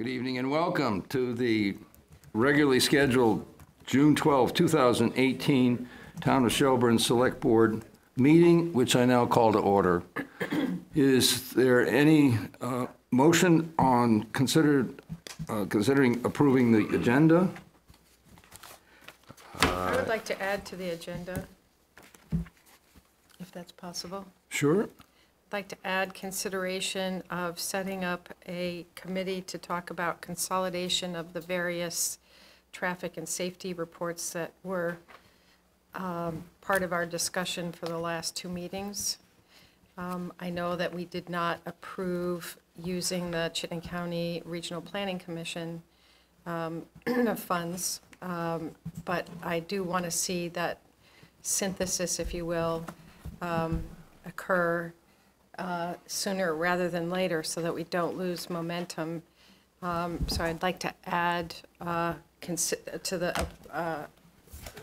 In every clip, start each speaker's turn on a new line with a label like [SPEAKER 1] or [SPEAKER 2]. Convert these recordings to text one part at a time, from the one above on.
[SPEAKER 1] Good evening and welcome to the regularly scheduled June 12, 2018 Town of Shelburne Select Board meeting, which I now call to order. Is there any motion on considering approving the agenda?
[SPEAKER 2] I would like to add to the agenda, if that's possible.
[SPEAKER 1] Sure.
[SPEAKER 2] I'd like to add consideration of setting up a committee to talk about consolidation of the various traffic and safety reports that were part of our discussion for the last two meetings. I know that we did not approve using the Chittenden County Regional Planning Commission funds, but I do want to see that synthesis, if you will, occur sooner rather than later so that we don't lose momentum. So I'd like to add to the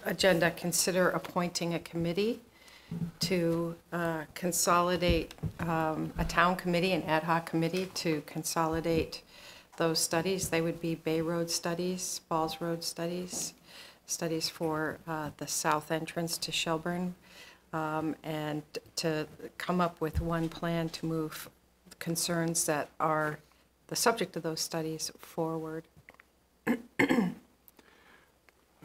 [SPEAKER 2] agenda, consider appointing a committee to consolidate, a town committee, an ad hoc committee to consolidate those studies. They would be Bay Road studies, Falls Road studies, studies for the south entrance to Shelburne, and to come up with one plan to move concerns that are the subject of those studies forward.
[SPEAKER 1] We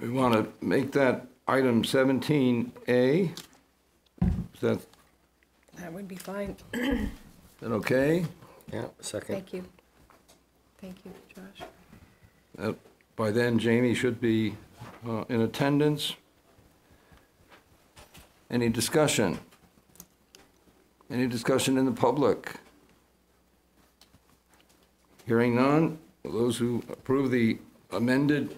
[SPEAKER 1] want to make that item 17A. Is
[SPEAKER 2] That would be fine.
[SPEAKER 1] that okay?
[SPEAKER 3] Yeah, second.
[SPEAKER 2] Thank you. Thank you, Josh.
[SPEAKER 1] By then, Jamie should be in attendance. Any discussion? Any discussion in the public? Hearing none, those who approve the amended,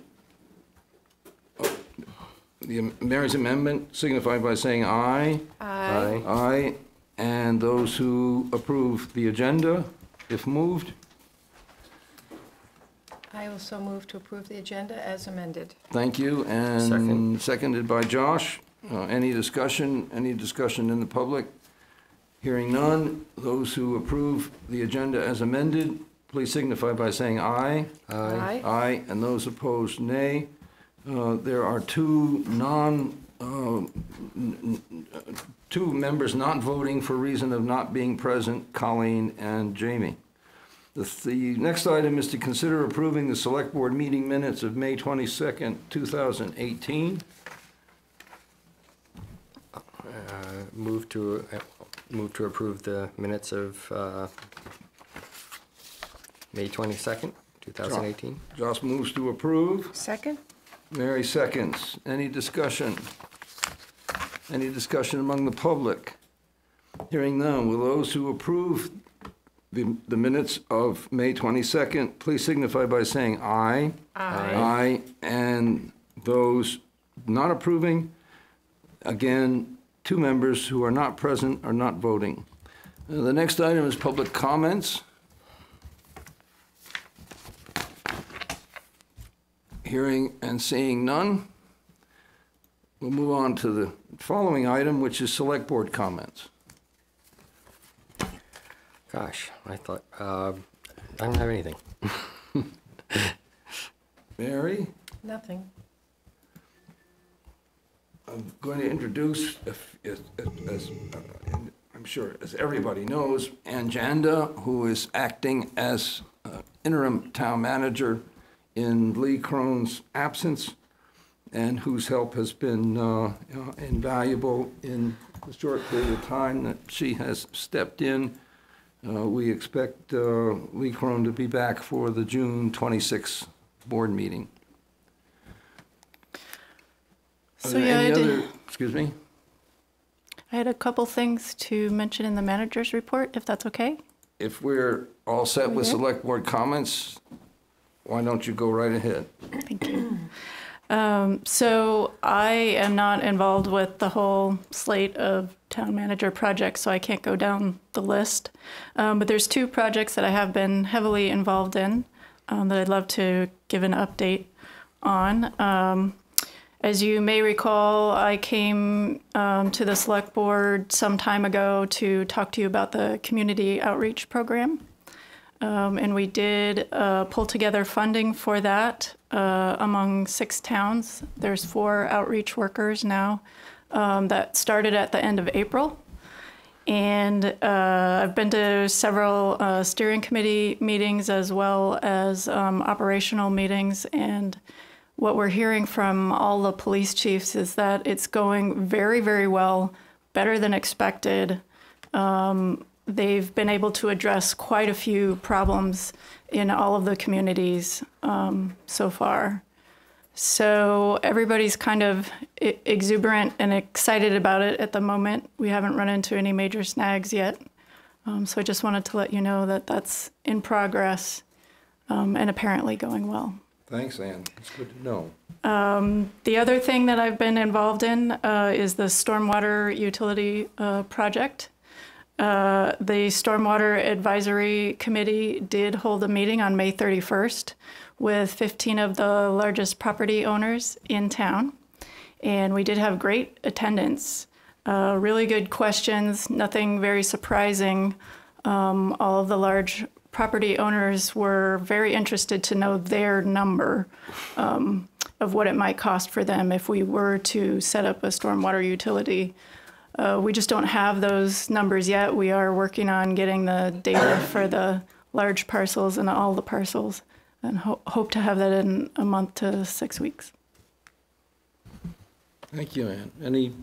[SPEAKER 1] Mary's amendment signify by saying aye.
[SPEAKER 2] Aye.
[SPEAKER 1] Aye. And those who approve the agenda, if moved?
[SPEAKER 2] I also move to approve the agenda as amended.
[SPEAKER 1] Thank you, and
[SPEAKER 3] Second.
[SPEAKER 1] seconded by Josh. Any discussion? Any discussion in the public? Hearing none, those who approve the agenda as amended, please signify by saying aye.
[SPEAKER 2] Aye.
[SPEAKER 1] Aye, and those opposed, nay. There are two members not voting for reason of not being present, Colleen and Jamie. The next item is to consider approving the Select Board meeting minutes of May 22nd, 2018.
[SPEAKER 3] Move to approve the minutes of May 22nd, 2018.
[SPEAKER 1] Josh moves to approve.
[SPEAKER 2] Second?
[SPEAKER 1] Mary seconds. Any discussion? Any discussion among the public? Hearing none, will those who approve the minutes of May 22nd, please signify by saying aye.
[SPEAKER 2] Aye.
[SPEAKER 1] Aye. And those not approving, again, two members who are not present are not voting. The next item is public comments. Hearing and seeing none, we'll move on to the following item, which is Select Board comments.
[SPEAKER 3] Gosh, I thought, I don't have anything.
[SPEAKER 1] Mary?
[SPEAKER 2] Nothing.
[SPEAKER 1] I'm going to introduce, I'm sure as everybody knows, Ann Janda, who is acting as interim town manager in Lee Crone's absence, and whose help has been invaluable in the short period of time that she has stepped in. We expect Lee Crone to be back for the June 26th board meeting.
[SPEAKER 4] So yeah,
[SPEAKER 1] excuse me?
[SPEAKER 4] I had a couple things to mention in the manager's report, if that's okay.
[SPEAKER 1] If we're all set with
[SPEAKER 4] Okay.
[SPEAKER 1] Select Board comments, why don't you go right ahead?
[SPEAKER 4] Thank you. So I am not involved with the whole slate of town manager projects, so I can't go down the list. But there's two projects that I have been heavily involved in that I'd love to give an update on. As you may recall, I came to the Select Board some time ago to talk to you about the community outreach program. And we did pull together funding for that among 6 towns. There's 4 outreach workers now that started at the end of April. And I've been to several steering committee meetings as well as operational meetings. And what we're hearing from all the police chiefs is that it's going very, very well, better than expected. They've been able to address quite a few problems in all of the communities so far. So everybody's kind of exuberant and excited about it at the moment. We haven't run into any major snags yet. So I just wanted to let you know that that's in progress and apparently going well.
[SPEAKER 1] Thanks, Ann. It's good to know.
[SPEAKER 4] The other thing that I've been involved in is the stormwater utility project. The Stormwater Advisory Committee did hold a meeting on May 31st with 15 of the largest property owners in town. And we did have great attendance, really good questions, nothing very surprising. All of the large property owners were very interested to know their number of what it might cost for them if we were to set up a stormwater utility. We just don't have those numbers yet. We are working on getting the data for the large parcels and all the parcels, and hope to have that in a month to 6 weeks.
[SPEAKER 1] Thank you, Ann. Any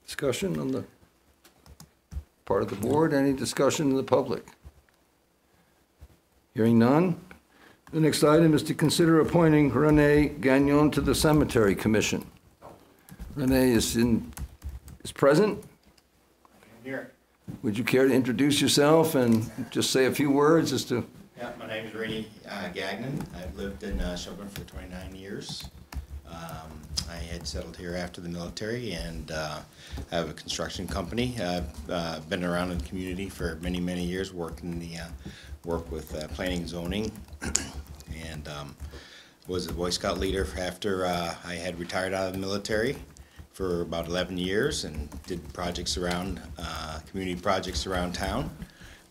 [SPEAKER 1] discussion on the part of the board? Any discussion in the public? Hearing none. The next item is to consider appointing Renee Gagnon to the Cemetery Commission. Renee is present.
[SPEAKER 5] Here.
[SPEAKER 1] Would you care to introduce yourself and just say a few words as to?
[SPEAKER 5] Yeah, my name is Renee Gagnon. I've lived in Shelburne for 29 years. I had settled here after the military and have a construction company. I've been around in the community for many, many years, worked with planning and zoning, and was a Boy Scout leader after I had retired out of the military for about 11 years and did projects around, community projects around town.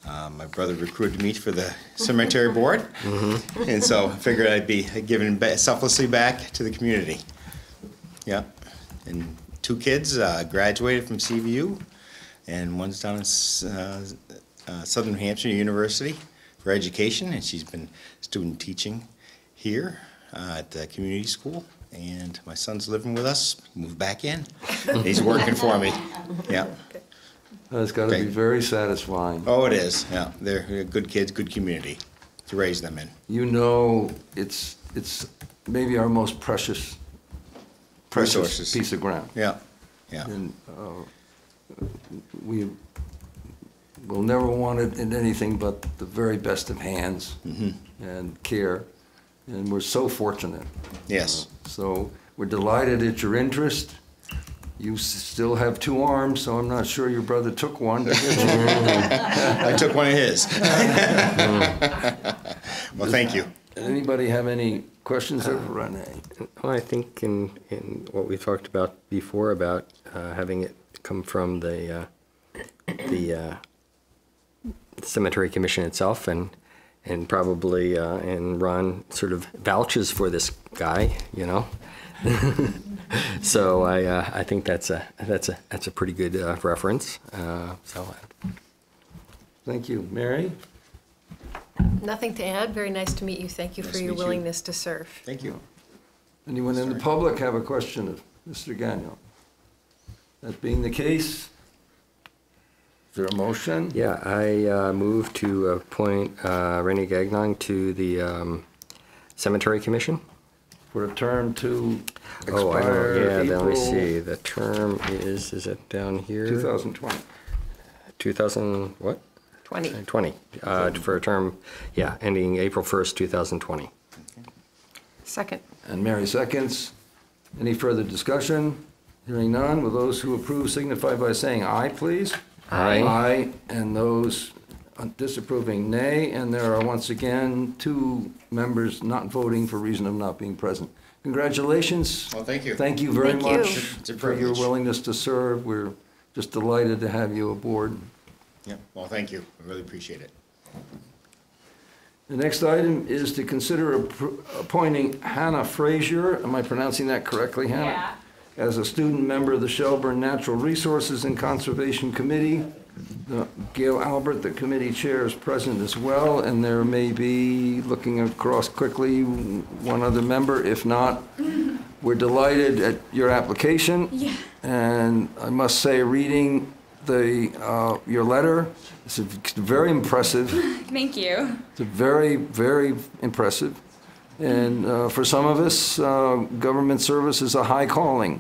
[SPEAKER 5] My brother recruited me for the cemetery board, and so I figured I'd be giving selflessly back to the community. Yeah, and 2 kids graduated from CVU, and one's down in Southern New Hampshire University for education, and she's been student teaching here at the community school. And my son's living with us, moved back in. He's working for me. Yeah.
[SPEAKER 1] That's got to be very satisfying.
[SPEAKER 5] Oh, it is. Yeah, they're good kids, good community to raise them in.
[SPEAKER 1] You know, it's maybe our most precious
[SPEAKER 5] Resources.
[SPEAKER 1] piece of ground.
[SPEAKER 5] Yeah, yeah.
[SPEAKER 1] And we will never want it in anything but the very best of hands and care. And we're so fortunate.
[SPEAKER 5] Yes.
[SPEAKER 1] So we're delighted at your interest. You still have 2 arms, so I'm not sure your brother took one.
[SPEAKER 5] I took one of his. Well, thank you.
[SPEAKER 1] Anybody have any questions of Renee?
[SPEAKER 3] Well, I think in what we talked about before about having it come from the cemetery commission itself, and probably and Ron sort of vouches for this guy, you know. So I think that's a pretty good reference. So.
[SPEAKER 1] Thank you, Mary.
[SPEAKER 2] Nothing to add. Very nice to meet you. Thank you
[SPEAKER 5] Nice
[SPEAKER 2] for
[SPEAKER 5] to
[SPEAKER 2] your
[SPEAKER 5] meet you.
[SPEAKER 2] willingness to serve.
[SPEAKER 5] Thank you.
[SPEAKER 1] Anyone in the public have a question of Mr. Gagnon? That being the case, is there a motion?
[SPEAKER 3] Yeah, I move to appoint Renee Gagnon to the Cemetery Commission.
[SPEAKER 1] For a term to
[SPEAKER 3] Oh, I
[SPEAKER 1] expire
[SPEAKER 3] don't, yeah, let me see.
[SPEAKER 1] April
[SPEAKER 3] The term is it down here?
[SPEAKER 1] 2020.
[SPEAKER 3] 2000, what?
[SPEAKER 2] 20.
[SPEAKER 3] 20, for a term, yeah, ending April 1st, 2020.
[SPEAKER 2] Second.
[SPEAKER 1] And Mary seconds. Any further discussion? Hearing none, will those who approve signify by saying aye, please?
[SPEAKER 3] Aye.
[SPEAKER 1] Aye, and those disapproving nay, and there are once again 2 members not voting for reason of not being present. Congratulations.
[SPEAKER 5] Well, thank you.
[SPEAKER 1] Thank you very
[SPEAKER 2] Thank you.
[SPEAKER 1] much
[SPEAKER 5] It's a
[SPEAKER 1] for your
[SPEAKER 5] privilege.
[SPEAKER 1] willingness to serve. We're just delighted to have you aboard.
[SPEAKER 5] Yeah. Well, thank you. I really appreciate it.
[SPEAKER 1] The next item is to consider appointing Hannah Frazier, am I pronouncing that correctly, Hannah?
[SPEAKER 6] Yeah.
[SPEAKER 1] As a student member of the Shelburne Natural Resources and Conservation Committee. Gail Albert, the committee chair, is present as well, and there may be, looking across quickly, one other member. If not, we're delighted at your application.
[SPEAKER 6] Yeah.
[SPEAKER 1] And I must say, reading your letter, it's very impressive.
[SPEAKER 6] Thank you.
[SPEAKER 1] It's very, very impressive. And for some of us, government service is a high calling.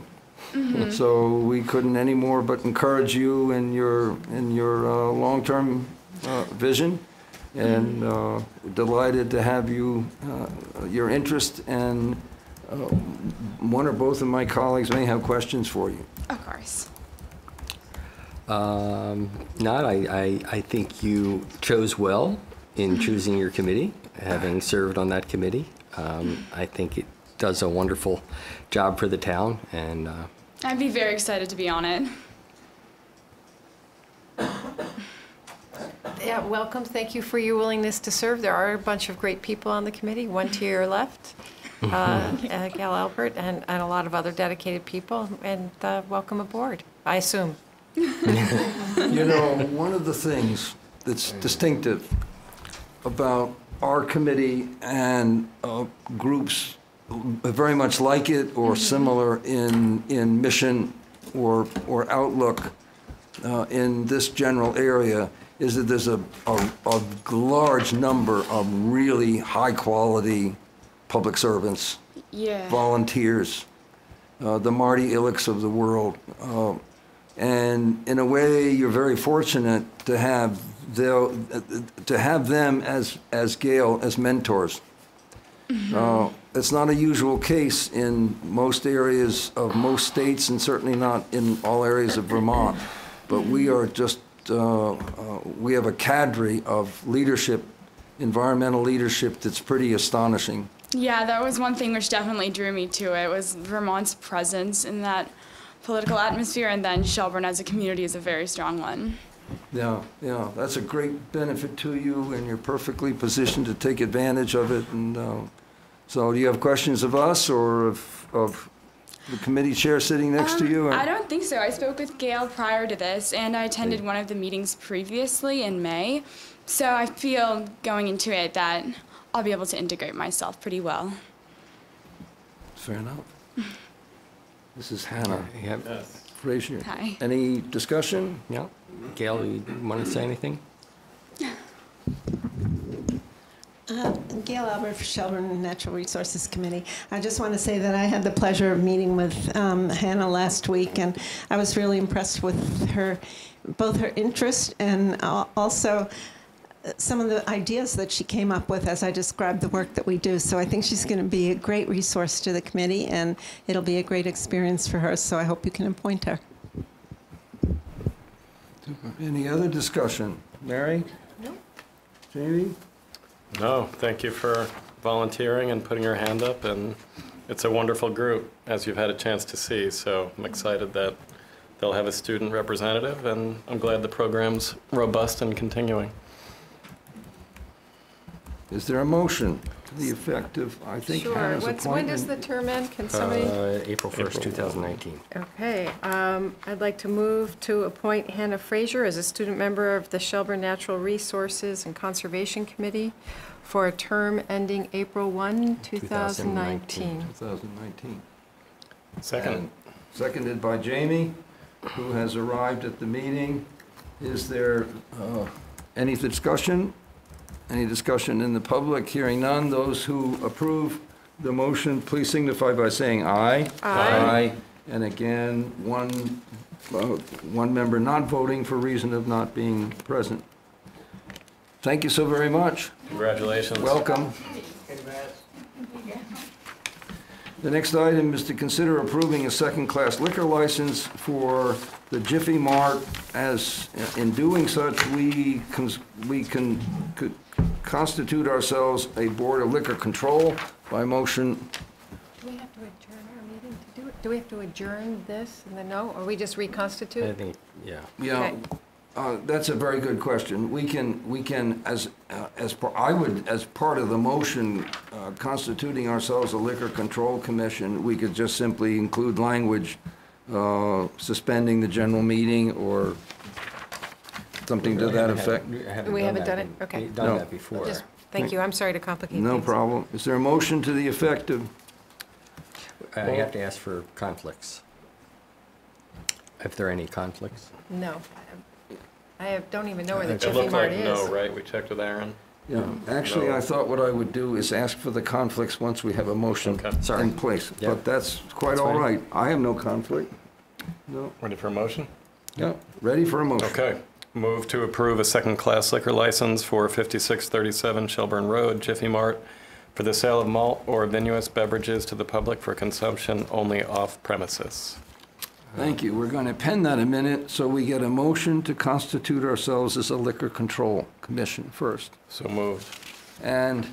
[SPEAKER 6] Mm-hmm.
[SPEAKER 1] So we couldn't any more but encourage you in your long-term vision. And delighted to have you, your interest, and one or both of my colleagues may have questions for you.
[SPEAKER 6] Of course.
[SPEAKER 3] I think you chose well in choosing your committee, having served on that committee. I think it does a wonderful job for the town, and
[SPEAKER 6] I'd be very excited to be on it.
[SPEAKER 2] Yeah, welcome. Thank you for your willingness to serve. There are a bunch of great people on the committee, one to your left, Gail Albert, and a lot of other dedicated people, and welcome aboard, I assume.
[SPEAKER 1] You know, one of the things that's distinctive about our committee and groups very much like it or similar in mission or outlook in this general area is that there's a large number of really high-quality public servants,
[SPEAKER 6] Yeah.
[SPEAKER 1] volunteers, the Marty Illicks of the world. And in a way, you're very fortunate to have them as Gail, as mentors. It's not a usual case in most areas of most states, and certainly not in all areas of Vermont. But we are just, we have a cadre of leadership, environmental leadership that's pretty astonishing.
[SPEAKER 6] Yeah, that was one thing which definitely drew me to it, was Vermont's presence in that political atmosphere, and then Shelburne as a community is a very strong one.
[SPEAKER 1] Yeah, that's a great benefit to you, and you're perfectly positioned to take advantage of it. And so do you have questions of us or of the committee chair sitting next to you? Or?
[SPEAKER 6] I don't think so. I spoke with Gail prior to this, and I attended one of the meetings previously in May. So I feel going into it that I'll be able to integrate myself pretty well.
[SPEAKER 1] Fair enough. This is Hannah
[SPEAKER 3] Yes.
[SPEAKER 1] Frazier.
[SPEAKER 6] Hi.
[SPEAKER 1] Any discussion?
[SPEAKER 3] Yeah. Gail, you want to say anything?
[SPEAKER 7] Gail Albert for Shelburne Natural Resources Committee. I just want to say that I had the pleasure of meeting with Hannah last week, and I was really impressed with her, both her interest and also some of the ideas that she came up with as I described the work that we do. So I think she's going to be a great resource to the committee, and it'll be a great experience for her, so I hope you can appoint her.
[SPEAKER 1] Any other discussion? Mary?
[SPEAKER 2] No.
[SPEAKER 1] Jamie?
[SPEAKER 8] No, thank you for volunteering and putting your hand up, and it's a wonderful group, as you've had a chance to see, so I'm excited that they'll have a student representative, and I'm glad the program's robust and continuing.
[SPEAKER 1] Is there a motion to the effect of, I think,
[SPEAKER 2] Sure.
[SPEAKER 1] Hannah's
[SPEAKER 2] When
[SPEAKER 1] appointment?
[SPEAKER 2] does the term end? Can somebody?
[SPEAKER 3] April 1st, 2019.
[SPEAKER 2] Okay, I'd like to move to appoint Hannah Frazier as a student member of the Shelburne Natural Resources and Conservation Committee for a term ending April 1, 2019.
[SPEAKER 1] 2019.
[SPEAKER 8] Second.
[SPEAKER 1] And seconded by Jamie, who has arrived at the meeting. Is there any discussion? Any discussion in the public? Hearing none. Those who approve the motion, please signify by saying aye.
[SPEAKER 2] Aye.
[SPEAKER 1] And again, one member not voting for reason of not being present. Thank you so very much.
[SPEAKER 8] Congratulations.
[SPEAKER 1] Welcome. The next item is to consider approving a second-class liquor license for the Jiffy Mart. As in doing such, we can constitute ourselves a board of liquor control by motion.
[SPEAKER 2] Do we have to adjourn our meeting to do it? Do we have to adjourn this and then no, or we just reconstitute?
[SPEAKER 3] I think, yeah.
[SPEAKER 1] Yeah,
[SPEAKER 2] Okay.
[SPEAKER 1] That's a very good question. We can, as part of the motion constituting ourselves a liquor control commission, we could just simply include language suspending the general meeting or something to that effect.
[SPEAKER 2] We haven't done it? Okay.
[SPEAKER 3] We've done that before.
[SPEAKER 2] Just, thank you, I'm sorry to complicate things.
[SPEAKER 1] No problem. Is there a motion to the effect of?
[SPEAKER 3] You have to ask for conflicts. If there are any conflicts.
[SPEAKER 2] No. Don't even know where the
[SPEAKER 8] It
[SPEAKER 2] Jiffy
[SPEAKER 8] looked
[SPEAKER 2] Mart
[SPEAKER 8] like
[SPEAKER 2] is.
[SPEAKER 8] no, right? We checked with Aaron.
[SPEAKER 1] Yeah, actually, I thought what I would do is ask for the conflicts once we have a motion
[SPEAKER 8] Okay.
[SPEAKER 3] Sorry.
[SPEAKER 1] in place.
[SPEAKER 3] Yeah.
[SPEAKER 1] But that's quite
[SPEAKER 3] That's
[SPEAKER 1] all
[SPEAKER 3] fine.
[SPEAKER 1] right. I have no conflict. No.
[SPEAKER 8] Ready for a motion?
[SPEAKER 1] Yeah, ready for a motion.
[SPEAKER 8] Okay. Move to approve a second-class liquor license for 5637 Shelburne Road, Jiffy Mart, for the sale of malt or vinous beverages to the public for consumption only off premises.
[SPEAKER 1] Thank you. We're going to pen that a minute so we get a motion to constitute ourselves as a liquor control commission first.
[SPEAKER 8] So moved.
[SPEAKER 1] And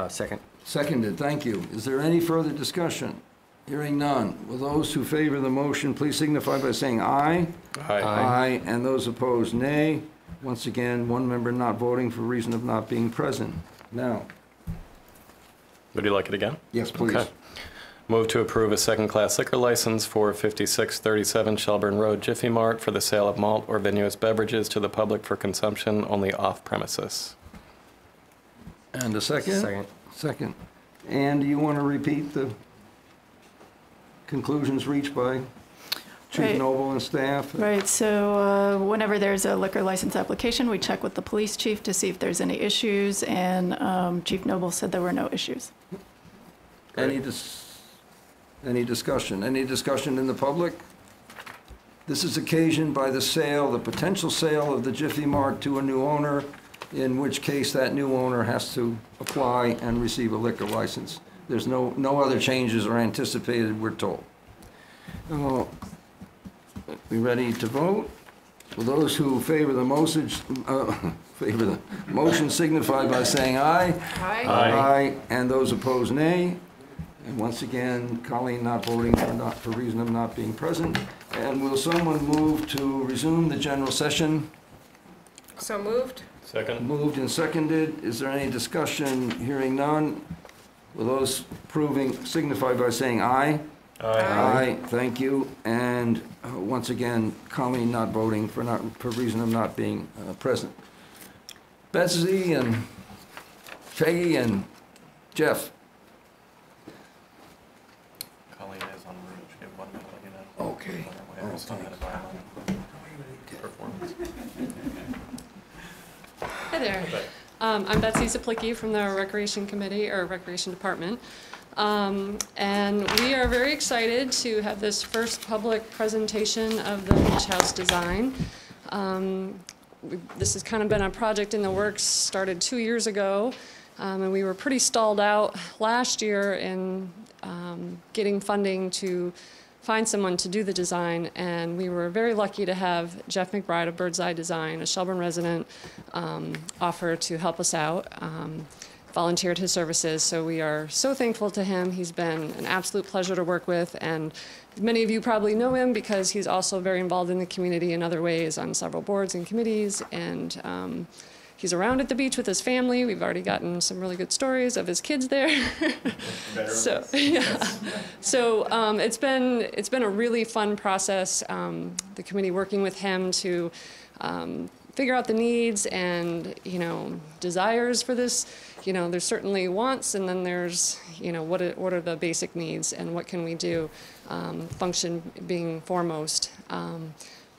[SPEAKER 3] Second.
[SPEAKER 1] seconded, thank you. Is there any further discussion? Hearing none. Will those who favor the motion please signify by saying aye?
[SPEAKER 8] Aye.
[SPEAKER 1] Aye. And those opposed, nay. Once again, one member not voting for reason of not being present. Now,
[SPEAKER 8] Would you like it again?
[SPEAKER 1] yes, please.
[SPEAKER 8] Okay. Move to approve a second-class liquor license for 5637 Shelburne Road, Jiffy Mart, for the sale of malt or vinous beverages to the public for consumption only off premises.
[SPEAKER 1] And a second?
[SPEAKER 3] Second.
[SPEAKER 1] Second. And do you want to repeat the conclusions reached by Chief
[SPEAKER 4] Right.
[SPEAKER 1] Noble and staff?
[SPEAKER 4] Right, so whenever there's a liquor license application, we check with the police chief to see if there's any issues, and Chief Noble said there were no issues.
[SPEAKER 1] Any discussion? Any discussion in the public? This is occasioned by the potential sale of the Jiffy Mart to a new owner, in which case that new owner has to apply and receive a liquor license. There's no other changes are anticipated, we're told. We ready to vote? Will those who favor the motion signify by saying aye?
[SPEAKER 2] Aye.
[SPEAKER 1] Aye. And those opposed, nay. And once again, Colleen not voting for reason of not being present. And will someone move to resume the general session?
[SPEAKER 2] So moved?
[SPEAKER 8] Second?
[SPEAKER 1] Moved and seconded. Is there any discussion? Hearing none. Will those approving signify by saying aye? Aye. Thank you. And once again, Colleen not voting for reason of not being present. Betsy and Peggy and Jeff.
[SPEAKER 8] Colleen is on route. She had 1 minute, you know.
[SPEAKER 1] Okay.
[SPEAKER 8] Performance.
[SPEAKER 9] Hi there. I'm Betsy Zaplicki from the Recreation Committee, or Recreation Department. And we are very excited to have this first public presentation of the beach house design. This has kind of been a project in the works, started 2 years ago, and we were pretty stalled out last year in getting funding to find someone to do the design, and we were very lucky to have Jeff McBride of Bird's Eye Design, a Shelburne resident, offer to help us out, volunteered his services, so we are so thankful to him. He's been an absolute pleasure to work with, and many of you probably know him because he's also very involved in the community in other ways on several boards and committees, and he's around at the beach with his family. We've already gotten some really good stories of his kids there. So, yeah. So it's been a really fun process. The committee working with him to figure out the needs and desires for this. There's certainly wants, and then there's what are the basic needs and what can we do. Function being foremost.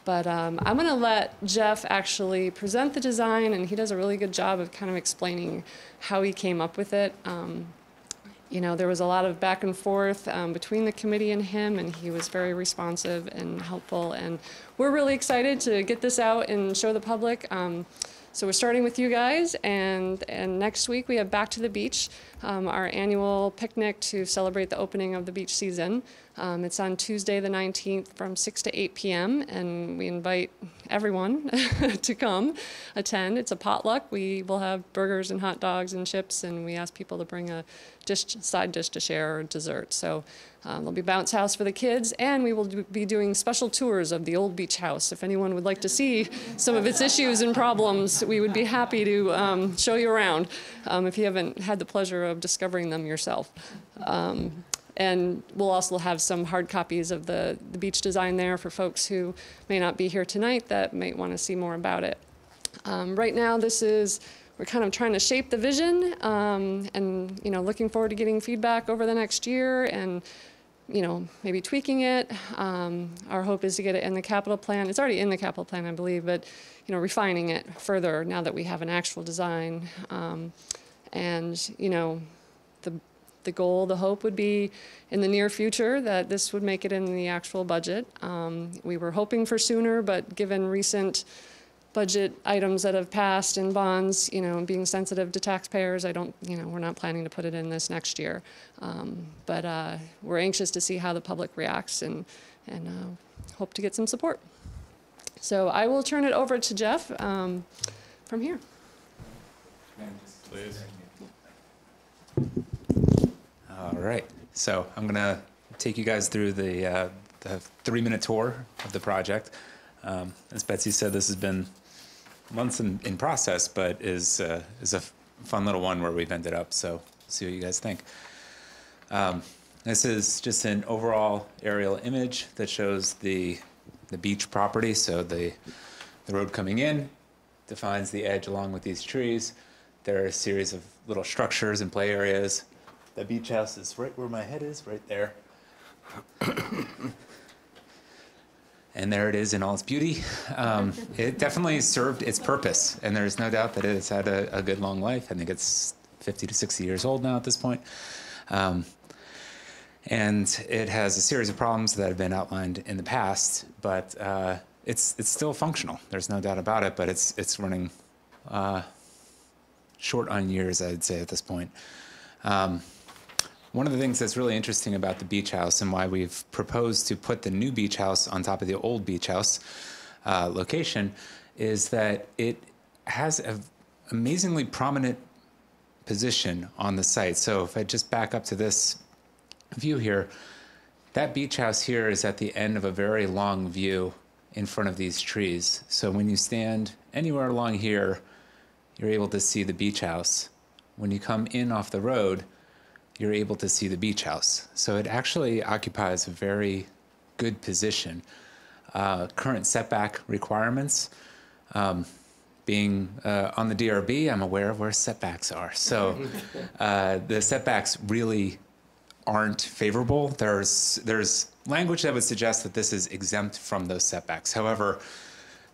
[SPEAKER 9] But I'm going to let Jeff actually present the design, and he does a really good job of kind of explaining how he came up with it. There was a lot of back and forth between the committee and him, and he was very responsive and helpful and we're really excited to get this out and show the public. So we're starting with you guys, and next week we have Back to the Beach, our annual picnic to celebrate the opening of the beach season. It's on Tuesday the 19th from 6 to 8 p.m. and we invite everyone to come attend. It's a potluck. We will have burgers and hot dogs and chips, and we ask people to bring a side dish to share or dessert. So there'll be bounce house for the kids, and we will be doing special tours of the old beach house. If anyone would like to see some of its issues and problems, we would be happy to show you around if you haven't had the pleasure of discovering them yourself. And we'll also have some hard copies of the beach design there for folks who may not be here tonight that might want to see more about it. Right now, we're kind of trying to shape the vision, and looking forward to getting feedback over the next year, and maybe tweaking it. Our hope is to get it in the capital plan. It's already in the capital plan, I believe, but refining it further now that we have an actual design. The goal, the hope would be in the near future that this would make it in the actual budget. We were hoping for sooner, but given recent budget items that have passed in bonds, being sensitive to taxpayers, we're not planning to put it in this next year. But we're anxious to see how the public reacts and hope to get some support. So I will turn it over to Jeff from here.
[SPEAKER 8] Please.
[SPEAKER 10] All right, so I'm gonna take you guys through the 3-minute tour of the project. As Betsy said, this has been months in process, but is a fun little one where we've ended up. So see what you guys think. This is just an overall aerial image that shows the beach property. So the road coming in defines the edge along with these trees. There are a series of little structures and play areas. The beach house is right where my head is, right there. And there it is in all its beauty. It definitely served its purpose, and there's no doubt that it's had a good long life. I think it's 50 to 60 years old now at this point. And it has a series of problems that have been outlined in the past, but it's still functional. There's no doubt about it, but it's running short on years, I'd say, at this point. One of the things that's really interesting about the beach house and why we've proposed to put the new beach house on top of the old beach house location is that it has an amazingly prominent position on the site. So if I just back up to this view here, that beach house here is at the end of a very long view in front of these trees. So when you stand anywhere along here, you're able to see the beach house. When you come in off the road, you're able to see the beach house. So it actually occupies a very good position. Current setback requirements, being on the DRB, I'm aware of where setbacks are. So the setbacks really aren't favorable. There's language that would suggest that this is exempt from those setbacks. However,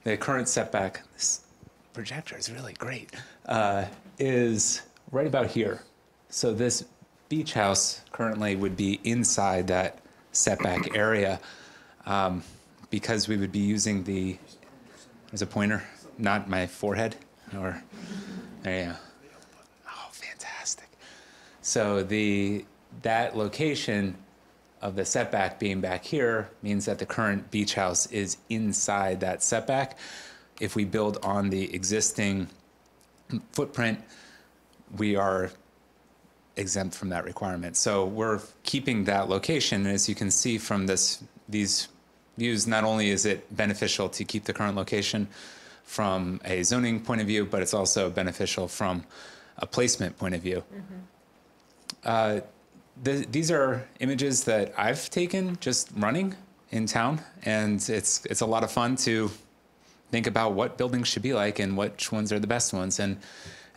[SPEAKER 10] the current setback, this projector is really great, is right about here. So this beach house currently would be inside that setback area because we would be using there's a pointer, not my forehead, or there you go. Oh, fantastic. So that location of the setback being back here means that the current beach house is inside that setback. If we build on the existing footprint, we are exempt from that requirement. So we're keeping that location. And as you can see from these views, not only is it beneficial to keep the current location from a zoning point of view, but it's also beneficial from a placement point of view. Mm-hmm. These are images that I've taken just running in town, and it's a lot of fun to think about what buildings should be like and which ones are the best ones. And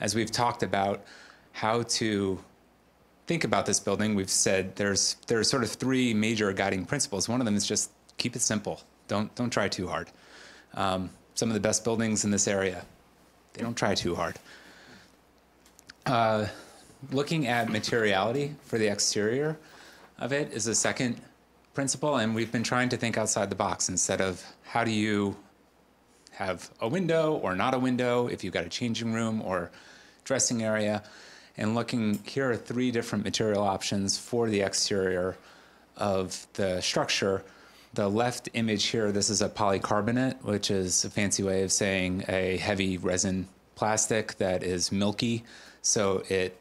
[SPEAKER 10] as we've talked about how to think about this building, we've said there's sort of 3 major guiding principles. One of them is just keep it simple. Don't try too hard. Some of the best buildings in this area, they don't try too hard. Looking at materiality for the exterior of it is a second principle, and we've been trying to think outside the box instead of how do you have a window or not a window, if you've got a changing room or dressing area. And looking, here are 3 different material options for the exterior of the structure. The left image here, this is a polycarbonate, which is a fancy way of saying a heavy resin plastic that is milky, so it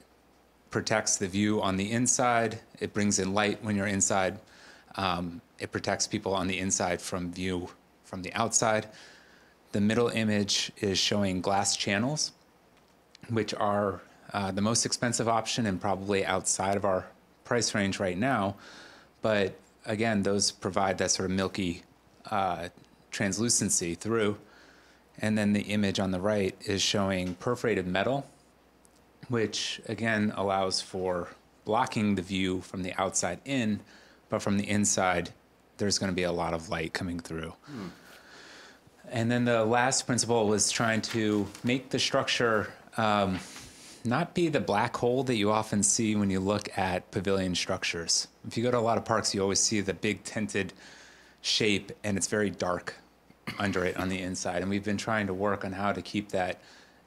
[SPEAKER 10] protects the view on the inside. It brings in light when you're inside. It protects people on the inside from view from the outside. The middle image is showing glass channels, which are the most expensive option and probably outside of our price range right now. But again, those provide that sort of milky translucency through. And then the image on the right is showing perforated metal, which again allows for blocking the view from the outside in, but from the inside, there's going to be a lot of light coming through. And then the last principle was trying to make the structure not be the black hole that you often see when you look at pavilion structures. If you go to a lot of parks, you always see the big tinted shape, and it's very dark under it on the inside. And we've been trying to work on how to keep that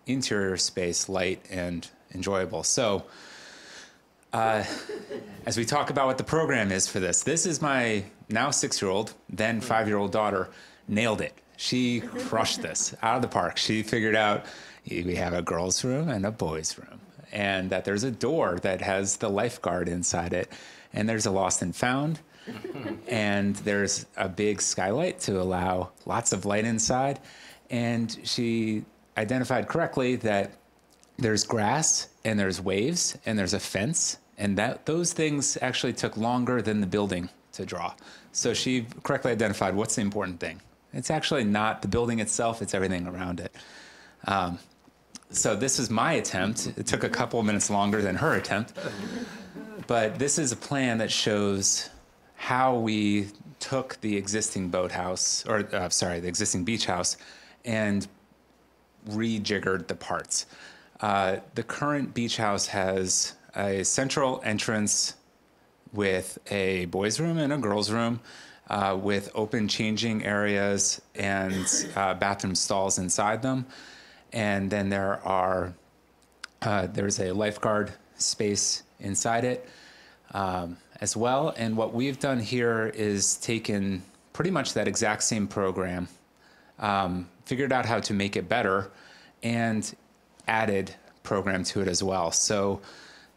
[SPEAKER 10] interior space light and enjoyable. So as we talk about what the program is for this is my now 6-year-old, then 5-year-old daughter nailed it. She crushed this out of the park. She figured out we have a girls' room and a boys' room, and that there's a door that has the lifeguard inside it, and there's a lost and found, and there's a big skylight to allow lots of light inside. And she identified correctly that there's grass and there's waves and there's a fence, and that those things actually took longer than the building to draw. So she correctly identified what's the important thing. It's actually not the building itself, it's everything around it. So this is my attempt. It took a couple of minutes longer than her attempt. But this is a plan that shows how we took the existing boathouse, or the existing beach house, and rejiggered the parts. The current beach house has a central entrance with a boys' room and a girls' room, with open changing areas and bathroom stalls inside them. And then there's a lifeguard space inside it as well. And what we've done here is taken pretty much that exact same program, figured out how to make it better, and added program to it as well. So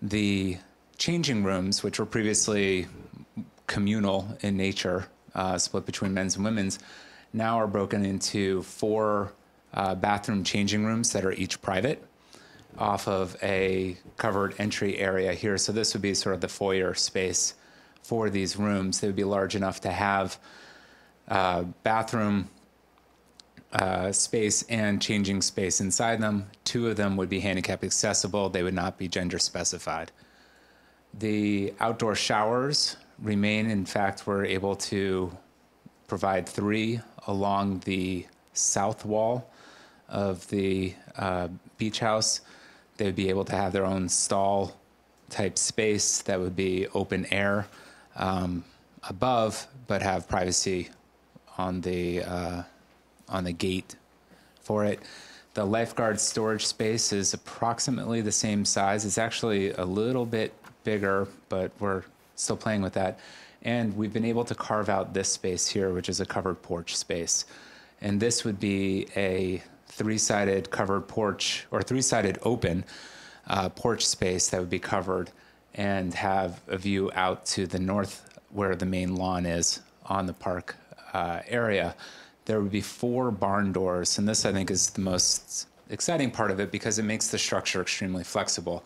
[SPEAKER 10] the changing rooms, which were previously communal in nature, split between men's and women's, now are broken into 4 bathroom changing rooms that are each private off of a covered entry area here. So this would be sort of the foyer space for these rooms. They would be large enough to have bathroom space and changing space inside them. 2 of them would be handicap accessible. They would not be gender specified. The outdoor showers remain. In fact, we're able to provide 3 along the south wall of the beach house. They would be able to have their own stall type space that would be open air above, but have privacy on the gate for it. The lifeguard storage space is approximately the same size. It's actually a little bit bigger, but we're still playing with that. And we've been able to carve out this space here, which is a covered porch space. And this would be a 3-sided covered porch, or 3-sided open porch space that would be covered and have a view out to the north where the main lawn is on the park area. There would be 4 barn doors, and this I think is the most exciting part of it because it makes the structure extremely flexible.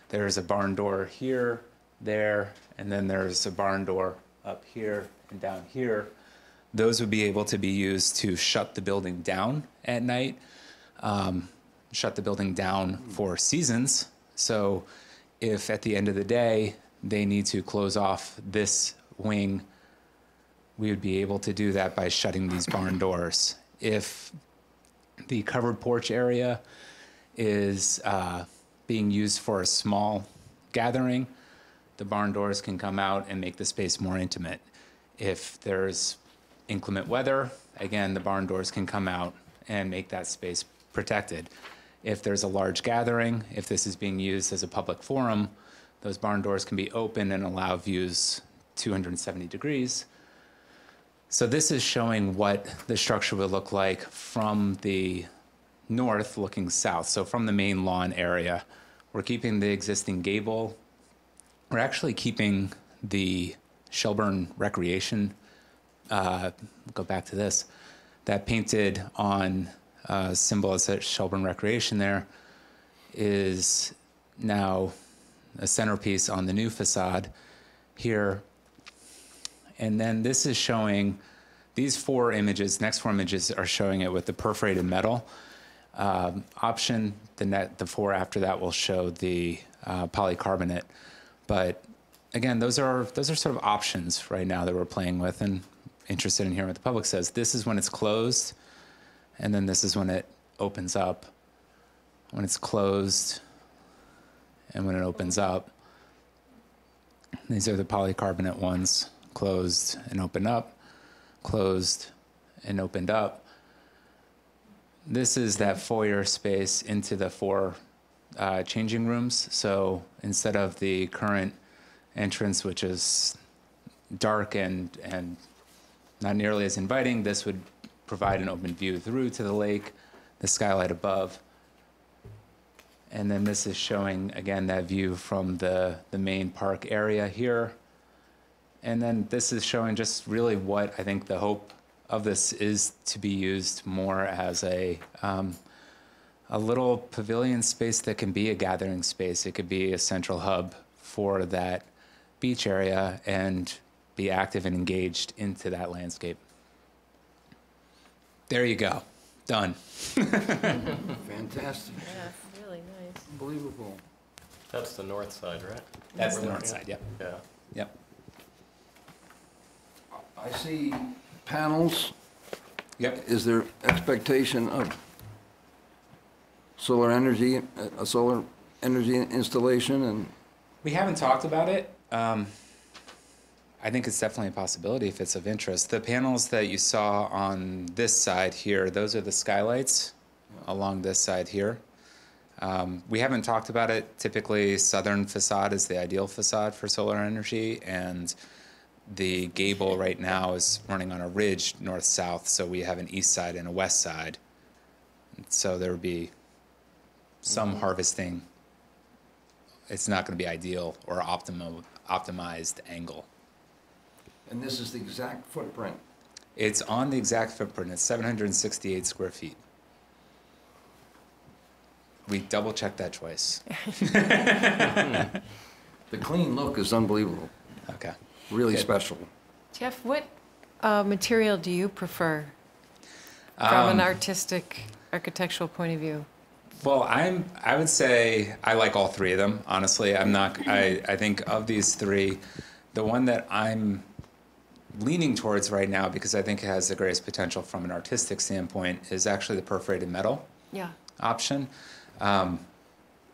[SPEAKER 10] There's a barn door here, there, and then there's a barn door up here and down here. Those would be able to be used to shut the building down at night, shut the building down for seasons. So if at the end of the day they need to close off this wing, we would be able to do that by shutting these barn doors. If the covered porch area is being used for a small gathering, the barn doors can come out and make the space more intimate. If there's inclement weather, again, the barn doors can come out and make that space protected. If there's a large gathering, if this is being used as a public forum, those barn doors can be open and allow views 270 degrees. So this is showing what the structure would look like from the north looking south, so from the main lawn area. We're keeping the existing gable. We're actually keeping the Shelburne Recreation, go back to this, that painted on symbol that says Shelburne Recreation there is now a centerpiece on the new facade here. And then this is showing, these four images, next four images are showing it with the perforated metal option. The four after that will show the polycarbonate. But again, those are sort of options right now that we're playing with and interested in hearing what the public says. This is when it's closed, and then this is when it opens up. When it's closed and when it opens up. These are the polycarbonate ones, closed and opened up, closed and opened up. This is that foyer space into the four changing rooms. So instead of the current entrance, which is dark and not nearly as inviting, this would provide an open view through to the lake, the skylight above. And then this is showing, again, that view from the main park area here. And then this is showing just really what I think the hope of this is to be used more as a little pavilion space that can be a gathering space. It could be a central hub for that beach area and be active and engaged into that landscape. There you go. Done.
[SPEAKER 1] Fantastic.
[SPEAKER 2] Yeah, really nice.
[SPEAKER 1] Unbelievable.
[SPEAKER 8] That's the north side, right?
[SPEAKER 10] That's the north side, yep.
[SPEAKER 8] Yeah.
[SPEAKER 10] Yep.
[SPEAKER 1] I see panels.
[SPEAKER 10] Yep.
[SPEAKER 1] Is there expectation of solar energy, a solar energy installation? And
[SPEAKER 10] We haven't talked about it. I think it's definitely a possibility if it's of interest. The panels that you saw on this side here, those are the skylights along this side here. We haven't talked about it. Typically, southern facade is the ideal facade for solar energy, and the gable right now is running on a ridge north-south, so we have an east side and a west side. So there would be some harvesting. It's not going to be ideal or optimized angle.
[SPEAKER 1] And this is the exact footprint.
[SPEAKER 10] It's on the exact footprint. It's 768 square feet. We double-checked that twice.
[SPEAKER 1] The clean look is unbelievable.
[SPEAKER 10] Okay.
[SPEAKER 1] Really
[SPEAKER 10] Good.
[SPEAKER 1] special.
[SPEAKER 2] Jeff, what material do you prefer from an artistic, architectural point of view?
[SPEAKER 10] Well, I would say I like all three of them, honestly. I think of these three, the one that I'm leaning towards right now, because I think it has the greatest potential from an artistic standpoint, is actually the perforated metal option.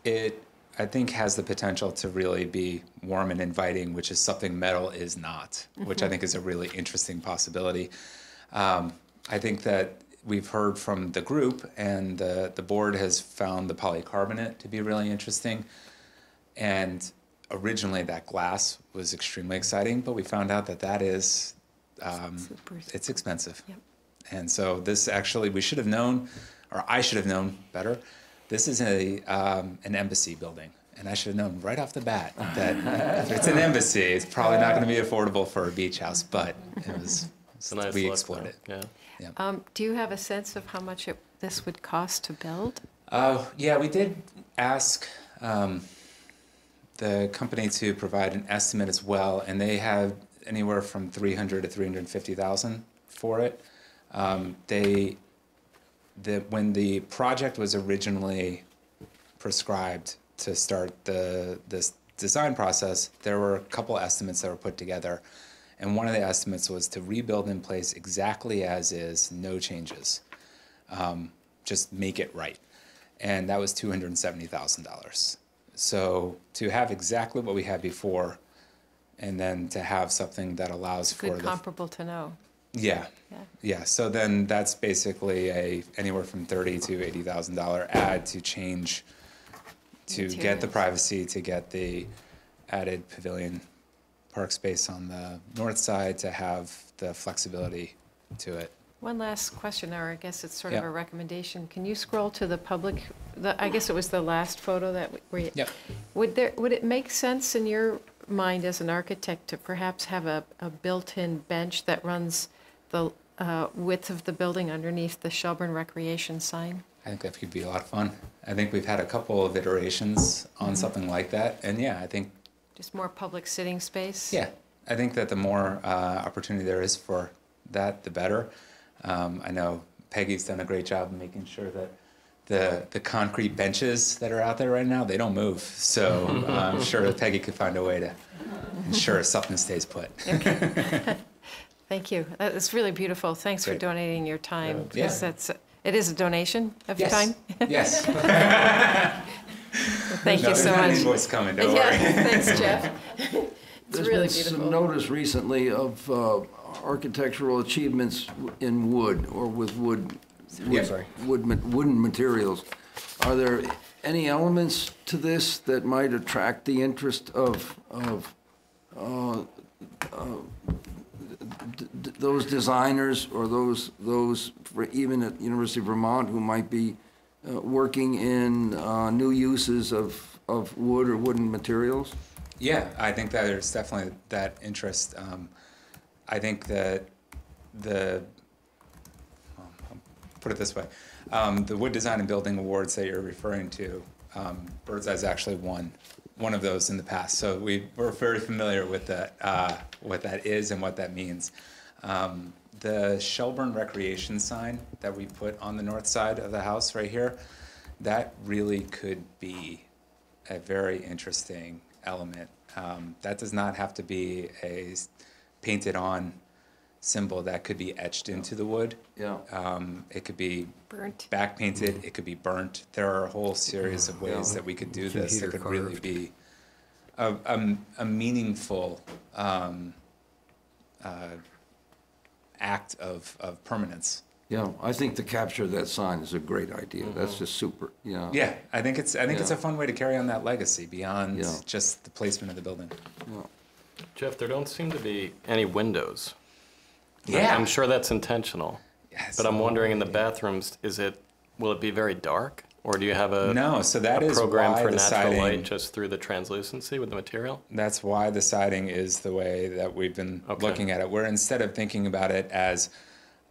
[SPEAKER 10] It, I think, has the potential to really be warm and inviting, which is something metal is not, which I think is a really interesting possibility. I think that we've heard from the group, and the board has found the polycarbonate to be really interesting. And originally that glass was extremely exciting, but we found out that that is, it's expensive.
[SPEAKER 2] Yep.
[SPEAKER 10] And so this actually, we should have known, or I should have known better. This is an embassy building, and I should have known right off the bat that if it's an embassy, it's probably not going to be affordable for a beach house, but it was,
[SPEAKER 8] It's a nice
[SPEAKER 10] we
[SPEAKER 8] look,
[SPEAKER 10] explored
[SPEAKER 8] though.
[SPEAKER 10] it.
[SPEAKER 8] Yeah.
[SPEAKER 2] Do you have a sense of how much this would cost to build?
[SPEAKER 10] Yeah, we did ask the company to provide an estimate as well, and they had anywhere from $300,000 to $350,000 for it. When the project was originally prescribed to start this design process, there were a couple estimates that were put together, and one of the estimates was to rebuild in place exactly as is, no changes, just make it right, and that was $270,000. So to have exactly what we had before and then to have something that allows for
[SPEAKER 2] Good comparable to know.
[SPEAKER 10] Yeah.
[SPEAKER 2] Yeah.
[SPEAKER 10] Yeah. So then that's basically anywhere from $30,000 to $80,000 ad to change, to get the
[SPEAKER 2] Materials.
[SPEAKER 10] privacy, to get the added pavilion park space on the north side, to have the flexibility to it.
[SPEAKER 2] One last question, or I guess it's sort of
[SPEAKER 10] Yeah.
[SPEAKER 2] a recommendation. Can you scroll to the public, I guess it was the last photo that we.
[SPEAKER 10] Yep.
[SPEAKER 2] Would it make sense in your mind as an architect to perhaps have a built-in bench that runs the width of the building underneath the Shelburne Recreation sign?
[SPEAKER 10] I think that could be a lot of fun. I think we've had a couple of iterations on something like that. And yeah, I think,
[SPEAKER 2] Just more public sitting space?
[SPEAKER 10] yeah, I think that the more opportunity there is for that, the better. I know Peggy's done a great job of making sure that the concrete benches that are out there right now, they don't move. So I'm sure that Peggy could find a way to ensure something stays put.
[SPEAKER 2] Thank you. It's really beautiful. Thanks for
[SPEAKER 10] Great.
[SPEAKER 2] donating your time.
[SPEAKER 10] Yeah.
[SPEAKER 2] Because it is a donation of your
[SPEAKER 10] Yes.
[SPEAKER 2] time.
[SPEAKER 10] Yes.
[SPEAKER 2] Thank
[SPEAKER 10] No,
[SPEAKER 2] you so
[SPEAKER 10] there's not an
[SPEAKER 2] much.
[SPEAKER 10] invoice coming, don't
[SPEAKER 2] Yeah,
[SPEAKER 10] worry.
[SPEAKER 2] thanks, Jeff. It's
[SPEAKER 1] There's
[SPEAKER 2] really
[SPEAKER 1] been some
[SPEAKER 2] beautiful.
[SPEAKER 1] notice recently of architectural achievements in wood or with
[SPEAKER 10] Yeah, sorry.
[SPEAKER 1] wooden materials. Are there any elements to this that might attract the interest of those designers or those even at University of Vermont who might be working in new uses of wood or wooden materials?
[SPEAKER 10] Yeah, I think that there's definitely that interest. I think that I'll put it this way, the Wood Design and Building Awards that you're referring to, Bird's Eye's actually won one of those in the past. So we're very familiar with that, what that is and what that means. The Shelburne Recreation sign that we put on the north side of the house right here, that really could be a very interesting element. That does not have to be a painted on symbol. That could be etched into the wood.
[SPEAKER 1] Yeah.
[SPEAKER 10] It could be
[SPEAKER 2] Burnt.
[SPEAKER 10] back painted, it could be burnt. There are a whole series of ways that we could do this that
[SPEAKER 3] Computer
[SPEAKER 10] could really
[SPEAKER 3] carved.
[SPEAKER 10] be a meaningful act of permanence.
[SPEAKER 1] Yeah, I think to capture that sign is a great idea. That's just super, yeah.
[SPEAKER 10] Yeah, I think it's
[SPEAKER 1] Yeah.
[SPEAKER 10] a fun way to carry on that legacy beyond
[SPEAKER 1] Yeah.
[SPEAKER 10] just the placement of the building.
[SPEAKER 8] Jeff, there don't seem to be any windows.
[SPEAKER 10] Yeah.
[SPEAKER 8] I'm sure that's intentional.
[SPEAKER 10] Yes.
[SPEAKER 8] But I'm wondering in the bathrooms, will it be very dark? Or do you have a
[SPEAKER 10] No, so that
[SPEAKER 8] a
[SPEAKER 10] is
[SPEAKER 8] program
[SPEAKER 10] why
[SPEAKER 8] for
[SPEAKER 10] the
[SPEAKER 8] natural
[SPEAKER 10] siding,
[SPEAKER 8] light just through the translucency with the material?
[SPEAKER 10] that's why the siding is the way that we've been looking at it. Where instead of thinking about it as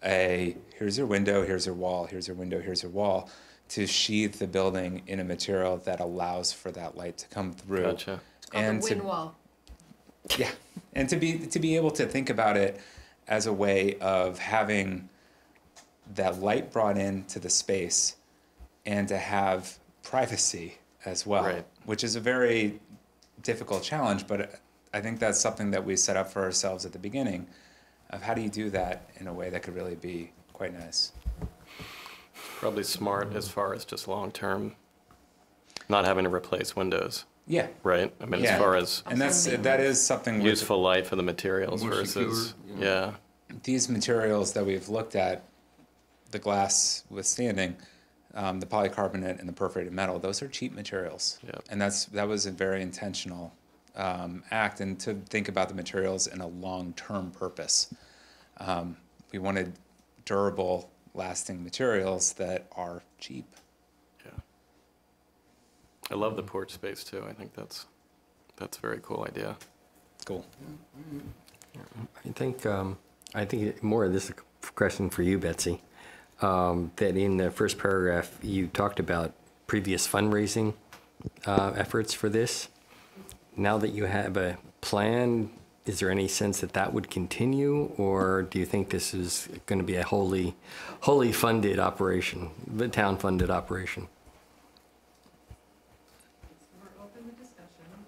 [SPEAKER 10] here's your window, here's your wall, here's your window, here's your wall, to sheathe the building in a material that allows for that light to come through.
[SPEAKER 8] Gotcha.
[SPEAKER 10] And
[SPEAKER 2] Called the wind wall.
[SPEAKER 10] Yeah, and to be able to think about it as a way of having that light brought into the space and to have privacy as well,
[SPEAKER 8] Right.
[SPEAKER 10] which is a very difficult challenge, but I think that's something that we set up for ourselves at the beginning of how do you do that in a way that could really be quite nice.
[SPEAKER 8] Probably smart as far as just long-term, not having to replace windows,
[SPEAKER 10] Yeah.
[SPEAKER 8] right? I mean,
[SPEAKER 10] Yeah.
[SPEAKER 8] as far as
[SPEAKER 10] And that is something with
[SPEAKER 8] useful light for the materials
[SPEAKER 1] More
[SPEAKER 8] versus,
[SPEAKER 1] secure,
[SPEAKER 8] yeah.
[SPEAKER 10] these materials that we've looked at, the glass withstanding, the polycarbonate and the perforated metal, those are cheap materials.
[SPEAKER 8] Yep.
[SPEAKER 10] And that was a very intentional act, and to think about the materials in a long-term purpose. We wanted durable, lasting materials that are cheap.
[SPEAKER 8] Yeah. I love the porch space too. I think that's a very cool idea.
[SPEAKER 10] Cool.
[SPEAKER 3] I think more of this is a question for you, Betsy. That in the first paragraph, you talked about previous fundraising efforts for this. Now that you have a plan, is there any sense that that would continue, or do you think this is going to be a wholly funded operation, the town-funded operation?
[SPEAKER 9] We're open to discussion.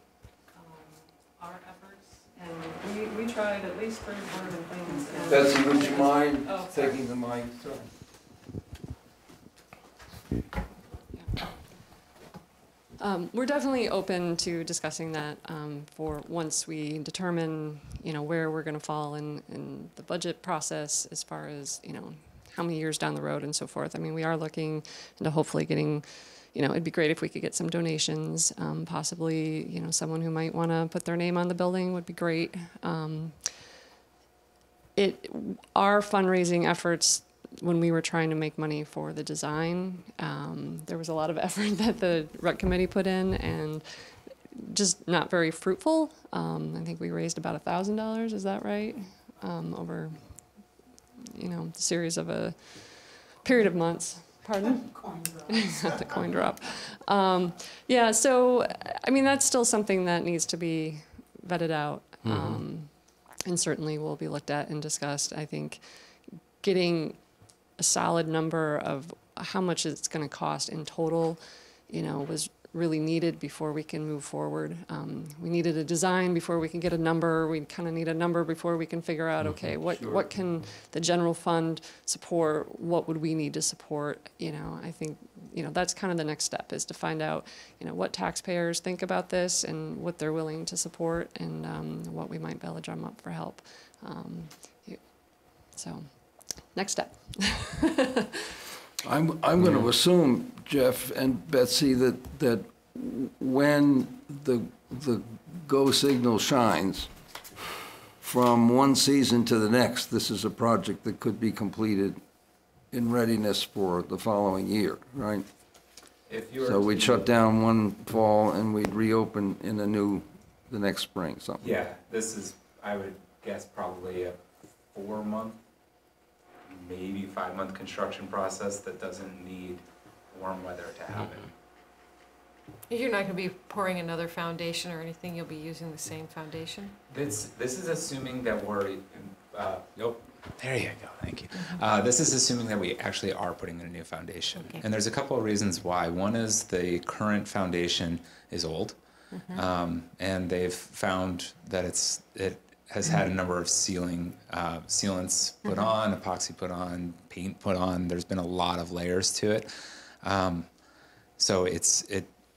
[SPEAKER 9] Our efforts, and we tried at least 3 or 4 different things. and-
[SPEAKER 1] Betsy, would you mind
[SPEAKER 9] Oh, sorry.
[SPEAKER 1] taking the mic?
[SPEAKER 9] We're definitely open to discussing that for once we determine, where we're going to fall in the budget process as far as, how many years down the road and so forth. I mean, we are looking into hopefully getting, it'd be great if we could get some donations, possibly, someone who might want to put their name on the building would be great. Our fundraising efforts, when we were trying to make money for the design, there was a lot of effort that the rec committee put in and just not very fruitful. I think we raised about $1,000, is that right? Over, the series of a period of months. Pardon? The coin drop. Yeah, so, I mean, that's still something that needs to be vetted out. And certainly will be looked at and discussed. I think getting a solid number of how much it's going to cost in total, was really needed before we can move forward. We needed a design before we can get a number. We kind of need a number before we can figure out, okay, what can the general fund support? What would we need to support? I think, that's kind of the next step, is to find out, what taxpayers think about this and what they're willing to support, and what we might be able to drum up for help. So, next step.
[SPEAKER 1] I'm going to assume, Jeff and Betsy, that when the go signal shines from one season to the next, this is a project that could be completed in readiness for the following year, right? So we'd shut down one fall and we'd reopen in the next spring, something.
[SPEAKER 10] Yeah, this is, I would guess, probably a 4-month, maybe 5-month construction process that doesn't need warm weather to happen.
[SPEAKER 2] You're not going to be pouring another foundation or anything, you'll be using the same foundation?
[SPEAKER 10] This is assuming that we're, nope, there you go, thank you. This is assuming that we actually are putting in a new foundation.
[SPEAKER 2] Okay.
[SPEAKER 10] And there's a couple of reasons why. One is the current foundation is old, and they've found that it has had a number of sealants put on, epoxy put on, paint put on. There's been a lot of layers to it. So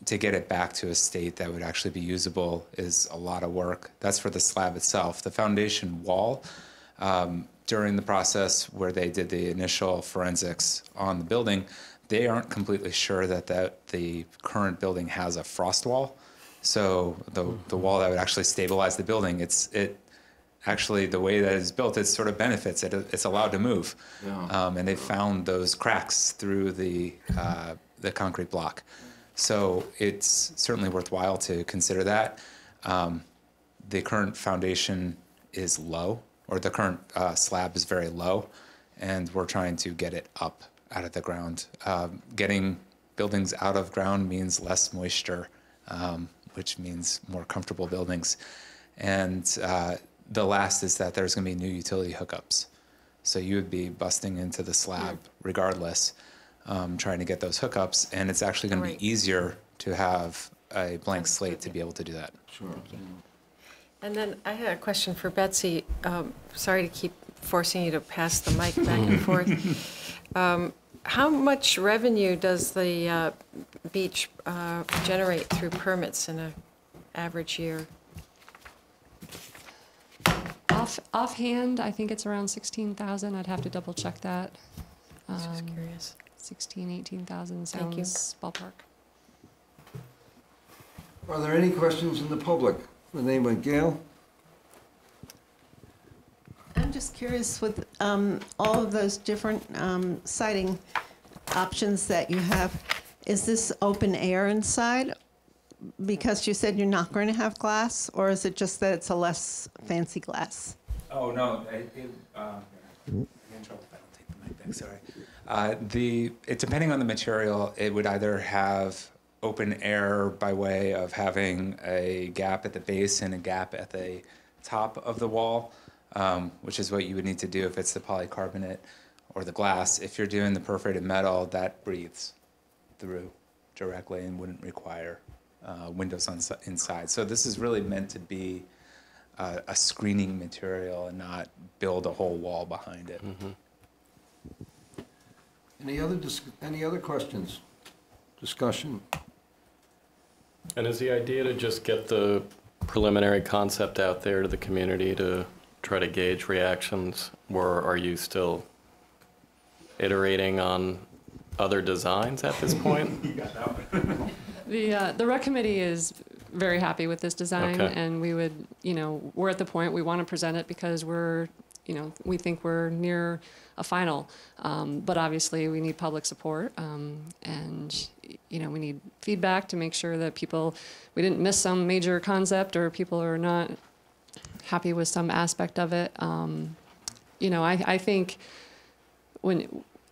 [SPEAKER 10] to get it back to a state that would actually be usable is a lot of work. That's for the slab itself. The foundation wall, during the process where they did the initial forensics on the building, they aren't completely sure that the current building has a frost wall. So the wall that would actually stabilize the building, actually, the way that it's built, it sort of benefits it. It's allowed to move, and they found those cracks through the concrete block. So it's certainly worthwhile to consider that. The current foundation is low, or the current slab is very low, and we're trying to get it up out of the ground. Getting buildings out of ground means less moisture, which means more comfortable buildings, and the last is that there's going to be new utility hookups. So you would be busting into the slab regardless, trying to get those hookups, and it's actually going to be easier to have a blank slate to be able to do that.
[SPEAKER 1] Sure.
[SPEAKER 2] And then I had a question for Betsy. Sorry to keep forcing you to pass the mic back and forth. How much revenue does the beach generate through permits in an average year?
[SPEAKER 9] Offhand, I think it's around 16,000. I'd have to double check that.
[SPEAKER 2] Just curious.
[SPEAKER 9] 16, 18,000
[SPEAKER 2] Thank you.
[SPEAKER 9] sounds ballpark.
[SPEAKER 1] Are there any questions in the public? The name of Gail?
[SPEAKER 7] I'm just curious, with all of those different siding options that you have, is this open air inside? Because you said you're not going to have glass, or is it just that it's a less fancy glass?
[SPEAKER 10] Oh, no. I'm in trouble if I don't take the mic back, sorry. Depending on the material, it would either have open air by way of having a gap at the base and a gap at the top of the wall, which is what you would need to do if it's the polycarbonate or the glass. If you're doing the perforated metal, that breathes through directly and wouldn't require windows inside. So this is really meant to be a screening material and not build a whole wall behind it.
[SPEAKER 1] Any other questions? Discussion?
[SPEAKER 8] And is the idea to just get the preliminary concept out there to the community to try to gauge reactions, or are you still iterating on other designs at this point?
[SPEAKER 9] The rec committee is very happy with this design,
[SPEAKER 8] Okay.
[SPEAKER 9] and we would, we're at the point we want to present it because we think we're near a final. But obviously we need public support, and we need feedback to make sure that we didn't miss some major concept or people are not happy with some aspect of it. I think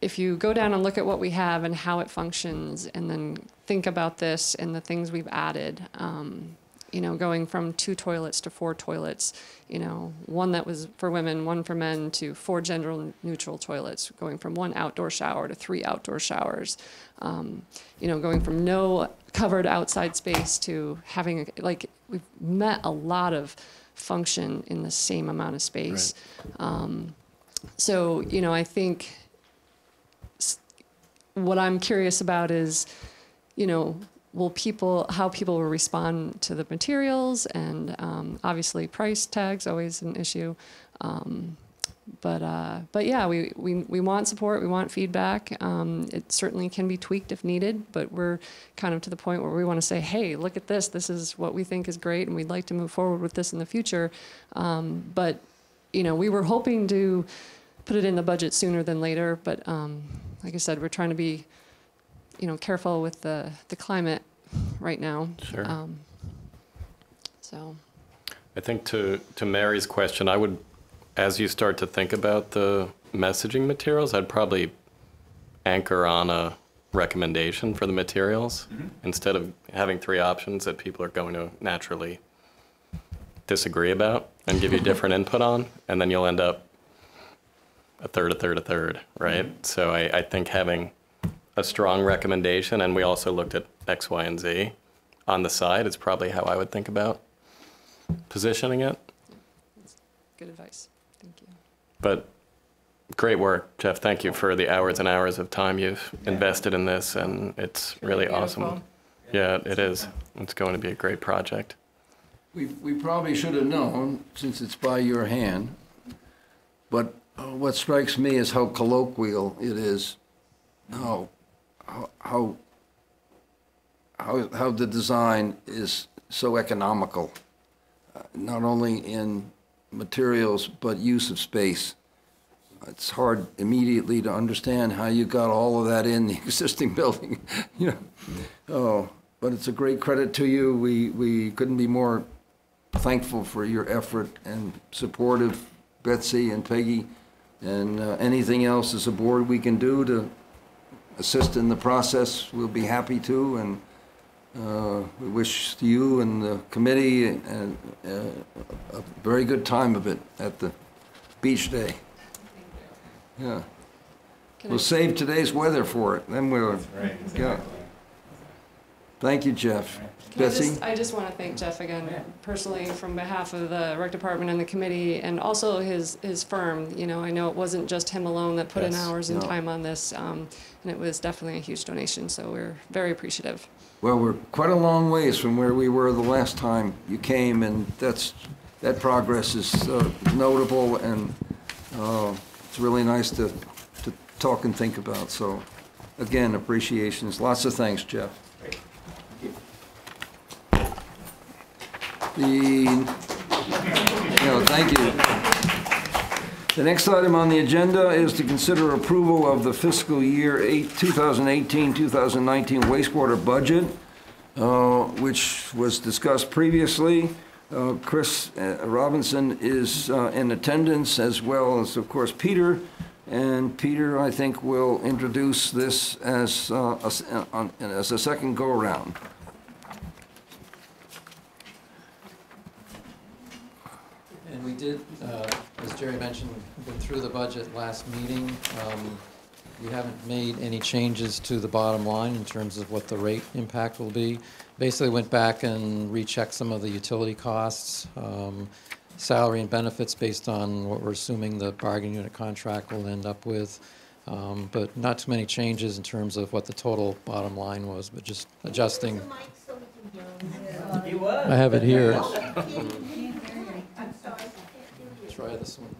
[SPEAKER 9] if you go down and look at what we have and how it functions, and then think about this and the things we've added, going from 2 toilets to 4 toilets, one that was for women, one for men, to 4 gender neutral toilets, going from 1 outdoor shower to 3 outdoor showers, going from no covered outside space to having, we've met a lot of function in the same amount of space. Right. So, I think what I'm curious about is, how people will respond to the materials, and obviously price tags always an issue. But yeah, we want support, we want feedback. It certainly can be tweaked if needed, but we're kind of to the point where we want to say, hey, look at this. This is what we think is great, and we'd like to move forward with this in the future. But we were hoping to put it in the budget sooner than later, but like I said, we're trying to be careful with the climate right now.
[SPEAKER 8] Sure.
[SPEAKER 9] So
[SPEAKER 8] I think to Mary's question, I would, as you start to think about the messaging materials, I'd probably anchor on a recommendation for the materials instead of having 3 options that people are going to naturally disagree about and give you different input on, and then you'll end up a third, right? So I think having a strong recommendation, and we also looked at X, Y, and Z on the side, is probably how I would think about positioning it.
[SPEAKER 9] good advice. Thank you.
[SPEAKER 8] But great work, Jeff. Thank you for the hours and hours of time you've invested in this, and it's really awesome. Yeah, it is. It's going to be a great project.
[SPEAKER 1] We probably should have known, since it's by your hand, but what strikes me is how colloquial it is, how the design is so economical, not only in materials, but use of space. It's hard immediately to understand how you got all of that in the existing building, you know. Oh, but it's a great credit to you. We couldn't be more thankful for your effort and supportive, Betsy and Peggy, and anything else as a board we can do to assist in the process, we'll be happy to, and we wish you and the committee a very good time of it at the beach day. Yeah. We'll save today's weather for it, then we'll,
[SPEAKER 5] Right.
[SPEAKER 1] yeah. Thank you, Jeff. Betsy?
[SPEAKER 9] I just want to thank Jeff again, personally, from behalf of the rec department and the committee, and also his firm. You know, I know it wasn't just him alone that put in hours and time on this, and it was definitely a huge donation, so we're very appreciative.
[SPEAKER 1] Well, we're quite a long ways from where we were the last time you came, and that progress is notable, and it's really nice to talk and think about. So, again, appreciations. Lots of thanks, Jeff. Thank you. The next item on the agenda is to consider approval of the fiscal year 2018-2019 wastewater budget, which was discussed previously. Chris Robinson is in attendance, as well as, of course, Peter. And Peter, I think, will introduce this as a second go-around.
[SPEAKER 11] And we did, as Jerry mentioned, go through the budget last meeting. We haven't made any changes to the bottom line in terms of what the rate impact will be. Basically went back and rechecked some of the utility costs, salary and benefits based on what we're assuming the bargaining unit contract will end up with. But not too many changes in terms of what the total bottom line was, but just adjusting. I have it here. Try this one.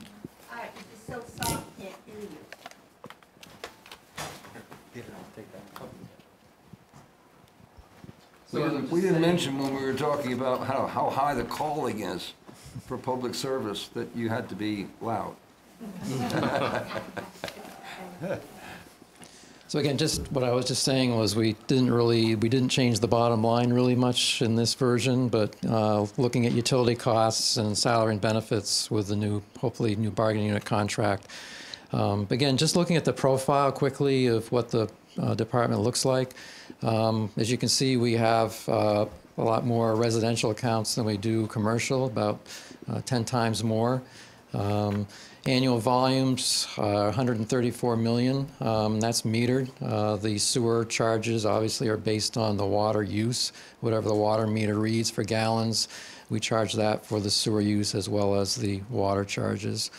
[SPEAKER 1] We didn't mention when we were talking about how high the calling is for public service, that you had to be loud.
[SPEAKER 11] So again, just what I was just saying was we didn't change the bottom line really much in this version, but looking at utility costs and salary and benefits with the new, hopefully new bargaining unit contract. Again, just looking at the profile quickly of what the department looks like. As you can see, we have a lot more residential accounts than we do commercial, about 10 times more. Annual volumes, 134 million. That's metered. The sewer charges obviously are based on the water use. Whatever the water meter reads for gallons, we charge that for the sewer use as well as the water charges.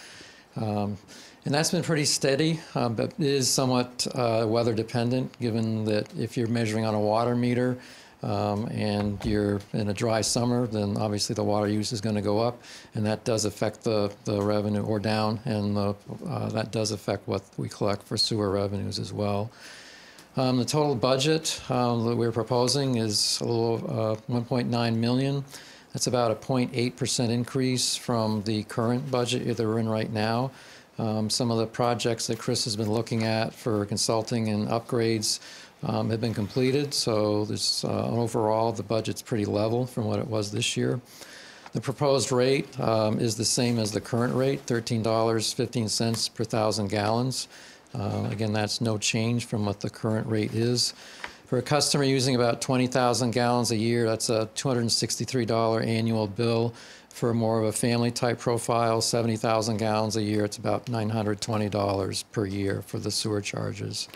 [SPEAKER 11] And that's been pretty steady, but it is somewhat weather dependent, given that if you're measuring on a water meter, and you're in a dry summer, then obviously the water use is going to go up, and that does affect the revenue, or down, and that does affect what we collect for sewer revenues as well. The total budget that we're proposing is a little 1.9 million. That's about a 0.8% increase from the current budget that we're in right now. Some of the projects that Chris has been looking at for consulting and upgrades have been completed, so there's overall the budget's pretty level from what it was this year. The proposed rate is the same as the current rate, $13.15 per 1,000 gallons. Again, that's no change from what the current rate is. For a customer using about 20,000 gallons a year, that's a $263 annual bill. For more of a family type profile, 70,000 gallons a year, it's about $920 per year for the sewer charges.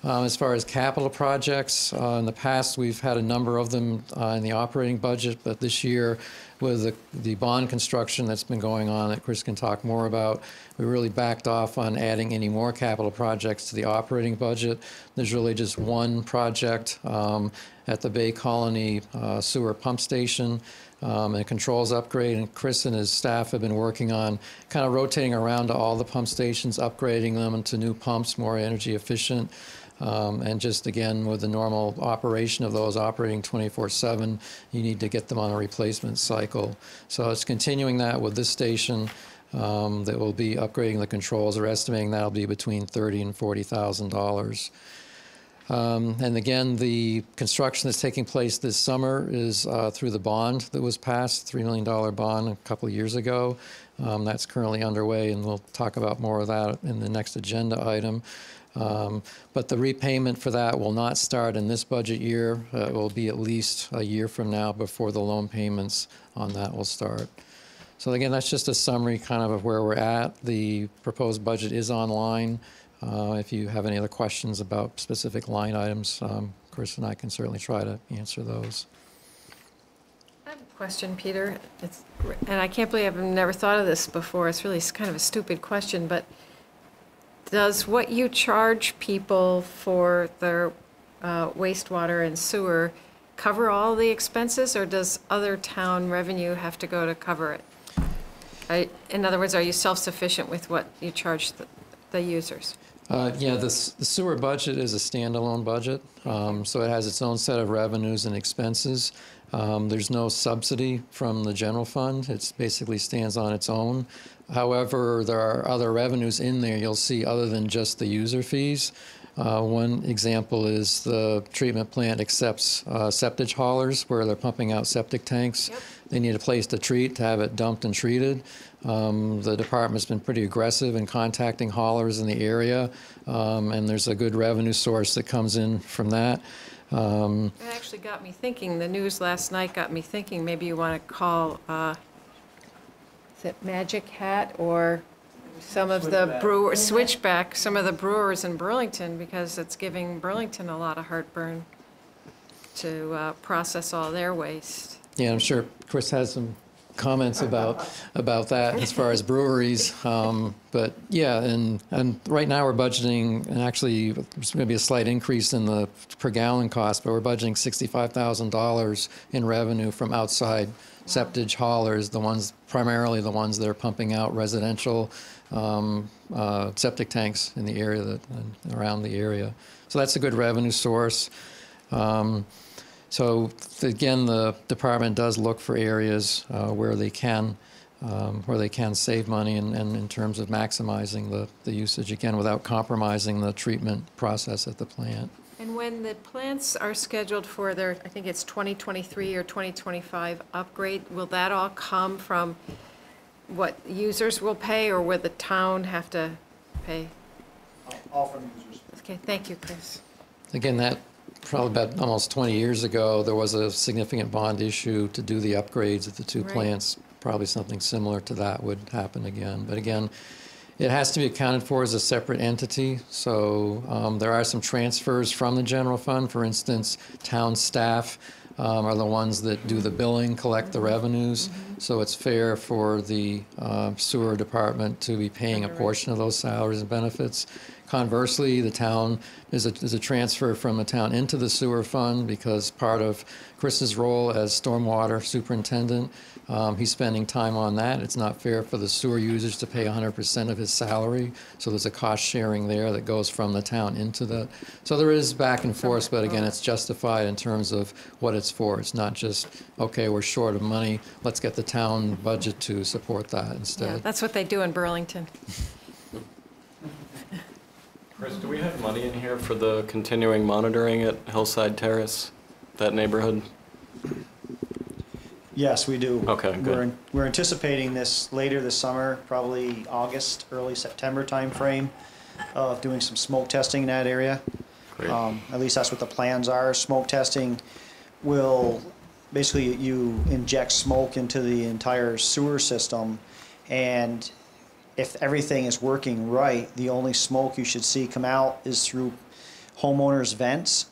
[SPEAKER 11] As far as capital projects, in the past we've had a number of them in the operating budget, but this year with the bond construction that's been going on that Chris can talk more about, we really backed off on adding any more capital projects to the operating budget. There's really just one project at the Bay Colony sewer pump station, and controls upgrade, and Chris and his staff have been working on kind of rotating around to all the pump stations, upgrading them into new pumps, more energy efficient. And just again, with the normal operation of those operating 24/7, you need to get them on a replacement cycle. So it's continuing that with this station that will be upgrading the controls. They're estimating that'll be between $30,000 and $40,000. And again, the construction that's taking place this summer is through the bond that was passed, $3 million bond a couple of years ago. That's currently underway, and we'll talk about more of that in the next agenda item. But the repayment for that will not start in this budget year. It will be at least a year from now before the loan payments on that will start. So again, that's just a summary kind of where we're at. The proposed budget is online. If you have any other questions about specific line items, Chris and I can certainly try to answer those.
[SPEAKER 2] I have a question, Peter. And I can't believe I've never thought of this before. It's really kind of a stupid question, but does what you charge people for their wastewater and sewer cover all the expenses, or does other town revenue have to go to cover it? In other words, are you self-sufficient with what you charge the users?
[SPEAKER 11] Yeah, the sewer budget is a standalone budget, so it has its own set of revenues and expenses. There's no subsidy from the general fund. It basically stands on its own. However, there are other revenues in there you'll see other than just the user fees. One example is the treatment plant accepts septic haulers where they're pumping out septic tanks. Yep. They need a place to treat, to have it dumped and treated. The department's been pretty aggressive in contacting haulers in the area, and there's a good revenue source that comes in from that.
[SPEAKER 2] It actually got me thinking, the news last night got me thinking, maybe you want to call, is it Magic Hat or some of the brewers, Switchback, some of the brewers in Burlington, because it's giving Burlington a lot of heartburn to process all their waste.
[SPEAKER 11] Yeah, I'm sure Chris has some comments about that as far as breweries. But yeah, and right now we're budgeting, and actually there's going to be a slight increase in the per gallon cost, but we're budgeting $65,000 in revenue from outside septage haulers, primarily the ones that are pumping out residential septic tanks in the area around the area. So that's a good revenue source. So again, the department does look for areas where they can save money and in terms of maximizing the usage, again, without compromising the treatment process at the plant.
[SPEAKER 2] And when the plants are scheduled for their, I think it's 2023 or 2025 upgrade, will that all come from what users will pay, or will the town have to pay?
[SPEAKER 12] All from users.
[SPEAKER 2] Okay, thank you, Chris.
[SPEAKER 11] Again, that probably about almost 20 years ago, there was a significant bond issue to do the upgrades at the two
[SPEAKER 2] Right.
[SPEAKER 11] plants. Probably something similar to that would happen again. But again, it has to be accounted for as a separate entity. So there are some transfers from the general fund. For instance, town staff are the ones that do the billing, collect the revenues. So it's fair for the sewer department to be paying a portion of those salaries and benefits. Conversely, the town is a transfer from the town into the sewer fund, because part of Chris's role as stormwater superintendent, he's spending time on that. It's not fair for the sewer users to pay 100% of his salary, so there's a cost sharing there that goes from the town into the. So there is back and forth, but again, it's justified in terms of what it's for. It's not just, okay, we're short of money, let's get the town budget to support that instead.
[SPEAKER 2] Yeah, that's what they do in Burlington.
[SPEAKER 8] Chris, do we have money in here for the continuing monitoring at Hillside Terrace, that neighborhood?
[SPEAKER 12] Yes, we do.
[SPEAKER 8] Okay, good.
[SPEAKER 12] We're anticipating this later this summer, probably August, early September timeframe, of doing some smoke testing in that area.
[SPEAKER 8] Great.
[SPEAKER 12] At least that's what the plans are. Smoke testing will, basically you inject smoke into the entire sewer system, and if everything is working right, the only smoke you should see come out is through homeowners' vents.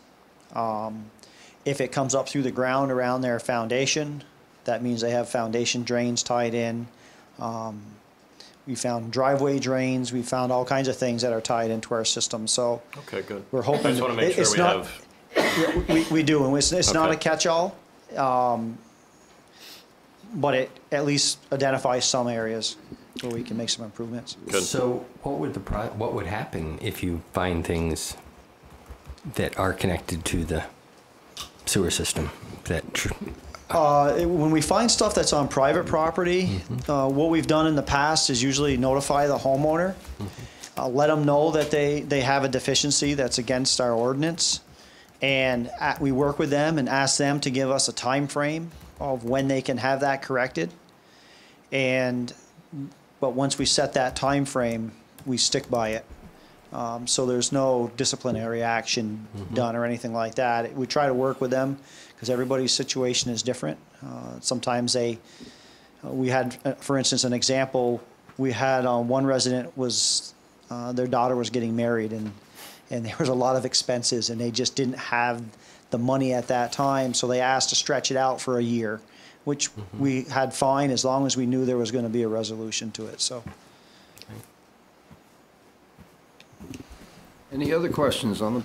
[SPEAKER 12] If it comes up through the ground around their foundation, that means they have foundation drains tied in. We found driveway drains. We found all kinds of things that are tied into our system. So
[SPEAKER 8] Okay, good.
[SPEAKER 12] we're hoping.
[SPEAKER 8] I just want to make sure we have.
[SPEAKER 12] Yeah, we do, and it's not a
[SPEAKER 8] Okay.
[SPEAKER 12] catch-all, but it at least identifies some areas where we can make some improvements.
[SPEAKER 8] Good.
[SPEAKER 3] So what would happen if you find things that are connected to the sewer system?
[SPEAKER 12] When we find stuff that's on private property, what we've done in the past is usually notify the homeowner, let them know that they have a deficiency that's against our ordinance, and we work with them and ask them to give us a time frame of when they can have that corrected. But once we set that time frame, we stick by it. So there's no disciplinary action done or anything like that. We try to work with them because everybody's situation is different. Sometimes we had, for instance, an example, we had one resident their daughter was getting married, and there was a lot of expenses, and they just didn't have the money at that time, so they asked to stretch it out for a year, which we had fine as long as we knew there was going to be a resolution to it. So.
[SPEAKER 1] Any other questions on the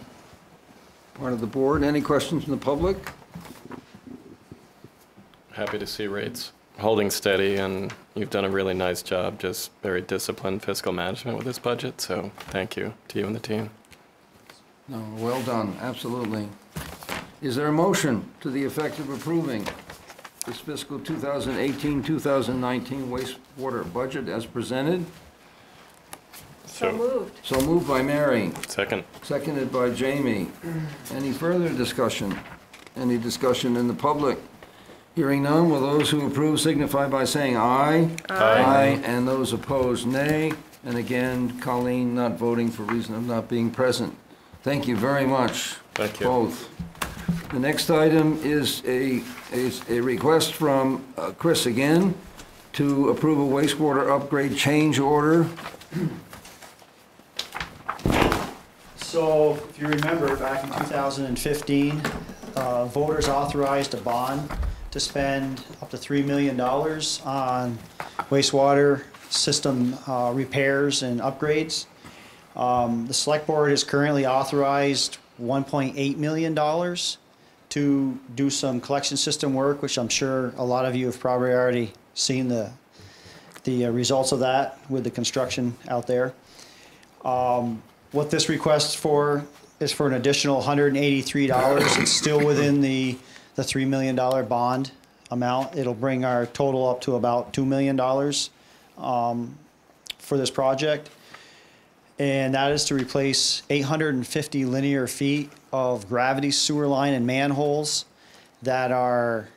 [SPEAKER 1] part of the board? Any questions from the public?
[SPEAKER 8] Happy to see rates holding steady, and you've done a really nice job, just very disciplined fiscal management with this budget, so thank you to you and the team.
[SPEAKER 1] No, well done, absolutely. Is there a motion to the effect of approving this fiscal 2018-2019 wastewater budget as presented?
[SPEAKER 2] So moved.
[SPEAKER 1] So moved by Mary,
[SPEAKER 8] Second.
[SPEAKER 1] seconded by Jamie. Any further discussion? Any discussion in the public? Hearing none, will those who approve signify by saying aye? Aye. And those opposed, nay. And again, Colleen not voting for reason of not being present. Thank you very much.
[SPEAKER 8] Thank you.
[SPEAKER 1] Both. The next item is a request from Chris again to approve a wastewater upgrade change order.
[SPEAKER 12] So if you remember, back in 2015, voters authorized a bond to spend up to $3 million on wastewater system repairs and upgrades. The select board has currently authorized $1.8 million to do some collection system work, which I'm sure a lot of you have probably already seen the results of that with the construction out there. What this request for is for an additional $183. It's still within the $3 million bond amount. It'll bring our total up to about $2 million for this project. And that is to replace 850 linear feet of gravity sewer line and manholes that are,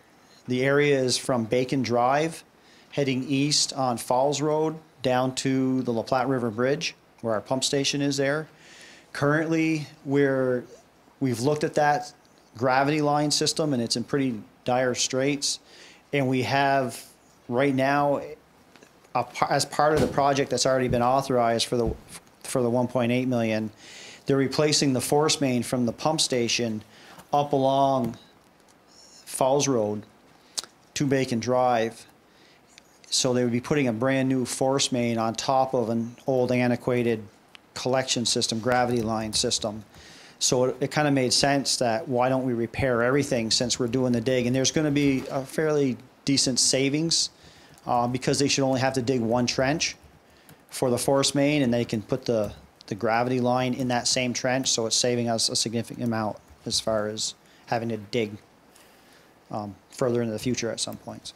[SPEAKER 12] the area is from Bacon Drive, heading east on Falls Road down to the La Platte River Bridge, where our pump station is there. Currently, we've looked at that gravity line system, and it's in pretty dire straits. And we have, right now, as part of the project that's already been authorized for the 1.8 million, they're replacing the force main from the pump station up along Falls Road to Bacon Drive. So they would be putting a brand new force main on top of an old antiquated collection system, gravity line system. So it kind of made sense that why don't we repair everything since we're doing the dig? And there's going to be a fairly decent savings because they should only have to dig one trench for the force main, and they can put the gravity line in that same trench, so it's saving us a significant amount as far as having to dig further into the future at some point. So.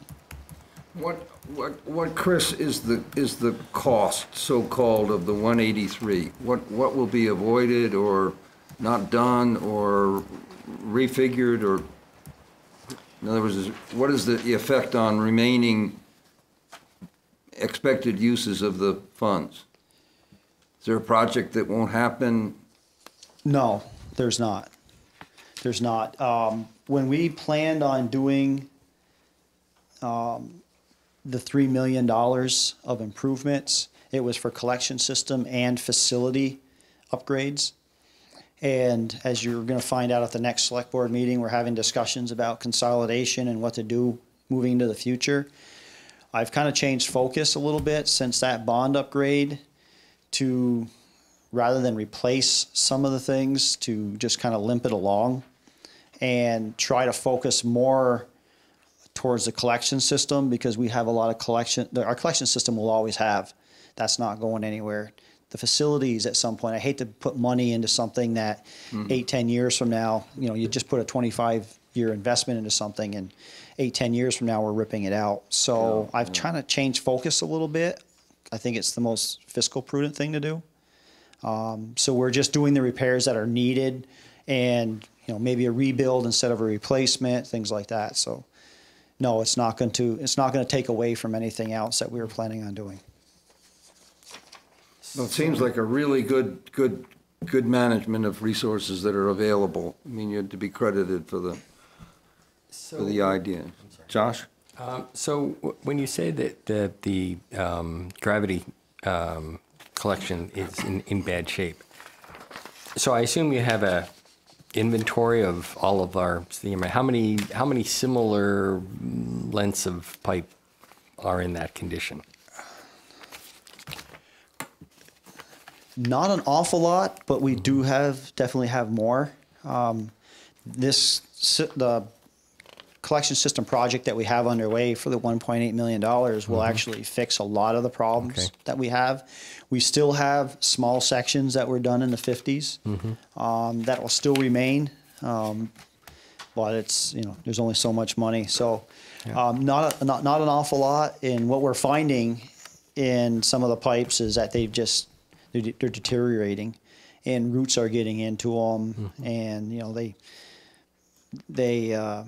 [SPEAKER 1] What, Chris, is the cost, so-called, of the 183? What will be avoided or not done or refigured, or, in other words, what is the effect on remaining expected uses of the funds? Is there a project that won't happen? No,
[SPEAKER 12] there's not. There's not. When we planned on doing the $3 million of improvements, it was for collection system and facility upgrades. And as you're going to find out at the next select board meeting, we're having discussions about consolidation and what to do moving into the future. I've kind of changed focus a little bit since that bond upgrade to, rather than replace some of the things, to just kind of limp it along and try to focus more towards the collection system, because we have a lot of collection. Our collection system will always have. That's not going anywhere. The facilities at some point, I hate to put money into something that 8-10 years from now, you just put a 25-year investment into something, and 8-10 years from now we're ripping it out. So I've trying to change focus a little bit. I think it's the most fiscal prudent thing to do. So we're just doing the repairs that are needed, and maybe a rebuild instead of a replacement, things like that. So no, it's not going to take away from anything else that we were planning on doing.
[SPEAKER 1] Well, it seems like a really good management of resources that are available. I mean, you're to be credited for the idea. Josh?
[SPEAKER 3] So when you say that the gravity collection is in bad shape, so I assume you have a inventory of all of our, how many similar lengths of pipe are in that condition?
[SPEAKER 12] Not an awful lot, but we do definitely have more. The collection system project that we have underway for the $1.8 million will actually fix a lot of the problems that we have. We still have small sections that were done in the 50s that will still remain, but it's there's only so much money, so not an awful lot. And what we're finding in some of the pipes is that they're deteriorating, and roots are getting into them, and they're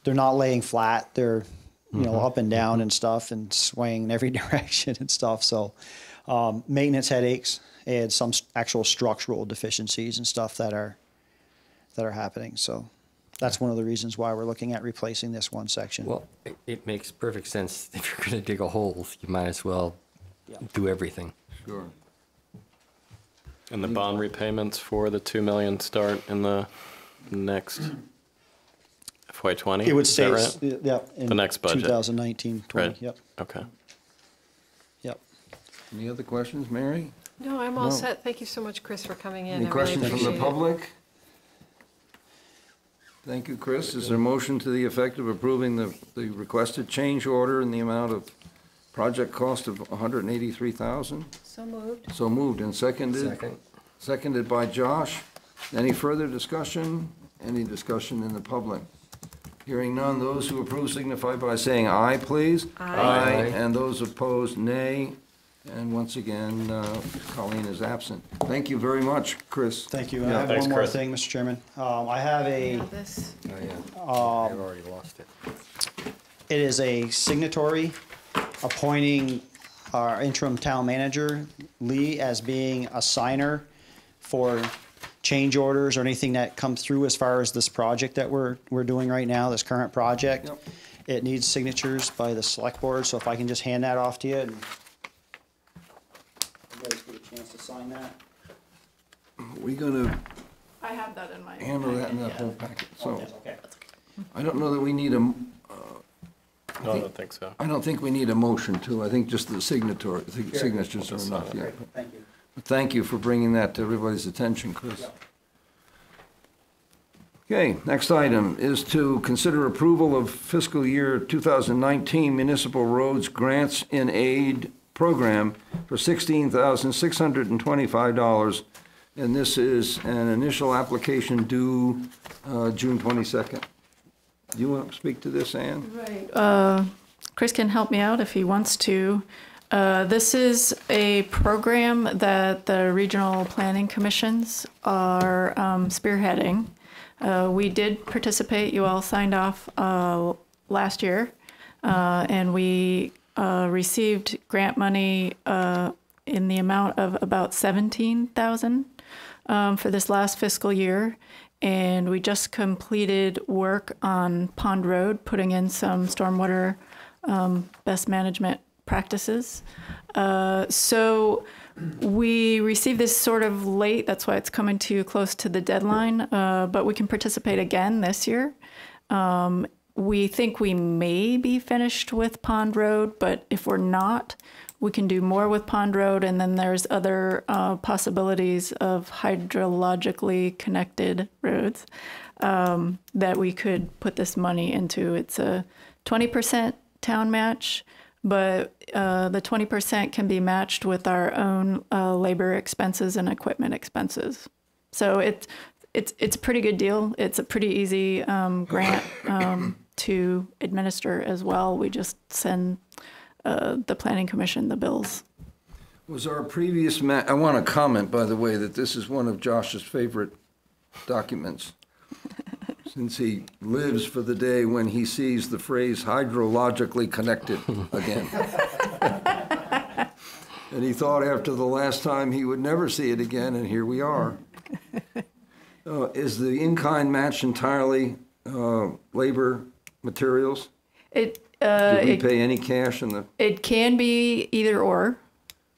[SPEAKER 12] not laying flat. They're up and down and stuff, and swaying in every direction and stuff. So maintenance headaches and some actual structural deficiencies and stuff that are happening. So that's one of the reasons why we're looking at replacing this one section.
[SPEAKER 3] Well, it makes perfect sense. If you're going to dig a hole, you might as well do everything.
[SPEAKER 1] Sure.
[SPEAKER 8] And the bond repayments for the $2 million start in the next FY20?
[SPEAKER 12] It would
[SPEAKER 8] Is
[SPEAKER 12] stay,
[SPEAKER 8] that right?
[SPEAKER 12] yep. in
[SPEAKER 8] The next budget.
[SPEAKER 12] 2019, 20,
[SPEAKER 8] Right.
[SPEAKER 12] yep,
[SPEAKER 8] Okay.
[SPEAKER 12] yep.
[SPEAKER 1] Any other questions, Mary?
[SPEAKER 2] No, I'm all
[SPEAKER 1] No.
[SPEAKER 2] set. Thank you so much, Chris, for coming in.
[SPEAKER 1] Any
[SPEAKER 2] I really
[SPEAKER 1] questions from the
[SPEAKER 2] appreciate it.
[SPEAKER 1] public? Thank you, Chris. Is there a motion to the effect of approving the requested change order in the amount of project cost of $183,000?
[SPEAKER 2] So moved.
[SPEAKER 1] So moved and seconded?
[SPEAKER 3] Second.
[SPEAKER 1] Seconded by Josh. Any further discussion? Any discussion in the public? Hearing none, those who approve signify by saying aye, please.
[SPEAKER 2] Aye.
[SPEAKER 1] And those opposed, nay. And once again, Colleen is absent. Thank you very much, Chris.
[SPEAKER 12] Thank you.
[SPEAKER 1] Yeah,
[SPEAKER 12] I have
[SPEAKER 8] thanks,
[SPEAKER 12] one more
[SPEAKER 8] Chris.
[SPEAKER 12] thing, Mr. Chairman. I have a,
[SPEAKER 2] Now this.
[SPEAKER 3] Oh, yeah. I've already lost it.
[SPEAKER 12] it is a signatory appointing our interim town manager, Lee, as being a signer for change orders or anything that comes through as far as this project that we're doing right now, this current project.
[SPEAKER 1] Yep.
[SPEAKER 12] It needs signatures by the select board, so if I can just hand that off to you and you guys get a chance to sign that.
[SPEAKER 1] We're gonna
[SPEAKER 4] I have that in my.
[SPEAKER 1] handle that in that whole packet, so
[SPEAKER 12] Yes, okay.
[SPEAKER 1] I don't know that we need a,
[SPEAKER 8] No, I don't think so.
[SPEAKER 1] I don't think we need a motion to, I think just the signatures are enough, yeah.
[SPEAKER 12] Thank you.
[SPEAKER 1] But thank you for bringing that to everybody's attention, Chris. Okay, next item is to consider approval of fiscal year 2019 municipal roads grants in aid program for $16,625. And this is an initial application due June 22nd. Do you want to speak to this, Ann?
[SPEAKER 4] Right. Chris can help me out if he wants to. This is a program that the regional planning commissions are spearheading. We did participate. You all signed off last year, and we received grant money in the amount of about $17,000 for this last fiscal year. And we just completed work on Pond Road, putting in some stormwater best management practices. So we received this sort of late, that's why it's coming to you close to the deadline, but we can participate again this year. We think we may be finished with Pond Road, but if we're not, we can do more with Pond Road, and then there's other possibilities of hydrologically connected roads that we could put this money into. It's a 20% town match, but the 20% can be matched with our own labor expenses and equipment expenses. So it's a pretty good deal. It's a pretty easy grant to administer as well. We just send the Planning Commission the bills.
[SPEAKER 1] Was our previous I want to comment, by the way, that this is one of Josh's favorite documents, since he lives for the day when he sees the phrase hydrologically connected again. And he thought after the last time he would never see it again, and here we are. Is the in-kind match entirely labor materials?
[SPEAKER 4] Did
[SPEAKER 1] we pay any cash in the?
[SPEAKER 4] It can be either or.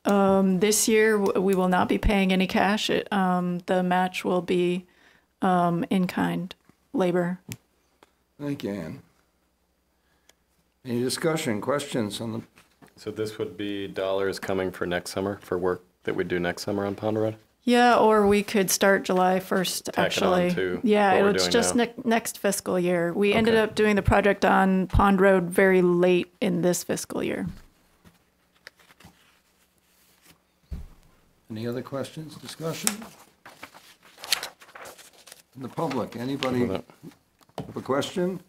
[SPEAKER 4] This year, we will not be paying any cash. The match will be in-kind labor.
[SPEAKER 1] Thank you, Ann. Any discussion, questions on the?
[SPEAKER 8] So this would be dollars coming for next summer, for work that we do next summer on Pond Road?
[SPEAKER 4] Yeah, or we could start July 1st,
[SPEAKER 8] Tack it on
[SPEAKER 4] actually.
[SPEAKER 8] to
[SPEAKER 4] Yeah,
[SPEAKER 8] what we're
[SPEAKER 4] it's
[SPEAKER 8] doing
[SPEAKER 4] just
[SPEAKER 8] now.
[SPEAKER 4] next fiscal year. We ended
[SPEAKER 8] Okay.
[SPEAKER 4] up doing the project on Pond Road very late in this fiscal year.
[SPEAKER 1] Any other questions, discussion? In the public, anybody have a question?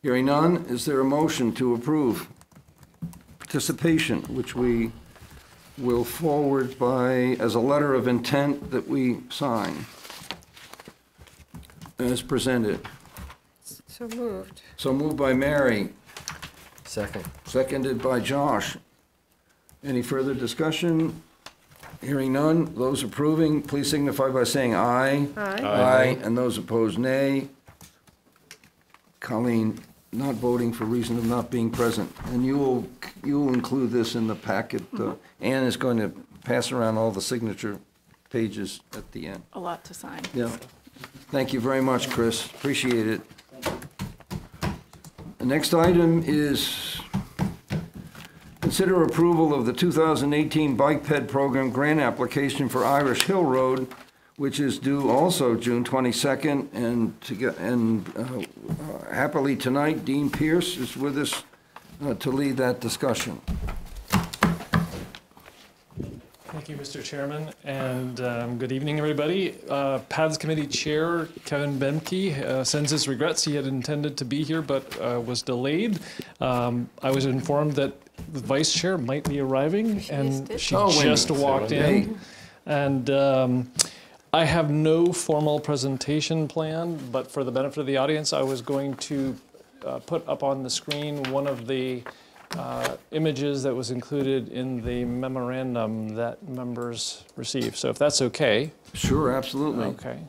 [SPEAKER 1] Hearing none, is there a motion to approve participation, which we will forward by, as a letter of intent that we sign, as presented?
[SPEAKER 2] So moved.
[SPEAKER 1] So moved by Mary,
[SPEAKER 3] Second.
[SPEAKER 1] seconded by Josh. Any further discussion? Hearing none, those approving, please signify by saying aye.
[SPEAKER 2] Aye.
[SPEAKER 1] Aye, and those opposed, nay. Colleen, not voting for reason of not being present. And you'll include this in the packet. Ann is going to pass around all the signature pages at the end.
[SPEAKER 4] A lot to sign.
[SPEAKER 1] Yeah. Thank you very much, Chris. Appreciate it. The next item is consider approval of the 2018 Bike Ped Program grant application for Irish Hill Road, which is due also June 22nd. And happily tonight, Dean Pierce is with us to lead that discussion.
[SPEAKER 13] Thank you, Mr. Chairman, and good evening, everybody. Paths Committee Chair Kevin Bemke sends his regrets. He had intended to be here, but was delayed. I was informed that the Vice Chair might be arriving, and she just walked in. And I have no formal presentation planned, but for the benefit of the audience, I was going to put up on the screen one of the images that was included in the memorandum that members received. So if that's okay.
[SPEAKER 1] Sure, absolutely.
[SPEAKER 13] Okay.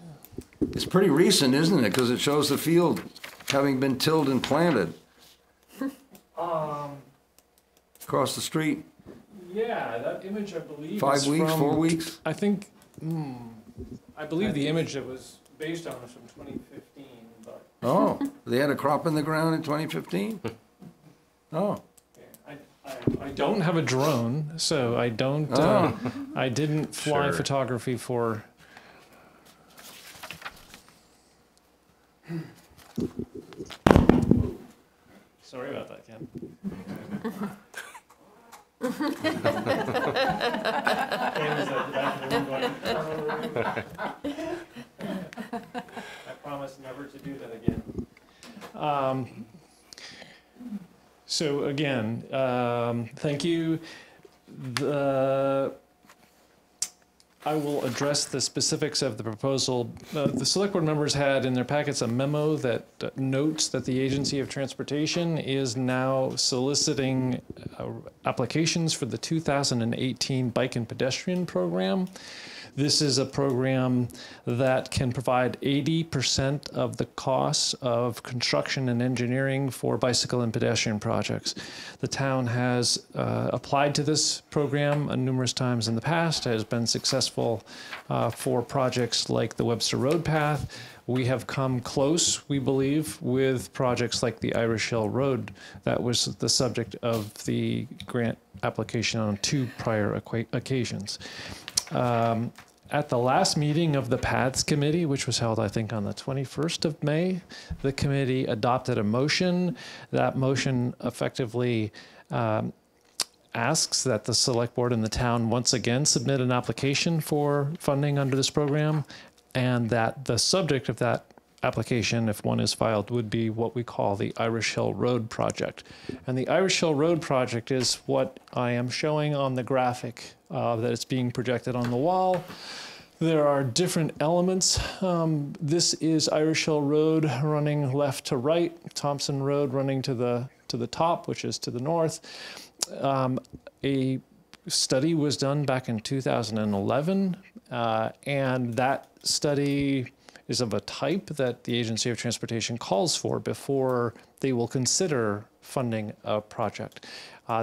[SPEAKER 1] It's pretty recent, isn't it? Because it shows the field having been tilled and planted. Across the street.
[SPEAKER 13] Yeah, that image I believe
[SPEAKER 1] 5 weeks,
[SPEAKER 13] from,
[SPEAKER 1] 4 weeks?
[SPEAKER 13] I think, I believe the image that was based on is from 2015. But
[SPEAKER 1] Oh, they had a crop in the ground in 2015? Oh.
[SPEAKER 13] I don't have a drone, so I don't. I didn't fly photography for. Sorry about that, Ken. Ken is at the back of the room going, I promise never to do that again. So again, thank you. I will address the specifics of the proposal. The Select Board members had in their packets a memo that notes that the Agency of Transportation is now soliciting applications for the 2018 Bike and Pedestrian Program. This is a program that can provide 80% of the costs of construction and engineering for bicycle and pedestrian projects. The town has applied to this program numerous times in the past, has been successful for projects like the Webster Road Path. We have come close, we believe, with projects like the Irish Hill Road. That was the subject of the grant application on 2 prior occasions. At the last meeting of the Paths Committee, which was held, I think, on the 21st of May, the committee adopted a motion. That motion effectively asks that the Select Board and the town once again submit an application for funding under this program, and that the subject of that application, if one is filed, would be what we call the Irish Hill Road Project. And the Irish Hill Road Project is what I am showing on the graphic that is being projected on the wall. There are different elements. This is Irish Hill Road running left to right, Thompson Road running to the top, which is to the north. A study was done back in 2011, and that study is of a type that the Agency of Transportation calls for before they will consider funding a project.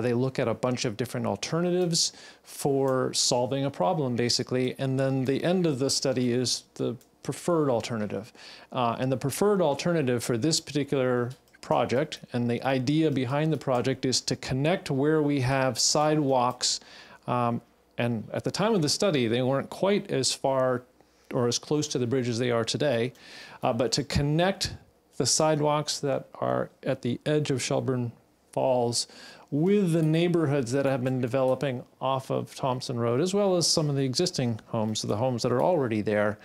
[SPEAKER 13] They look at a bunch of different alternatives for solving a problem, basically, and then the end of the study is the preferred alternative. And the preferred alternative for this particular project, and the idea behind the project, is to connect where we have sidewalks, and at the time of the study, they weren't quite as far or as close to the bridge as they are today, but to connect the sidewalks that are at the edge of Shelburne Falls with the neighborhoods that have been developing off of Thompson Road, as well as some of the existing homes, the homes that are already there.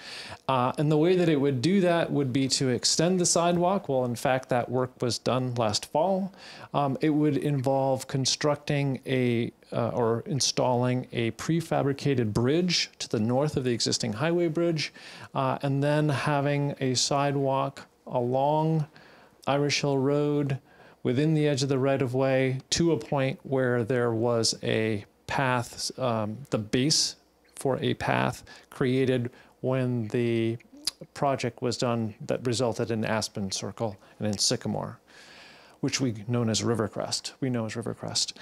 [SPEAKER 13] And the way that it would do that would be to extend the sidewalk. Well, in fact, that work was done last fall. It would involve constructing or installing a prefabricated bridge to the north of the existing highway bridge, and then having a sidewalk along Irish Hill Road within the edge of the right-of-way to a point where there was a path, the base for a path created when the project was done that resulted in Aspen Circle and in Sycamore, which we know as Rivercrest.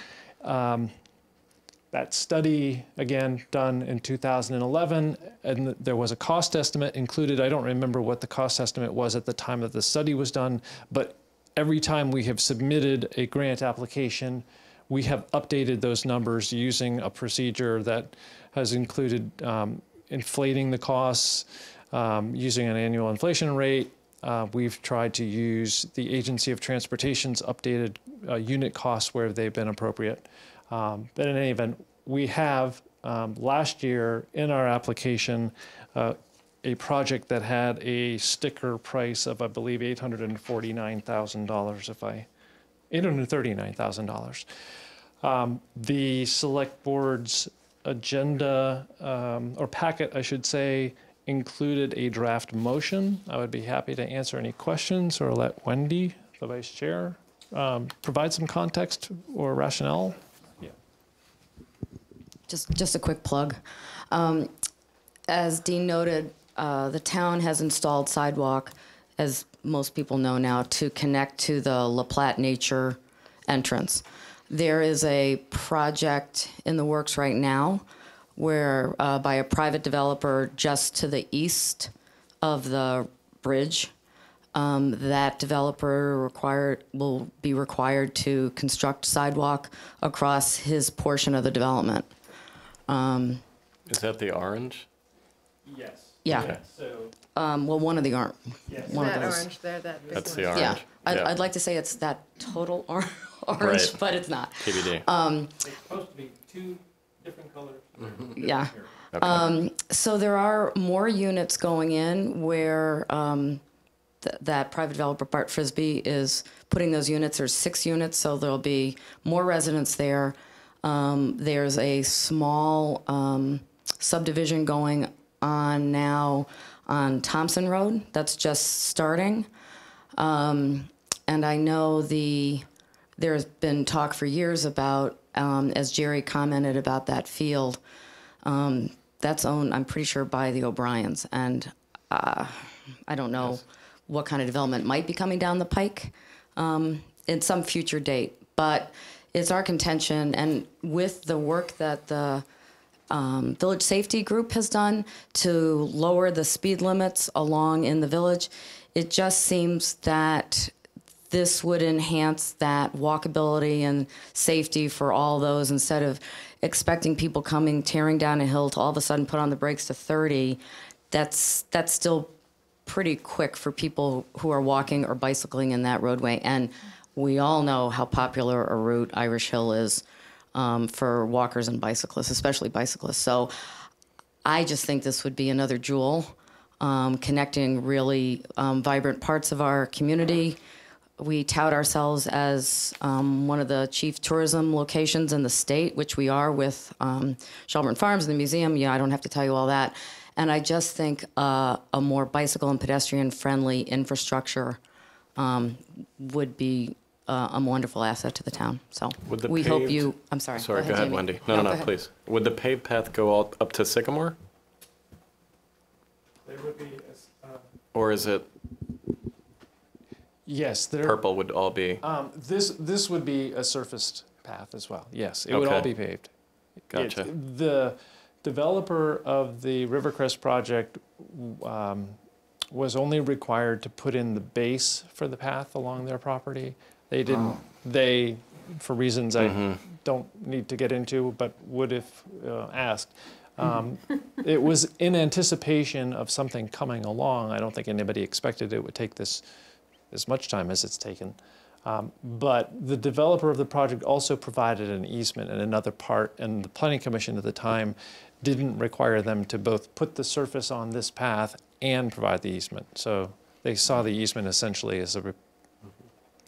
[SPEAKER 13] That study, again, done in 2011, and there was a cost estimate included. I don't remember what the cost estimate was at the time that the study was done, but every time we have submitted a grant application, we have updated those numbers using a procedure that has included inflating the costs, using an annual inflation rate. We've tried to use the Agency of Transportation's updated unit costs where they've been appropriate. But in any event, we have last year in our application a project that had a sticker price of, I believe, $849,000, $839,000. The select board's agenda, or packet, I should say, included a draft motion. I would be happy to answer any questions or let Wendy, the vice chair, provide some context or rationale. Yeah.
[SPEAKER 14] Just a quick plug. As Dean noted, the town has installed sidewalk, as most people know now, to connect to the La Platte Nature entrance. There is a project in the works right now where by a private developer just to the east of the bridge. That developer will be required to construct sidewalk across his portion of the development.
[SPEAKER 8] Is that the orange?
[SPEAKER 13] Yes.
[SPEAKER 14] Yeah.
[SPEAKER 8] Okay.
[SPEAKER 13] So,
[SPEAKER 14] Well, one of the orange.
[SPEAKER 13] yes.
[SPEAKER 14] One of
[SPEAKER 2] That
[SPEAKER 14] those.
[SPEAKER 2] orange there, that big
[SPEAKER 8] That's
[SPEAKER 2] one.
[SPEAKER 8] the orange.
[SPEAKER 14] Yeah.
[SPEAKER 8] Yeah.
[SPEAKER 14] I'd like to say it's that total orange,
[SPEAKER 8] Right.
[SPEAKER 14] but it's not.
[SPEAKER 8] TBD.
[SPEAKER 13] It's supposed to be two different colors.
[SPEAKER 14] Yeah.
[SPEAKER 8] Okay.
[SPEAKER 14] So there are more units going in where that private developer, Bart Frisbee, is putting those units. There's 6 units, so there'll be more residents there. There's a small subdivision going on now on Thompson Road that's just starting. And I know there's been talk for years about, as Jerry commented about that field, that's owned, I'm pretty sure, by the O'Briens. And I don't know what kind of development might be coming down the pike in some future date. But it's our contention, and with the work that the Village Safety Group has done to lower the speed limits along in the village, it just seems that this would enhance that walkability and safety for all those, instead of expecting people coming, tearing down a hill to all of a sudden put on the brakes to 30. That's still pretty quick for people who are walking or bicycling in that roadway. And we all know how popular a route Irish Hill is for walkers and bicyclists, especially bicyclists. So I just think this would be another jewel, connecting really vibrant parts of our community. We tout ourselves as one of the chief tourism locations in the state, which we are with Shelburne Farms and the museum. Yeah, I don't have to tell you all that. And I just think a more bicycle and pedestrian-friendly infrastructure would be a wonderful asset to the town. So we hope you. I'm sorry.
[SPEAKER 8] Sorry, go ahead,
[SPEAKER 14] Jamie.
[SPEAKER 8] Wendy. No,
[SPEAKER 14] go ahead.
[SPEAKER 8] please. Would the paved path go all up to Sycamore?
[SPEAKER 13] There would be,
[SPEAKER 8] Or is it
[SPEAKER 13] yes, there.
[SPEAKER 8] purple would all be?
[SPEAKER 13] This would be a surfaced path as well. Yes, it would all
[SPEAKER 8] Okay.
[SPEAKER 13] be paved.
[SPEAKER 8] Gotcha.
[SPEAKER 13] The developer of the Rivercrest project was only required to put in the base for the path along their property. They didn't. They, for reasons I don't need to get into, but would if asked. It was in anticipation of something coming along. I don't think anybody expected it would take this as much time as it's taken. But the developer of the project also provided an easement in another part, and the Planning Commission at the time didn't require them to both put the surface on this path and provide the easement. So they saw the easement essentially as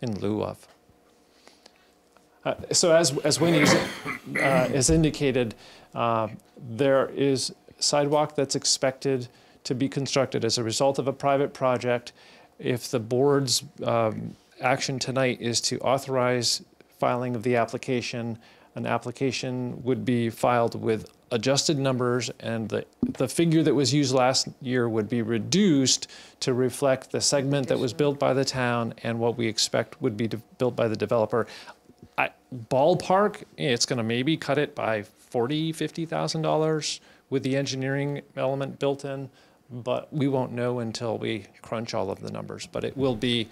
[SPEAKER 13] in lieu of. So as Wendy has indicated, there is sidewalk that's expected to be constructed as a result of a private project. If the board's action tonight is to authorize filing of the application, an application would be filed with adjusted numbers, and the figure that was used last year would be reduced to reflect the segment that was built by the town and what we expect would be built by the developer. Ballpark, it's going to maybe cut it by $40,000, $50,000 with the engineering element built in, but we won't know until we crunch all of the numbers. But it will be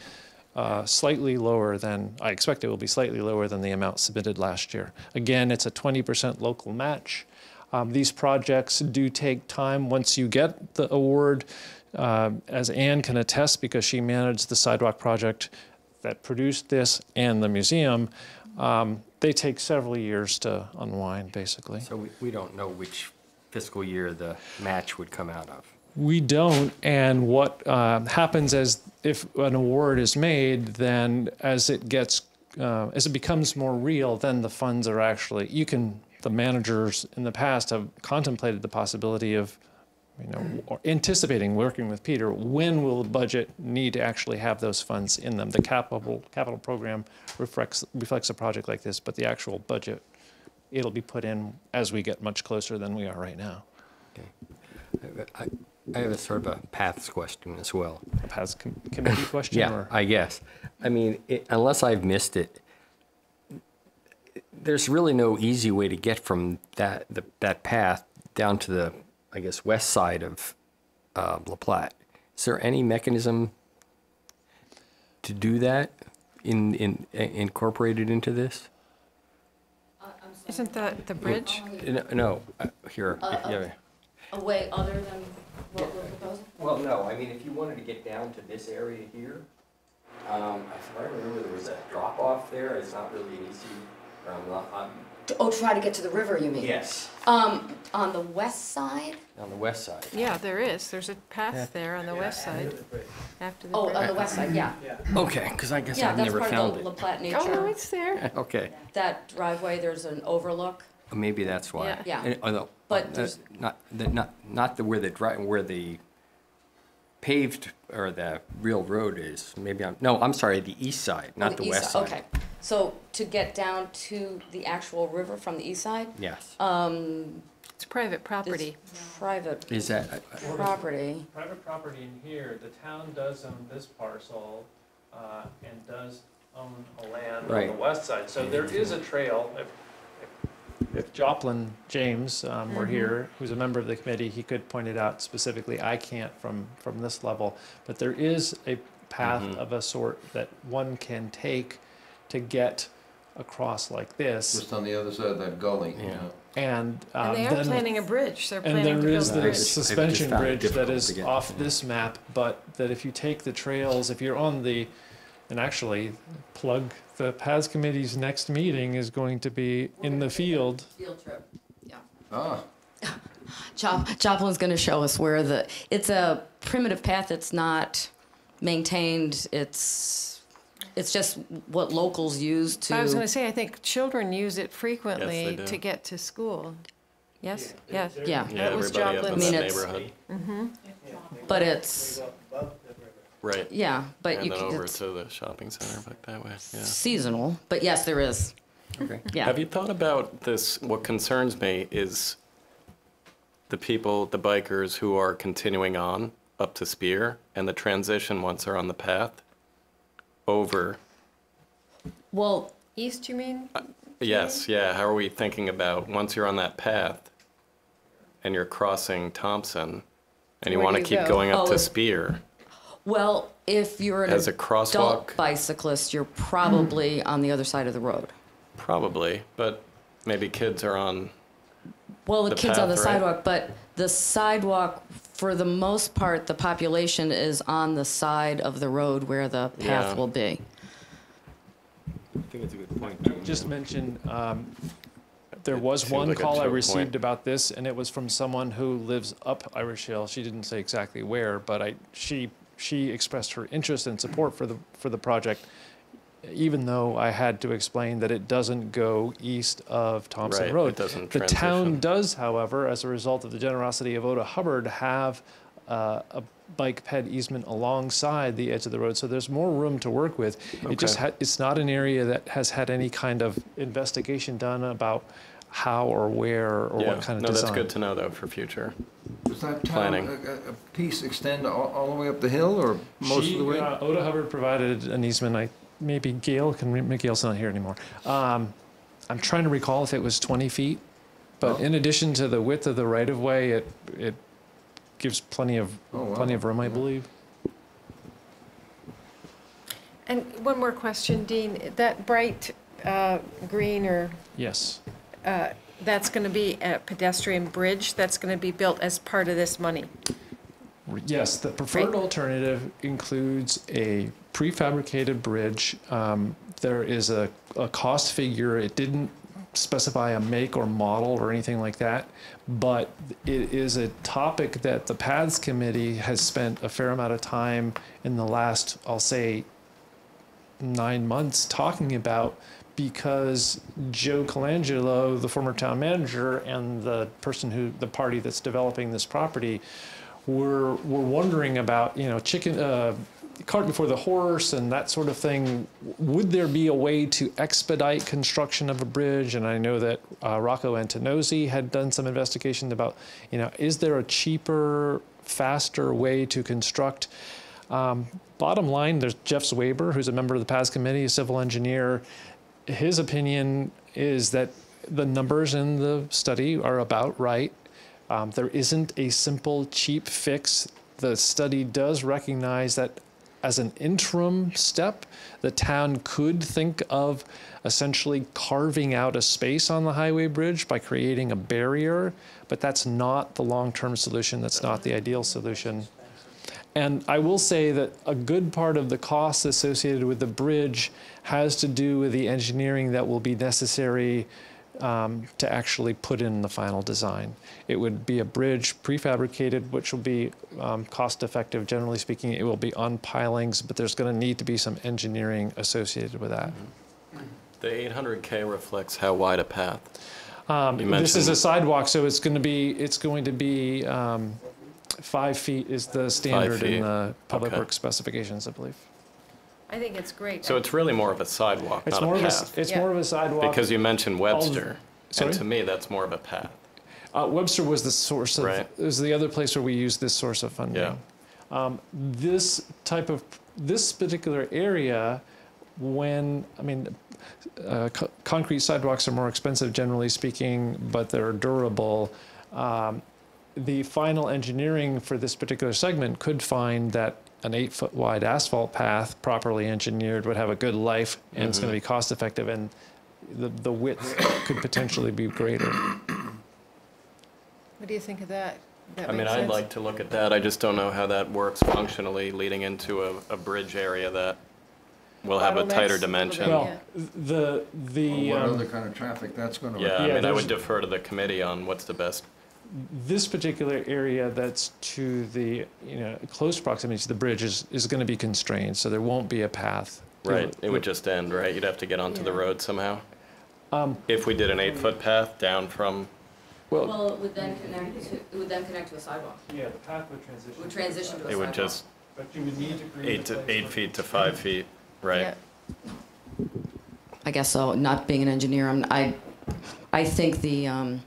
[SPEAKER 13] slightly lower than, I expect it will be slightly lower than the amount submitted last year. Again, it's a 20% local match. These projects do take time once you get the award, as Anne can attest because she managed the sidewalk project that produced this and the museum. They take several years to unwind, basically.
[SPEAKER 3] So we don't know which fiscal year the match would come out of.
[SPEAKER 13] We don't, and what happens is if an award is made, then as it becomes more real, then the funds are actually, the managers in the past have contemplated the possibility of, or anticipating working with Peter, when will the budget need to actually have those funds in them? The capital program reflects a project like this, but the actual budget, it'll be put in as we get much closer than we are right now.
[SPEAKER 3] Okay. I have a sort of a paths question as well.
[SPEAKER 13] A paths committee question?
[SPEAKER 3] Yeah,
[SPEAKER 13] or?
[SPEAKER 3] I guess. I mean, unless I've missed it, there's really no easy way to get from that path down to the, I guess, west side of La Platte. Is there any mechanism to do that incorporated into this?
[SPEAKER 2] Isn't that the bridge?
[SPEAKER 3] No, here. Yeah.
[SPEAKER 14] A way other than what we're proposing?
[SPEAKER 3] Well, no. I mean, if you wanted to get down to this area here, if I remember, there was a drop off there. It's not really an easy.
[SPEAKER 14] Try to get to the river, you mean?
[SPEAKER 3] Yes.
[SPEAKER 14] On the west side?
[SPEAKER 3] On the west side.
[SPEAKER 2] Yeah, there is. There's a path there on the west side. After the bridge.
[SPEAKER 14] On the west side, yeah.
[SPEAKER 3] Okay, because I guess I've never found
[SPEAKER 14] Yeah, that's part of the
[SPEAKER 3] it.
[SPEAKER 14] La Platte nature.
[SPEAKER 2] Oh, no, it's there.
[SPEAKER 3] Okay.
[SPEAKER 14] That driveway, there's an overlook.
[SPEAKER 3] Maybe that's why.
[SPEAKER 2] Yeah.
[SPEAKER 14] Yeah.
[SPEAKER 3] And, although,
[SPEAKER 14] But there's-
[SPEAKER 3] not where the paved or the real road is. Maybe I'm sorry, the east side, not the
[SPEAKER 14] east
[SPEAKER 3] west side.
[SPEAKER 14] Okay. So to get down to the actual river from the east side?
[SPEAKER 3] Yes.
[SPEAKER 2] It's private property.
[SPEAKER 14] It's private
[SPEAKER 3] Is that
[SPEAKER 14] property.
[SPEAKER 13] Private property in here, the town does own this parcel and does own a land on the west side. So there is a trail. If Joplin James were here, who's a member of the committee, he could point it out specifically. I can't from this level, but there is a path of a sort that one can take to get across like this.
[SPEAKER 1] Just on the other side of that gully.
[SPEAKER 3] Yeah.
[SPEAKER 13] And
[SPEAKER 2] And they are
[SPEAKER 13] then,
[SPEAKER 2] planning a bridge. They're
[SPEAKER 13] and
[SPEAKER 2] planning to
[SPEAKER 13] there
[SPEAKER 2] build
[SPEAKER 13] is
[SPEAKER 2] a
[SPEAKER 13] the
[SPEAKER 2] bridge.
[SPEAKER 13] suspension
[SPEAKER 3] found it
[SPEAKER 13] bridge that
[SPEAKER 3] difficult
[SPEAKER 13] is
[SPEAKER 3] to get.
[SPEAKER 13] off this map, but that if you take the trails, if you're on the, and actually plug the Paths Committee's next meeting is going to be in the field.
[SPEAKER 14] Field trip, yeah.
[SPEAKER 1] Ah.
[SPEAKER 14] Joplin's going to show us where it's a primitive path. It's not maintained. It's just what locals use to.
[SPEAKER 2] I was going to say, I think children use it frequently
[SPEAKER 8] Yes, they do.
[SPEAKER 2] to get to school. Yes? Yes.
[SPEAKER 14] Yeah.
[SPEAKER 2] That was
[SPEAKER 8] everybody up in
[SPEAKER 2] Joplin's.
[SPEAKER 8] that
[SPEAKER 14] it's-
[SPEAKER 8] neighborhood.
[SPEAKER 14] But it's,
[SPEAKER 8] Right.
[SPEAKER 14] yeah, but
[SPEAKER 8] And
[SPEAKER 14] you
[SPEAKER 8] then
[SPEAKER 14] can,
[SPEAKER 8] over
[SPEAKER 14] it's
[SPEAKER 8] to the shopping center back that way, yeah.
[SPEAKER 14] seasonal. But yes, there is.
[SPEAKER 3] Okay.
[SPEAKER 14] Yeah.
[SPEAKER 8] Have you thought about this? What concerns me is the people, the bikers who are continuing on up to Spear and the transition once they're on the path over.
[SPEAKER 14] Well,
[SPEAKER 2] East, you mean?
[SPEAKER 8] Yes, yeah. How are we thinking about once you're on that path and you're crossing Thompson and you
[SPEAKER 2] Where
[SPEAKER 8] want
[SPEAKER 2] do
[SPEAKER 8] to
[SPEAKER 2] you
[SPEAKER 8] keep
[SPEAKER 2] go?
[SPEAKER 8] going up
[SPEAKER 14] Oh,
[SPEAKER 8] to
[SPEAKER 14] if-
[SPEAKER 8] Spear?
[SPEAKER 14] well, if you're an
[SPEAKER 8] As a
[SPEAKER 14] adult
[SPEAKER 8] crosswalk?
[SPEAKER 14] bicyclist, you're probably on the other side of the road.
[SPEAKER 8] Probably, but maybe kids are on.
[SPEAKER 14] Well, the
[SPEAKER 8] The
[SPEAKER 14] kids on the
[SPEAKER 8] path, right?
[SPEAKER 14] sidewalk, but the sidewalk, for the most part, the population is on the side of the road where the path
[SPEAKER 8] Yeah.
[SPEAKER 14] will be.
[SPEAKER 3] I think it's a good point.
[SPEAKER 13] Just mention, there was
[SPEAKER 8] seems
[SPEAKER 13] one
[SPEAKER 8] like a
[SPEAKER 13] call I
[SPEAKER 8] choke
[SPEAKER 13] received
[SPEAKER 8] point.
[SPEAKER 13] about this, and it was from someone who lives up Irish Hill. She didn't say exactly where, but she expressed her interest and support for the project, even though I had to explain that it doesn't go east of Thompson
[SPEAKER 8] Right,
[SPEAKER 13] Road.
[SPEAKER 8] it doesn't
[SPEAKER 13] The town
[SPEAKER 8] transition.
[SPEAKER 13] does, however, as a result of the generosity of Oda Hubbard, have a bike ped easement alongside the edge of the road, so there's more room to work with. It just it's not an area that has had any kind of investigation done about how or where or what kind of
[SPEAKER 8] no,
[SPEAKER 13] design.
[SPEAKER 8] that's good to know though for future.
[SPEAKER 1] Does that
[SPEAKER 8] Planning.
[SPEAKER 1] town, a piece extend all the way up the hill or most of the way?
[SPEAKER 13] Oda Hubbard provided an easement. Maybe Gail's not here anymore. I'm trying to recall if it was 20 feet, but in addition to the width of the right of way, it gives plenty of room, I believe.
[SPEAKER 2] And one more question, Dean. That bright green or
[SPEAKER 13] Yes.
[SPEAKER 2] that's going to be a pedestrian bridge that's going to be built as part of this money.
[SPEAKER 13] Yes, the preferred alternative includes a prefabricated bridge. There is a cost figure. It didn't specify a make or model or anything like that, but it is a topic that the Paths Committee has spent a fair amount of time in the last, I'll say, 9 months talking about, because Joe Colangelo, the former town manager, and the party that's developing this property were wondering about, cart before the horse and that sort of thing. Would there be a way to expedite construction of a bridge? And I know that Rocco Antonozzi had done some investigation about, is there a cheaper, faster way to construct? Bottom line, there's Jeff Swaber, who's a member of the Paths Committee, a civil engineer. His opinion is that the numbers in the study are about right. There isn't a simple, cheap fix. The study does recognize that as an interim step, the town could think of essentially carving out a space on the highway bridge by creating a barrier, but that's not the long-term solution. That's not the ideal solution. And I will say that a good part of the costs associated with the bridge has to do with the engineering that will be necessary to actually put in the final design. It would be a bridge prefabricated, which will be cost effective. Generally speaking, it will be on pilings, but there's going to need to be some engineering associated with that.
[SPEAKER 8] The 800K reflects how wide a path?
[SPEAKER 13] This is a sidewalk, so it's going to be 5 feet is the standard in the Public Works specifications, I believe.
[SPEAKER 2] I think it's great.
[SPEAKER 8] So it's really more of a sidewalk, not a path.
[SPEAKER 13] It's more of a sidewalk.
[SPEAKER 8] Because you mentioned Webster,
[SPEAKER 13] Sorry?
[SPEAKER 8] and to me, that's more of a path.
[SPEAKER 13] Webster was the source of, is the other place where we use this source of funding.
[SPEAKER 8] Yeah.
[SPEAKER 13] This particular area, concrete sidewalks are more expensive, generally speaking, but they're durable. The final engineering for this particular segment could find that an 8-foot wide asphalt path, properly engineered, would have a good life, and it's going to be cost effective, and the width could potentially be greater.
[SPEAKER 2] What do you think of that?
[SPEAKER 8] I'd like to look at that. I just don't know how that works functionally leading into a bridge area that will have a tighter dimension.
[SPEAKER 13] Well,
[SPEAKER 1] What other kind of traffic that's going to
[SPEAKER 8] Yeah, I would defer to the committee on what's the best.
[SPEAKER 13] This particular area that's to the close proximity to the bridge is going to be constrained, so there won't be a path.
[SPEAKER 8] Right, it would just end, right? You'd have to get onto the road somehow. If we did an 8-foot path down from.
[SPEAKER 14] Well, it would then connect to a sidewalk.
[SPEAKER 13] Yeah, the path would transition.
[SPEAKER 14] It would transition to a sidewalk.
[SPEAKER 8] It would just.
[SPEAKER 13] But you would need to create
[SPEAKER 8] 8 feet to 5 feet, right?
[SPEAKER 2] Yeah.
[SPEAKER 14] I guess so. Not being an engineer, I think the.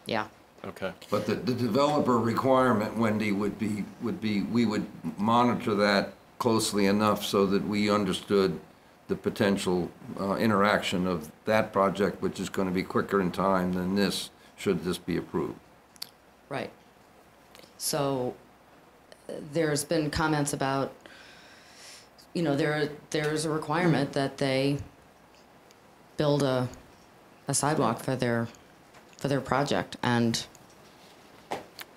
[SPEAKER 14] Yeah.
[SPEAKER 8] Okay.
[SPEAKER 1] But the developer requirement, Wendy, would be we would monitor that closely enough so that we understood the potential interaction of that project, which is going to be quicker in time than this, should this be approved.
[SPEAKER 14] Right. So there's been comments about, there's a requirement that they build a sidewalk for their project, and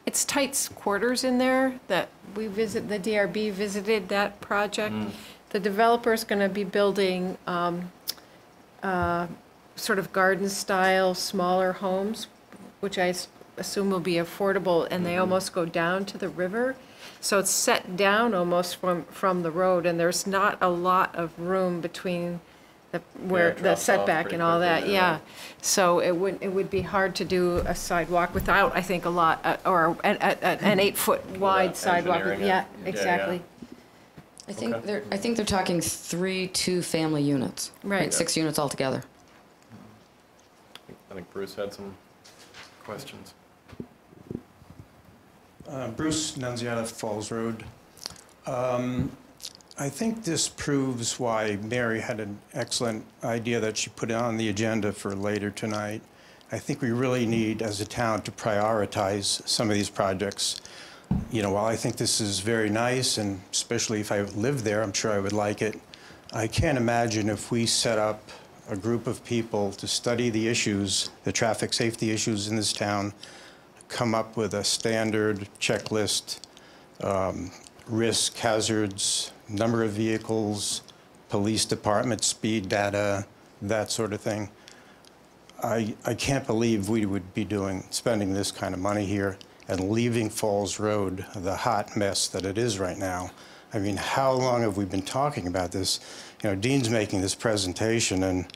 [SPEAKER 2] It's tight quarters in there that the DRB visited that project. The developer's going to be building sort of garden-style, smaller homes, which I assume will be affordable, and they almost go down to the river. So it's set down almost from the road, and there's not a lot of room between the setback and all that, yeah. So it would be hard to do a sidewalk without, I think, a lot, or an 8-foot wide sidewalk. Yeah, exactly.
[SPEAKER 14] I think they're talking 3 2-family units.
[SPEAKER 2] Right.
[SPEAKER 14] 6 units altogether.
[SPEAKER 8] I think Bruce had some questions.
[SPEAKER 15] Bruce Nunziata, Falls Road. I think this proves why Mary had an excellent idea that she put on the agenda for later tonight. I think we really need, as a town, to prioritize some of these projects. while I think this is very nice, and especially if I lived there, I'm sure I would like it, I can't imagine if we set up a group of people to study the issues, the traffic safety issues in this town, come up with a standard checklist, risk, hazards, number of vehicles, police department speed data, that sort of thing. I can't believe we would be spending this kind of money here and leaving Falls Road the hot mess that it is right now. I mean, how long have we been talking about this? Dean's making this presentation, and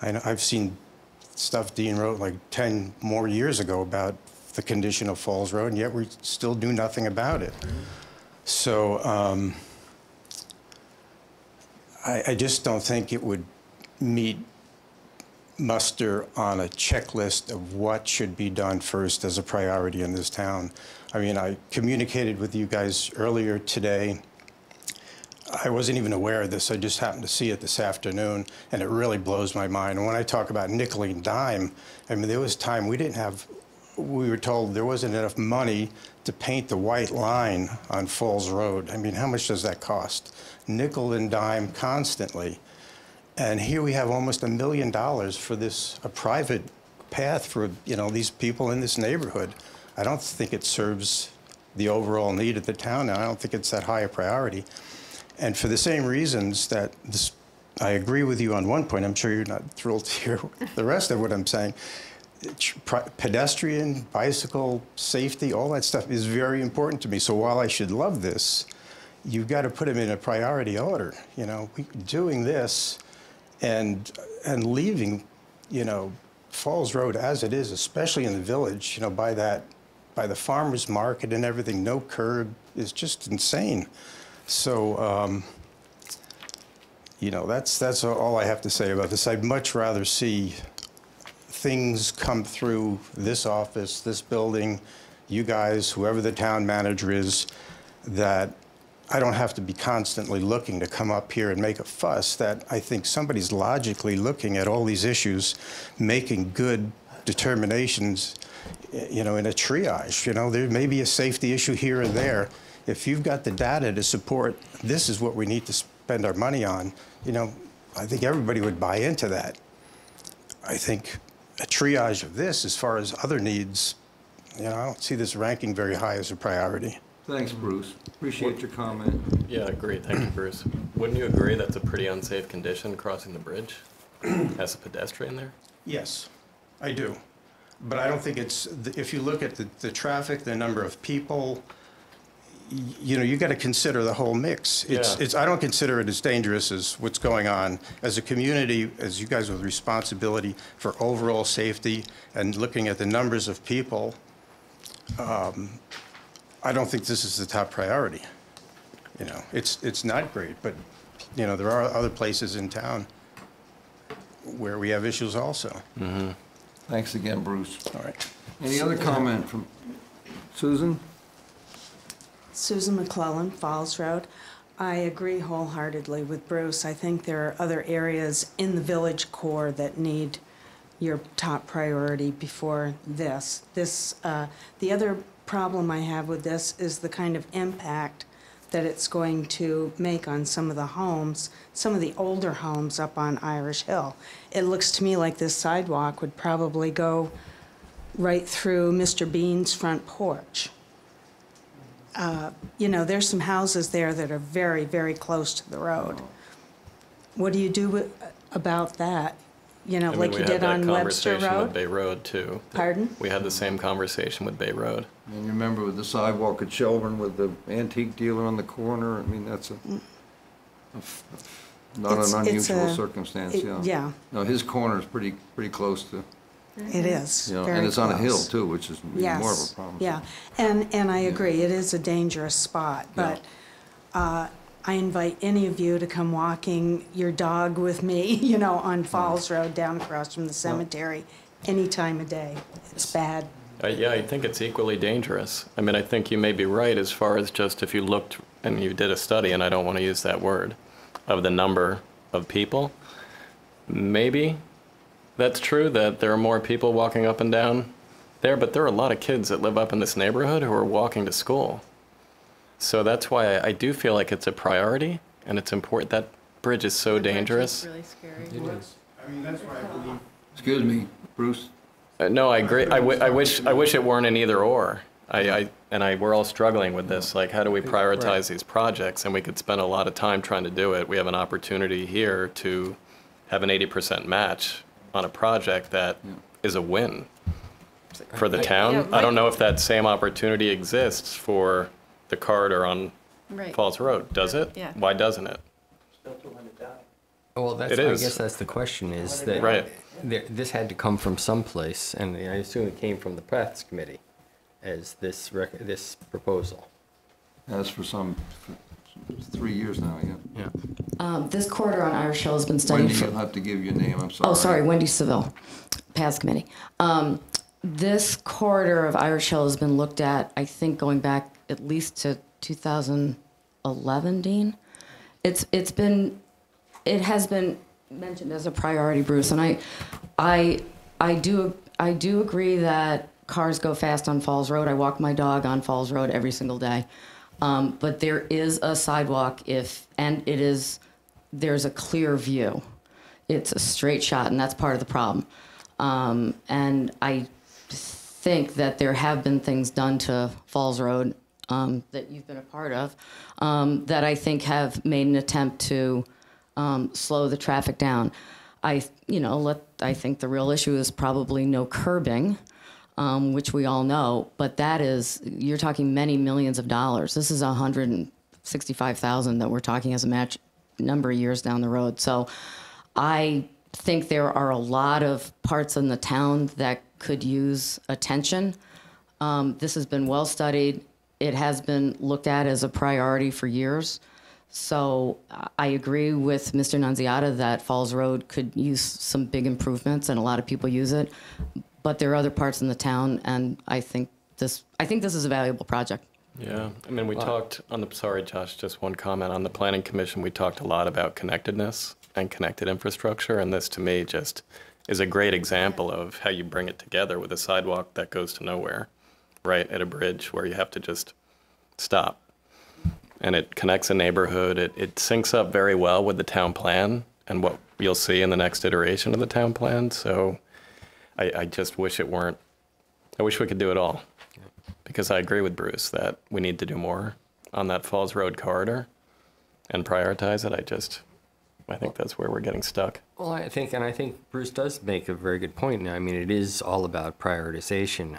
[SPEAKER 15] I've seen stuff Dean wrote like 10 more years ago about the condition of Falls Road, and yet we still do nothing about it. So I just don't think it would meet muster on a checklist of what should be done first as a priority in this town. I mean, I communicated with you guys earlier today. I wasn't even aware of this. I just happened to see it this afternoon, and it really blows my mind. And when I talk about nickel and dime, I mean, there was time we were told there wasn't enough money to paint the white line on Falls Road. I mean, how much does that cost? Nickel and dime constantly. And here we have almost $1 million for a private path for, these people in this neighborhood. I don't think it serves the overall need of the town, and I don't think it's that high a priority. And for the same reasons that I agree with you on one point, I'm sure you're not thrilled to hear the rest of what I'm saying. Pedestrian, bicycle, safety, all that stuff is very important to me. So while I should love this, you've got to put them in a priority order. Doing this and leaving, Falls Road as it is, especially in the village, by the farmer's market and everything, no curb, is just insane. So, that's all I have to say about this. I'd much rather see things come through this office, this building, you guys, whoever the town manager is, that I don't have to be constantly looking to come up here and make a fuss, that I think somebody's logically looking at all these issues, making good determinations, in a triage. There may be a safety issue here and there. If you've got the data to support, this is what we need to spend our money on, I think everybody would buy into that. I think a triage of this, as far as other needs, I don't see this ranking very high as a priority.
[SPEAKER 1] Thanks, Bruce. Appreciate your comment.
[SPEAKER 8] Yeah, agreed. Thank you, Bruce. Wouldn't you agree that's a pretty unsafe condition, crossing the bridge as a pedestrian there?
[SPEAKER 15] Yes, I do. But I don't think if you look at the traffic, the number of people, you got to consider the whole mix. I don't consider it as dangerous as what's going on. As a community, as you guys with responsibility for overall safety and looking at the numbers of people, I don't think this is the top priority. It's not great, but there are other places in town where we have issues also.
[SPEAKER 1] Mm-hmm. Thanks again, Bruce.
[SPEAKER 15] All right.
[SPEAKER 1] Any other comment from Susan?
[SPEAKER 16] Susan McClellan, Falls Road. I agree wholeheartedly with Bruce. I think there are other areas in the village core that need your top priority before this. The other problem I have with this is the kind of impact that it's going to make on some of the homes, some of the older homes up on Irish Hill. It looks to me like this sidewalk would probably go right through Mr. Bean's front porch. There's some houses there that are very, very close to the road. What do you do about that? Like you did on Webster Road?
[SPEAKER 8] We had that conversation with Bay Road, too.
[SPEAKER 16] Pardon?
[SPEAKER 8] We had the same conversation with Bay Road.
[SPEAKER 1] And you remember with the sidewalk at Shelburne with the antique dealer on the corner? I mean, that's not an unusual circumstance,
[SPEAKER 16] Yeah.
[SPEAKER 1] No, his corner is pretty close to.
[SPEAKER 16] It is, very
[SPEAKER 1] and it's on a hill,
[SPEAKER 16] close.
[SPEAKER 1] too, which is even more of a problem.
[SPEAKER 16] Yeah, and I agree, it is a dangerous spot, but I invite any of you to come walking your dog with me, on Falls Road down across from the cemetery, any time of day. It's bad.
[SPEAKER 8] I think it's equally dangerous. I mean, I think you may be right as far as just if you looked and you did a study, and I don't want to use that word, of the number of people. Maybe that's true that there are more people walking up and down there, but there are a lot of kids that live up in this neighborhood who are walking to school. So that's why I do feel like it's a priority, and it's important. That bridge is so dangerous.
[SPEAKER 2] Really scary.
[SPEAKER 11] It is.
[SPEAKER 5] I mean, that's why I believe.
[SPEAKER 1] Excuse me, Bruce?
[SPEAKER 8] No, I agree. I wish it weren't an either or. We're all struggling with this. Like, how do we prioritize these projects? And we could spend a lot of time trying to do it. We have an opportunity here to have an 80% match on a project that is a win for the town.
[SPEAKER 2] Yeah,
[SPEAKER 8] I don't know if that same opportunity exists for the corridor on
[SPEAKER 2] Right.
[SPEAKER 8] Falls Road. Does it?
[SPEAKER 2] Yeah.
[SPEAKER 8] Why doesn't it?
[SPEAKER 3] Well, that's,
[SPEAKER 8] It
[SPEAKER 3] I
[SPEAKER 8] is.
[SPEAKER 3] guess that's the question is that
[SPEAKER 8] Right.
[SPEAKER 3] this had to come from someplace, and I assume it came from the Paths Committee as this proposal.
[SPEAKER 1] As for 3 years now, yeah.
[SPEAKER 3] Yeah.
[SPEAKER 14] This corridor on Irish Hill has been studied
[SPEAKER 1] Wendy,
[SPEAKER 14] for...
[SPEAKER 1] you'll have to give your name, I'm sorry.
[SPEAKER 14] Oh, sorry, Wendy Seville, Paths Committee. This corridor of Irish Hill has been looked at, I think, going back at least to 2011, Dean. It has been mentioned as a priority, Bruce, and I do agree that cars go fast on Falls Road. I walk my dog on Falls Road every single day. But there is a sidewalk there's a clear view. It's a straight shot, and that's part of the problem. And I think that there have been things done to Falls Road that you've been a part of that I think have made an attempt to slow the traffic down. I think the real issue is probably no curbing, which we all know, but you're talking many millions of dollars. This is $165,000 that we're talking as a match number of years down the road. So I think there are a lot of parts in the town that could use attention. This has been well studied. It has been looked at as a priority for years. So I agree with Mr. Nunziata that Falls Road could use some big improvements, and a lot of people use it. But there are other parts in the town, and I think this is a valuable project.
[SPEAKER 8] Yeah, I mean, we talked sorry, Josh, just one comment. On the Planning Commission, we talked a lot about connectedness and connected infrastructure, and this, to me, just is a great example of how you bring it together with a sidewalk that goes to nowhere, right, at a bridge where you have to just stop. And it connects a neighborhood. It syncs up very well with the town plan and what you'll see in the next iteration of the town plan. So I just wish it weren't, I wish we could do it all. Because I agree with Bruce that we need to do more on that Falls Road corridor and prioritize it. I think that's where we're getting stuck.
[SPEAKER 3] Well, I think Bruce does make a very good point. I mean, it is all about prioritization.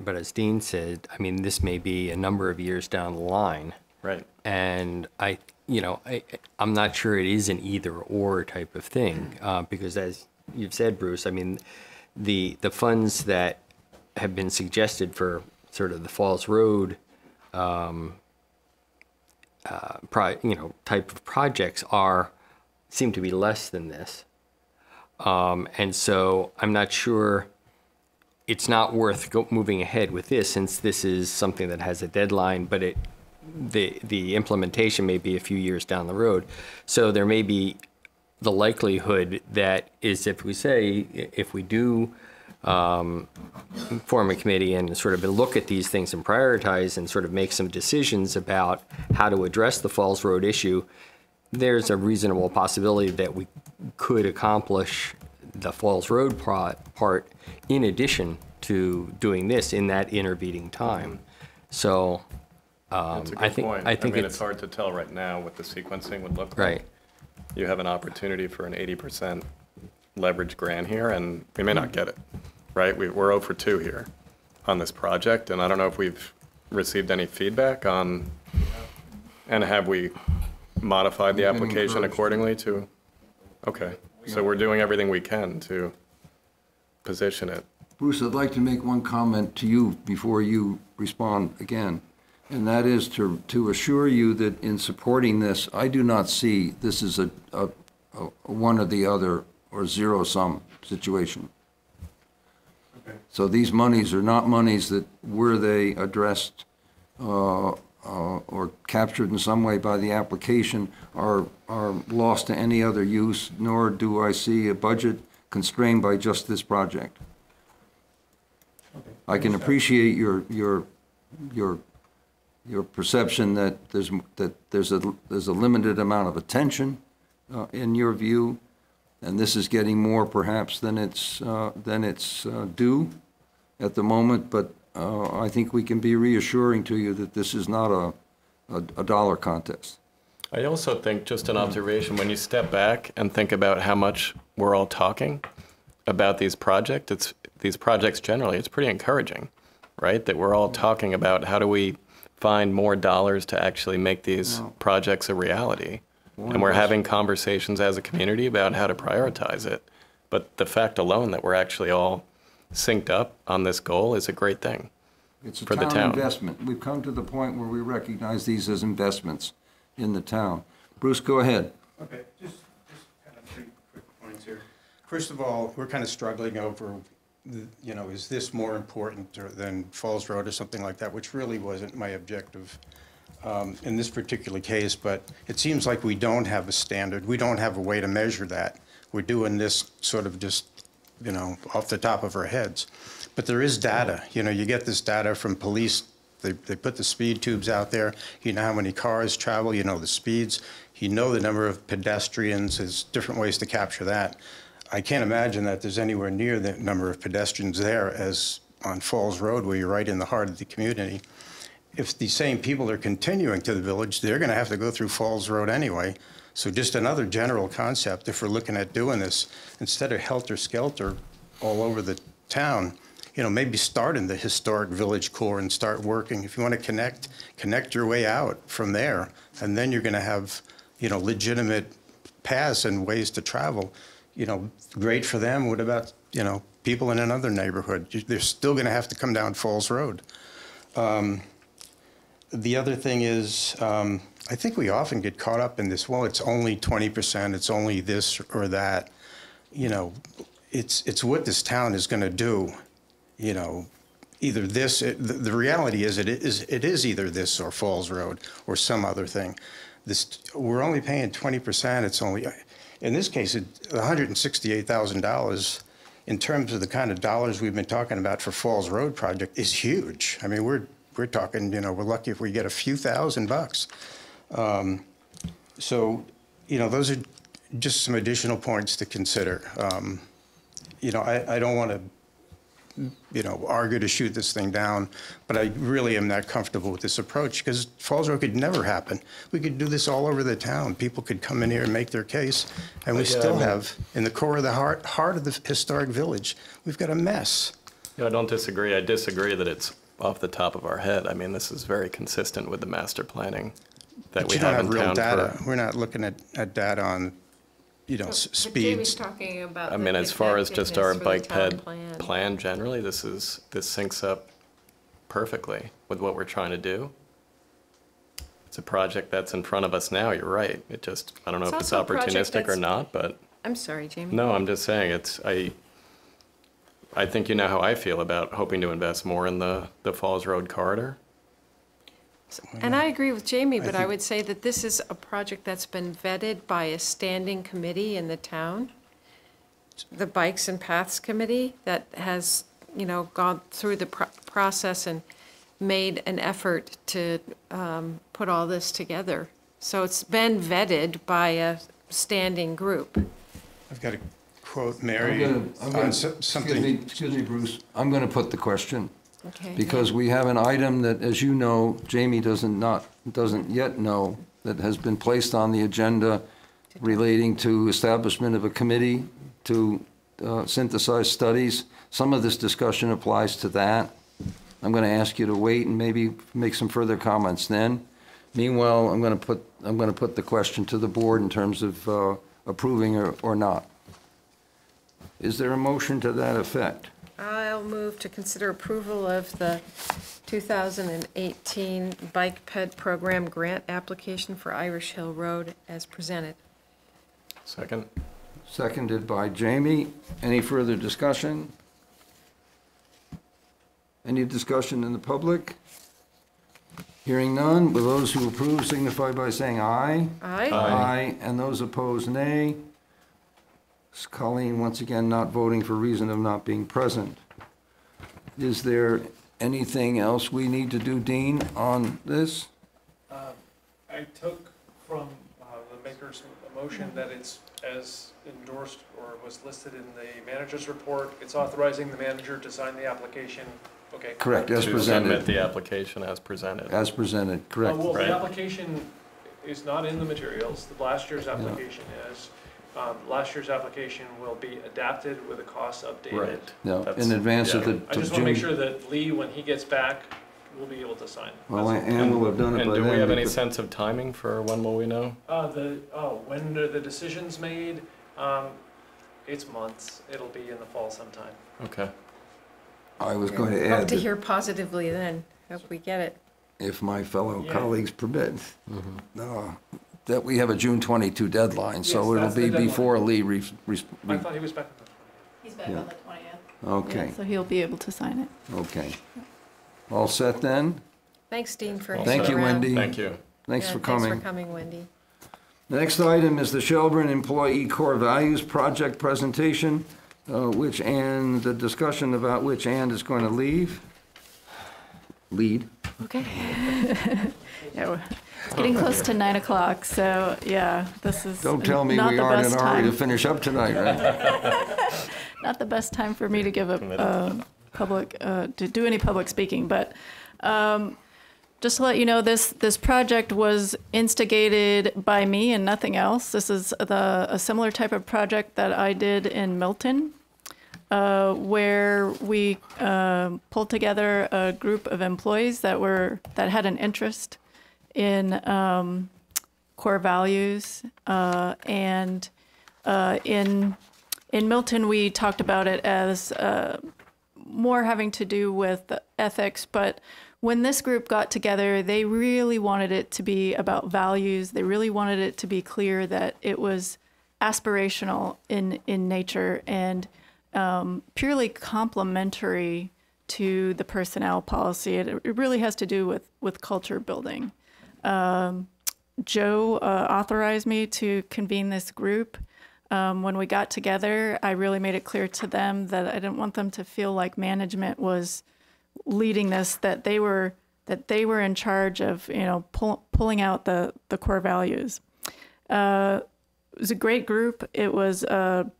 [SPEAKER 3] But as Dean said, I mean, this may be a number of years down the line.
[SPEAKER 8] Right.
[SPEAKER 3] And I'm not sure it is an either or type of thing, because as you've said, Bruce, I mean, the funds that have been suggested for sort of the Falls Road, type of projects seem to be less than this, and so I'm not sure it's not worth moving ahead with this, since this is something that has a deadline, but the implementation may be a few years down the road. So there may be the likelihood that is, if we do form a committee and sort of look at these things and prioritize and sort of make some decisions about how to address the Falls Road issue, there's a reasonable possibility that we could accomplish the Falls Road part in addition to doing this in that intervening time. So
[SPEAKER 8] That's a good point. I mean, it's hard to tell right now what the sequencing would look like.
[SPEAKER 3] Right.
[SPEAKER 8] You have an opportunity for an 80% leverage grant here, and we may not get it, right? We're 0 for 2 here on this project, and I don't know if we've received any feedback on, and have we modified the application accordingly to? Okay, so we're doing everything we can to position it.
[SPEAKER 1] Bruce, I'd like to make one comment to you before you respond again. And that is to assure you that in supporting this, I do not see this as a one or the other or zero-sum situation. Okay. So these monies are not monies that, were they addressed or captured in some way by the application, are lost to any other use, nor do I see a budget constrained by just this project. Okay. I can appreciate your your perception that there's a limited amount of attention in your view, and this is getting more perhaps than it's due at the moment, but I think we can be reassuring to you that this is not a dollar contest.
[SPEAKER 8] I also think, just an observation, when you step back and think about how much we're all talking about these projects generally, it's pretty encouraging, right? That we're all talking about how do we find more dollars to actually make these projects a reality. And we're having conversations as a community about how to prioritize it. But the fact alone that we're actually all synced up on this goal is a great thing for the town.
[SPEAKER 1] Investment. We've come to the point where we recognize these as investments in the town. Bruce, go ahead.
[SPEAKER 15] Okay, just kind of 3 quick points here. First of all, we're kind of struggling over, is this more important than Falls Road or something like that, which really wasn't my objective in this particular case, but it seems like we don't have a standard. We don't have a way to measure that. We're doing this sort of just, off the top of our heads. But there is data. You get this data from police. They put the speed tubes out there. You know how many cars travel. You know the speeds. You know the number of pedestrians. There's different ways to capture that. I can't imagine that there's anywhere near the number of pedestrians there as on Falls Road, where you're right in the heart of the community. If the same people are continuing to the village, they're going to have to go through Falls Road anyway. So just another general concept, if we're looking at doing this, instead of helter-skelter all over the town, maybe start in the historic village core and start working. If you want to connect your way out from there, and then you're going to have, legitimate paths and ways to travel. Great for them. What about, people in another neighborhood? They're still going to have to come down Falls Road. The other thing is, I think we often get caught up in this, well, it's only 20%, it's only this or that. It's what this town is going to do. Either this, the reality is it is either this or Falls Road or some other thing. We're only paying 20%. It's only, in this case, $168,000 in terms of the kind of dollars we've been talking about for Falls Road project is huge. I mean, we're talking, we're lucky if we get a few $1,000s. So, those are just some additional points to consider. I don't want to, argue to shoot this thing down, but I really am not comfortable with this approach because Falls Road could never happen. We could do this all over the town. People could come in here and make their case, and we still have, in the core of the heart of the historic village, we've got a mess.
[SPEAKER 8] I don't disagree. I disagree that it's off the top of our head. I mean, this is very consistent with the master planning that we have in town.
[SPEAKER 15] Real data. We're not looking at data on, speeds.
[SPEAKER 2] Jamie's talking about.
[SPEAKER 8] I mean, as far as just our bike ped plan generally, this syncs up perfectly with what we're trying to do. It's a project that's in front of us now. You're right. I don't know if it's opportunistic or not, but.
[SPEAKER 2] I'm sorry, Jamie.
[SPEAKER 8] No, I'm just saying I think you know how I feel about hoping to invest more in the Falls Road corridor.
[SPEAKER 2] And I agree with Jamie, but I would say that this is a project that's been vetted by a standing committee in the town, the Bikes and Paths Committee, that has, gone through the process and made an effort to put all this together. So it's been vetted by a standing group.
[SPEAKER 15] I've got to quote Mary on something.
[SPEAKER 1] Excuse me, Bruce. I'm going to put the question.
[SPEAKER 2] Okay.
[SPEAKER 1] Because we have an item that, as you know, Jamie doesn't yet know, that has been placed on the agenda relating to establishment of a committee to synthesize studies. Some of this discussion applies to that. I'm going to ask you to wait and maybe make some further comments then. Meanwhile, I'm going to put the question to the board in terms of approving or not. Is there a motion to that effect?
[SPEAKER 2] I'll move to consider approval of the 2018 Bike Ped Program Grant application for Irish Hill Road as presented.
[SPEAKER 8] Second.
[SPEAKER 1] Seconded by Jamie. Any further discussion? Any discussion in the public? Hearing none, will those who approve signify by saying aye.
[SPEAKER 2] Aye.
[SPEAKER 1] Aye. And those opposed, nay. Colleen, once again, not voting for reason of not being present. Is there anything else we need to do, Dean, on this?
[SPEAKER 13] I took from the maker's motion that it's as endorsed or was listed in the manager's report. It's authorizing the manager to sign the application. Okay.
[SPEAKER 1] Correct, as
[SPEAKER 8] To
[SPEAKER 1] presented.
[SPEAKER 8] submit the application as presented.
[SPEAKER 1] As presented, correct.
[SPEAKER 13] Well,
[SPEAKER 8] Right.
[SPEAKER 13] the application is not in the materials. The last year's application is. Last year's application will be adapted with a cost updated.
[SPEAKER 8] Right.
[SPEAKER 1] No,
[SPEAKER 8] That's-
[SPEAKER 1] in advance of
[SPEAKER 8] yeah.
[SPEAKER 1] the.
[SPEAKER 13] I just want to make sure that Lee, when he gets back, will be able to sign.
[SPEAKER 1] Well,
[SPEAKER 13] That's all.
[SPEAKER 1] and we'll have done it
[SPEAKER 8] And
[SPEAKER 1] by
[SPEAKER 8] do
[SPEAKER 1] then.
[SPEAKER 8] we have any
[SPEAKER 1] because-
[SPEAKER 8] sense of timing for when will we know?
[SPEAKER 13] When are the decisions made? It's months. It'll be in the fall sometime.
[SPEAKER 8] Okay.
[SPEAKER 1] I was going to
[SPEAKER 2] Hope
[SPEAKER 1] add
[SPEAKER 2] to
[SPEAKER 1] that
[SPEAKER 2] hear positively then. Hope we get it.
[SPEAKER 1] if my fellow
[SPEAKER 13] Yeah.
[SPEAKER 1] colleagues permit, that we have a June 22 deadline, so
[SPEAKER 13] Yes,
[SPEAKER 1] it'll
[SPEAKER 13] that's the
[SPEAKER 1] be
[SPEAKER 13] deadline.
[SPEAKER 1] before Lee.
[SPEAKER 13] I thought he was back on the 20th.
[SPEAKER 4] He's back
[SPEAKER 1] Yeah.
[SPEAKER 4] on the 20th.
[SPEAKER 1] Okay,
[SPEAKER 4] So he'll be able to sign it.
[SPEAKER 1] okay. All set then?
[SPEAKER 2] Thanks, Dean, for
[SPEAKER 8] Well,
[SPEAKER 2] hanging
[SPEAKER 1] Thank you,
[SPEAKER 2] around.
[SPEAKER 1] Wendy.
[SPEAKER 8] Thank you.
[SPEAKER 1] Thanks
[SPEAKER 2] Yeah,
[SPEAKER 1] for coming.
[SPEAKER 2] Thanks for coming, Wendy.
[SPEAKER 1] Next item is the Shelburne Employee Core Values Project presentation, the discussion about which Ann is going to lead.
[SPEAKER 4] Okay. Yeah, it's getting close to 9 o'clock, so yeah, this is
[SPEAKER 1] Don't tell me
[SPEAKER 4] not
[SPEAKER 1] we
[SPEAKER 4] the
[SPEAKER 1] aren't in
[SPEAKER 4] best
[SPEAKER 1] a hurry to
[SPEAKER 4] time.
[SPEAKER 1] finish up tonight, right?
[SPEAKER 4] Not the best time for me to give a public to do any public speaking, but just to let you know, this project was instigated by me and nothing else. This is a similar type of project that I did in Milton, where we pulled together a group of employees that had an interest in core values, and in Milton we talked about it as more having to do with ethics, but when this group got together, they really wanted it to be about values. They really wanted it to be clear that it was aspirational in nature and purely complementary to the personnel policy. It really has to do with culture building. Joe authorized me to convene this group. When we got together, I really made it clear to them that I didn't want them to feel like management was leading this, that they were in charge of, pulling out the core values. It was a great group. It was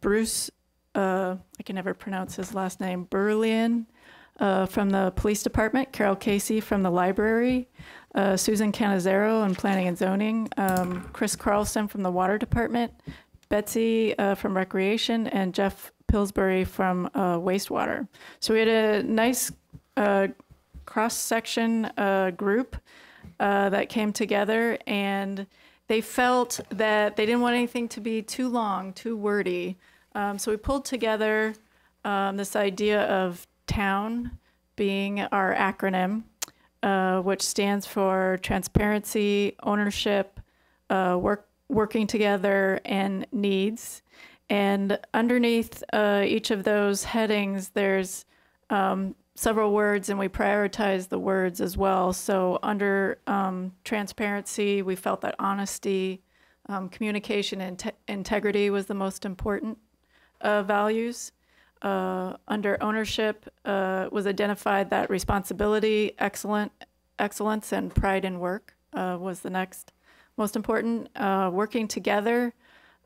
[SPEAKER 4] Bruce, I can never pronounce his last name, Berlin, from the police department, Carol Casey from the library, Susan Canizero in planning and zoning, Chris Carlson from the water department, Betsy from recreation, and Jeff Pillsbury from wastewater. So we had a nice cross-section group that came together, and they felt that they didn't want anything to be too long, too wordy. So we pulled together this idea of TOWN being our acronym, which stands for transparency, ownership, working together, and needs. And underneath each of those headings, there's several words, and we prioritize the words as well. So under transparency, we felt that honesty, communication, and integrity was the most important values. Under ownership was identified that responsibility, excellence, and pride in work was the next most important. Working together,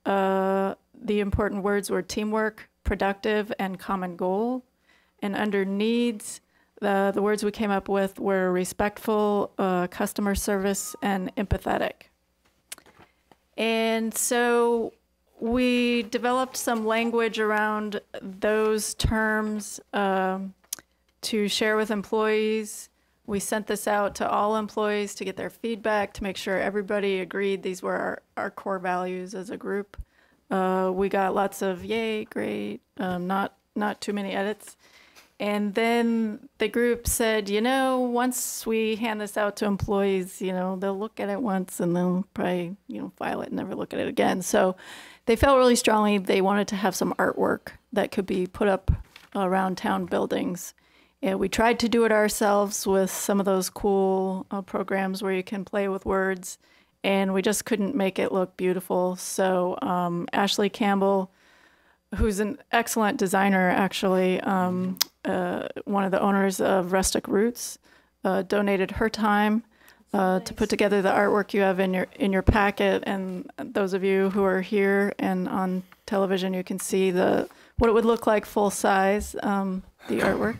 [SPEAKER 4] the important words were teamwork, productive, and common goal. And under needs, the words we came up with were respectful, customer service, and empathetic. And so we developed some language around those terms to share with employees. We sent this out to all employees to get their feedback, to make sure everybody agreed these were our core values as a group. We got lots of yay, great, not too many edits. And then the group said, once we hand this out to employees, they'll look at it once and they'll probably, file it and never look at it again. So they felt really strongly they wanted to have some artwork that could be put up around town buildings. And we tried to do it ourselves with some of those cool programs where you can play with words, and we just couldn't make it look beautiful. So Ashley Campbell who's an excellent designer, actually, one of the owners of Rustic Roots, donated her time to put together the artwork you have in your packet. And those of you who are here and on television, you can see what it would look like full size, the artwork.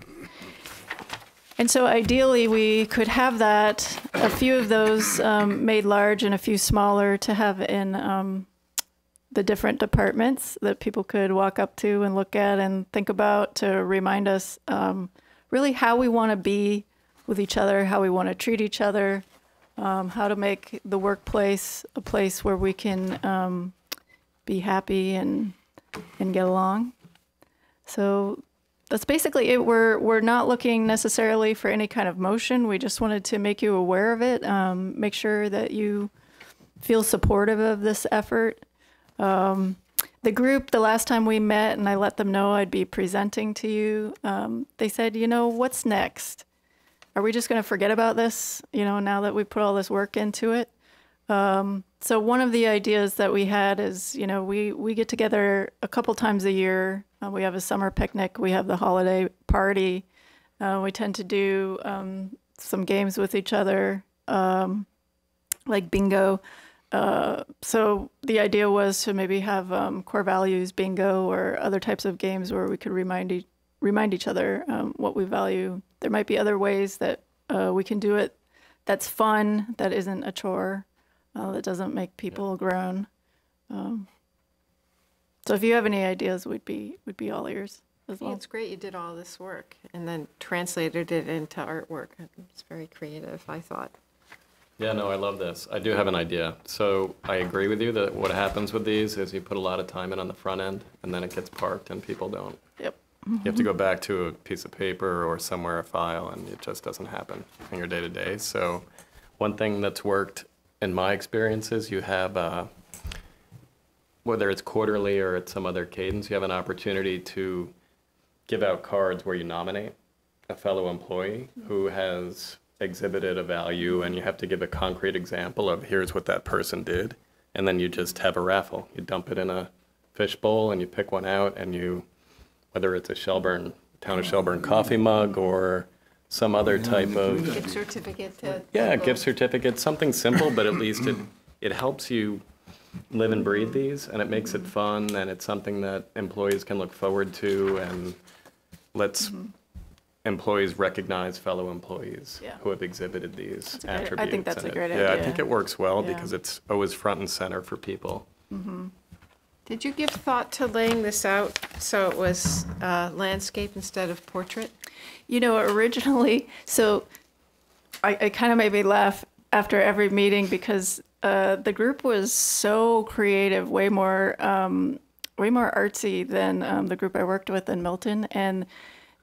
[SPEAKER 4] And so ideally, we could have that, a few of those made large and a few smaller to have in the different departments that people could walk up to and look at and think about, to remind us really how we want to be with each other, how we want to treat each other, how to make the workplace a place where we can be happy and get along. So that's basically it. We're not looking necessarily for any kind of motion. We just wanted to make you aware of it, make sure that you feel supportive of this effort. The group, the last time we met and I let them know I'd be presenting to you, they said, what's next? Are we just going to forget about this, now that we put all this work into it? So one of the ideas that we had is, we get together a couple times a year. We have a summer picnic. We have the holiday party. We tend to do some games with each other, like bingo. So the idea was to maybe have core values bingo or other types of games where we could remind each other what we value. There might be other ways that we can do it that's fun, that isn't a chore, that doesn't make people groan. So if you have any ideas, we'd be all ears as well.
[SPEAKER 2] It's great you did all this work and then translated it into artwork. It's very creative, I thought.
[SPEAKER 8] Yeah, no, I love this. I do have an idea. So I agree with you that what happens with these is you put a lot of time in on the front end, and then it gets parked, and people don't.
[SPEAKER 4] Yep.
[SPEAKER 8] You have to go back to a piece of paper or somewhere, a file, and it just doesn't happen in your day-to-day. So one thing that's worked in my experience is you have, whether it's quarterly or at some other cadence, you have an opportunity to give out cards where you nominate a fellow employee who has exhibited a value, and you have to give a concrete example of here's what that person did, and then you just have a raffle. You dump it in a fishbowl and you pick one out, and you, whether it's a Shelburne, Town of Shelburne coffee mug or some other type of
[SPEAKER 2] Gift certificate.
[SPEAKER 8] gift certificate, something simple, but at least it helps you live and breathe these, and it makes it fun, and it's something that employees can look forward to, and lets employees recognize fellow employees who have exhibited these attributes.
[SPEAKER 4] I think that's a great idea.
[SPEAKER 8] Yeah, I think it works well because it's always front and center for people.
[SPEAKER 2] Did you give thought to laying this out so it was landscape instead of portrait?
[SPEAKER 4] Originally, so I kind of made me laugh after every meeting because the group was so creative, way more artsy than the group I worked with in Milton. And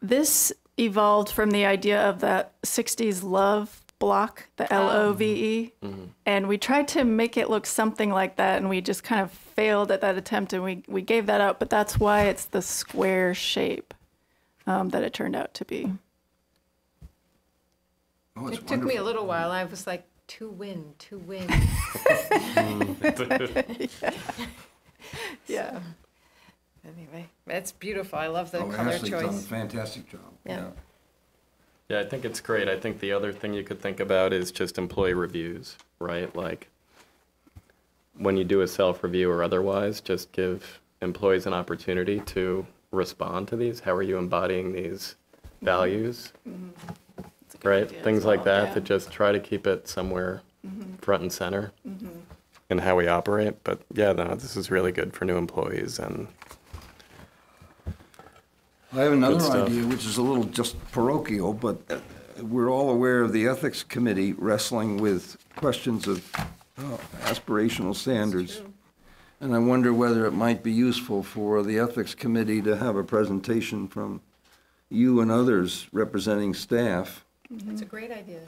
[SPEAKER 4] this evolved from the idea of that 60s love block, the LOVE. And we tried to make it look something like that, and we just kind of failed at that attempt, and we gave that up. But that's why it's the square shape that it turned out to be.
[SPEAKER 1] Oh, it's
[SPEAKER 2] It took me a little while. I was like, to win.
[SPEAKER 4] Yeah.
[SPEAKER 2] Anyway, that's beautiful. I love the color
[SPEAKER 1] Ashley's done a
[SPEAKER 2] choice.
[SPEAKER 1] fantastic job.
[SPEAKER 2] Yeah.
[SPEAKER 8] Yeah, I think it's great. I think the other thing you could think about is just employee reviews, right? Like when you do a self-review or otherwise, just give employees an opportunity to respond to these. How are you embodying these values? Right? Things like that, that just try to keep it somewhere front and center in how we operate. But yeah, no, this is really good for new employees. And
[SPEAKER 1] I have another idea, which is a little just parochial, but we're all aware of the Ethics Committee wrestling with questions of aspirational standards. And I wonder whether it might be useful for the Ethics Committee to have a presentation from you and others representing staff.
[SPEAKER 2] It's a great idea.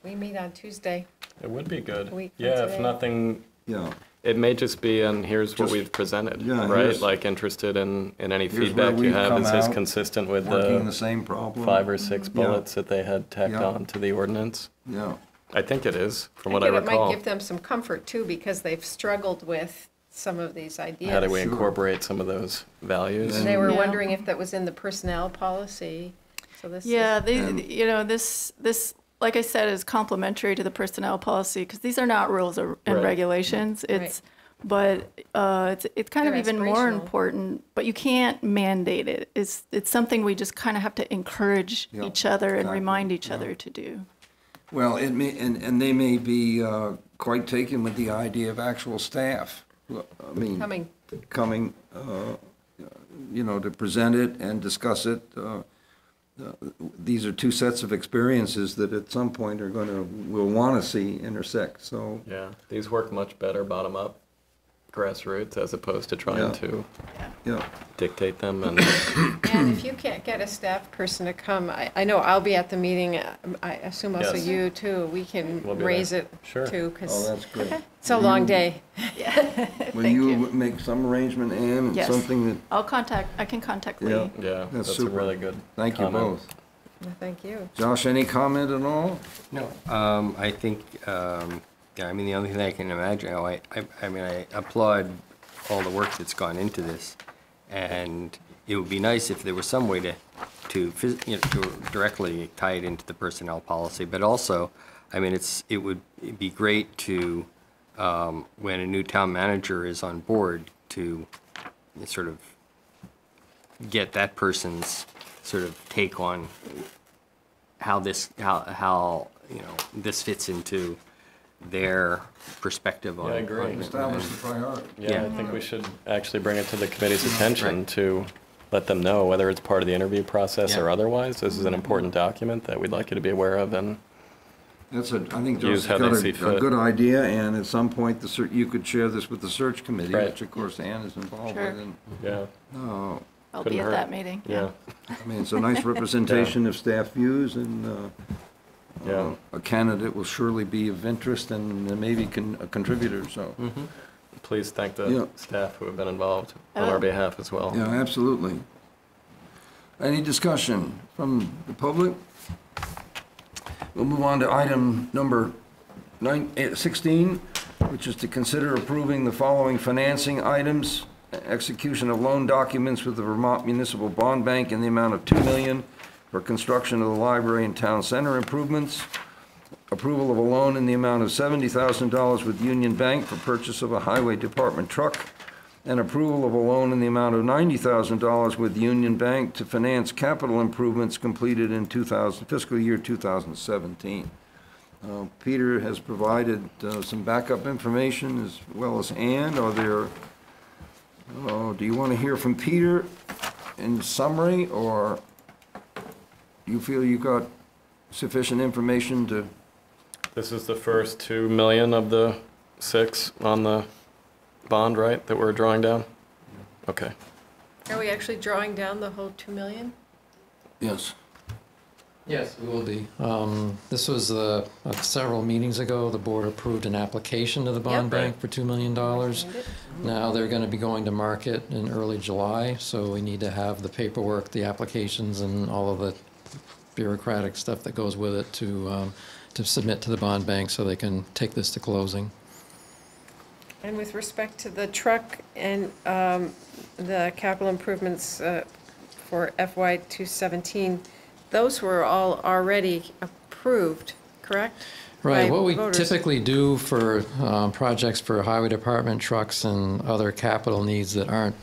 [SPEAKER 2] We meet on Tuesday.
[SPEAKER 8] it would be good.
[SPEAKER 2] A week from
[SPEAKER 8] Yeah, if
[SPEAKER 2] today.
[SPEAKER 8] nothing,
[SPEAKER 1] Yeah.
[SPEAKER 8] it may just be, and here's what
[SPEAKER 1] Just-
[SPEAKER 8] we've presented,
[SPEAKER 1] yeah,
[SPEAKER 8] right?
[SPEAKER 1] here's-
[SPEAKER 8] Like interested in any
[SPEAKER 1] Here's
[SPEAKER 8] feedback
[SPEAKER 1] where
[SPEAKER 8] you
[SPEAKER 1] we've
[SPEAKER 8] have.
[SPEAKER 1] come
[SPEAKER 8] Is this
[SPEAKER 1] out,
[SPEAKER 8] consistent with
[SPEAKER 1] working the
[SPEAKER 8] the
[SPEAKER 1] same problem.
[SPEAKER 8] 5 or 6
[SPEAKER 1] Yeah.
[SPEAKER 8] bullets that they had tacked
[SPEAKER 1] Yeah.
[SPEAKER 8] on to the ordinance?
[SPEAKER 1] Yeah.
[SPEAKER 8] I think it is, from
[SPEAKER 2] I
[SPEAKER 8] what I
[SPEAKER 2] think it
[SPEAKER 8] recall.
[SPEAKER 2] might give them some comfort too, because they've struggled with some of these ideas.
[SPEAKER 8] How do we incorporate some of those values?
[SPEAKER 2] And they were
[SPEAKER 4] Yeah.
[SPEAKER 2] wondering if that was in the personnel policy. So this
[SPEAKER 4] Yeah,
[SPEAKER 2] is,
[SPEAKER 4] you know, this, like I said, is complementary to the personnel policy, because these are not rules and
[SPEAKER 8] Right.
[SPEAKER 4] regulations. It's, but it's kind of
[SPEAKER 2] They're
[SPEAKER 4] even more
[SPEAKER 2] aspirational.
[SPEAKER 4] important, but you can't mandate it. It's something we just kind of have to encourage
[SPEAKER 1] Yeah,
[SPEAKER 4] each other and
[SPEAKER 1] exactly.
[SPEAKER 4] remind each other to do.
[SPEAKER 1] Well, it may, and they may be quite taken with the idea of actual staff. I mean, coming, you know, to present it and discuss it. These are two sets of experiences that at some point we'll want to see intersect, so.
[SPEAKER 8] Yeah, these work much better bottom up, grassroots, as opposed to trying to dictate them. And
[SPEAKER 2] and if you can't get a staff person to come, I know I'll be at the meeting, I assume also
[SPEAKER 8] Yes.
[SPEAKER 2] you too, we can
[SPEAKER 8] We'll be
[SPEAKER 2] raise
[SPEAKER 8] there.
[SPEAKER 2] it
[SPEAKER 8] Sure.
[SPEAKER 2] too,
[SPEAKER 1] Oh,
[SPEAKER 2] because
[SPEAKER 1] that's great.
[SPEAKER 2] it's a long day.
[SPEAKER 1] Will you make some arrangement, Ann, and
[SPEAKER 4] Yes.
[SPEAKER 1] something that,
[SPEAKER 4] I can contact
[SPEAKER 1] yeah,
[SPEAKER 4] Lee.
[SPEAKER 8] yeah,
[SPEAKER 1] that's
[SPEAKER 8] that's a
[SPEAKER 1] super.
[SPEAKER 8] really good
[SPEAKER 1] Thank you
[SPEAKER 8] comment.
[SPEAKER 1] both.
[SPEAKER 2] Well, thank you.
[SPEAKER 1] Josh, any comment at all?
[SPEAKER 3] No, I think, yeah, I mean, the only thing I can imagine, I mean, I applaud all the work that's gone into this, and it would be nice if there was some way to you know, to directly tie it into the personnel policy, but also, I mean, it'd be great to, when a new town manager is on board, to sort of get that person's sort of take on how you know, this fits into their perspective on.
[SPEAKER 8] Yeah, I agree.
[SPEAKER 1] Establish the priority.
[SPEAKER 8] Yeah, I think we should actually bring it to the committee's attention to let them know, whether it's part of the interview process or otherwise, this is an important document that we'd like you to be aware of, and
[SPEAKER 1] I think Josh
[SPEAKER 8] use
[SPEAKER 1] has
[SPEAKER 8] how
[SPEAKER 1] got
[SPEAKER 8] they
[SPEAKER 1] a
[SPEAKER 8] see fit.
[SPEAKER 1] good idea, and at some point, you could share this with the search committee,
[SPEAKER 8] Right.
[SPEAKER 1] which of course Ann is involved
[SPEAKER 4] Sure.
[SPEAKER 1] with. And,
[SPEAKER 8] Yeah.
[SPEAKER 4] I'll
[SPEAKER 8] Couldn't
[SPEAKER 4] be at
[SPEAKER 8] hurt.
[SPEAKER 4] that meeting.
[SPEAKER 8] Yeah.
[SPEAKER 1] I mean, it's a nice representation of staff views, and a candidate will surely be of interest and maybe a contributor, so.
[SPEAKER 8] Please thank the
[SPEAKER 1] Yeah.
[SPEAKER 8] staff who have been involved on
[SPEAKER 4] Oh.
[SPEAKER 8] our behalf as well.
[SPEAKER 1] Yeah, absolutely. Any discussion from the public? We'll move on to item number 16, which is to consider approving the following financing items. Execution of loan documents with the Vermont Municipal Bond Bank in the amount of $2 million for construction of the library and town center improvements. Approval of a loan in the amount of $70,000 with Union Bank for purchase of a highway department truck. And approval of a loan in the amount of $90,000 with Union Bank to finance capital improvements completed in fiscal year 2017. Peter has provided some backup information as well as Ann. Do you want to hear from Peter in summary, or you feel you got sufficient information to?
[SPEAKER 8] This is the first 2 million of the 6 on the bond, right, that we're drawing down? Okay.
[SPEAKER 2] Are we actually drawing down the whole 2 million?
[SPEAKER 1] Yes.
[SPEAKER 11] Yes, we will be. This was several meetings ago, the board approved an application to the bond bank for $2 million. Now they're going to be going to market in early July, so we need to have the paperwork, the applications, and all of the bureaucratic stuff that goes with it to submit to the bond bank so they can take this to closing.
[SPEAKER 2] And with respect to the truck and the capital improvements for FY 217, those were all already approved, correct?
[SPEAKER 11] Right,
[SPEAKER 2] By
[SPEAKER 11] what we
[SPEAKER 2] voters.
[SPEAKER 11] typically do for projects for highway department trucks and other capital needs that aren't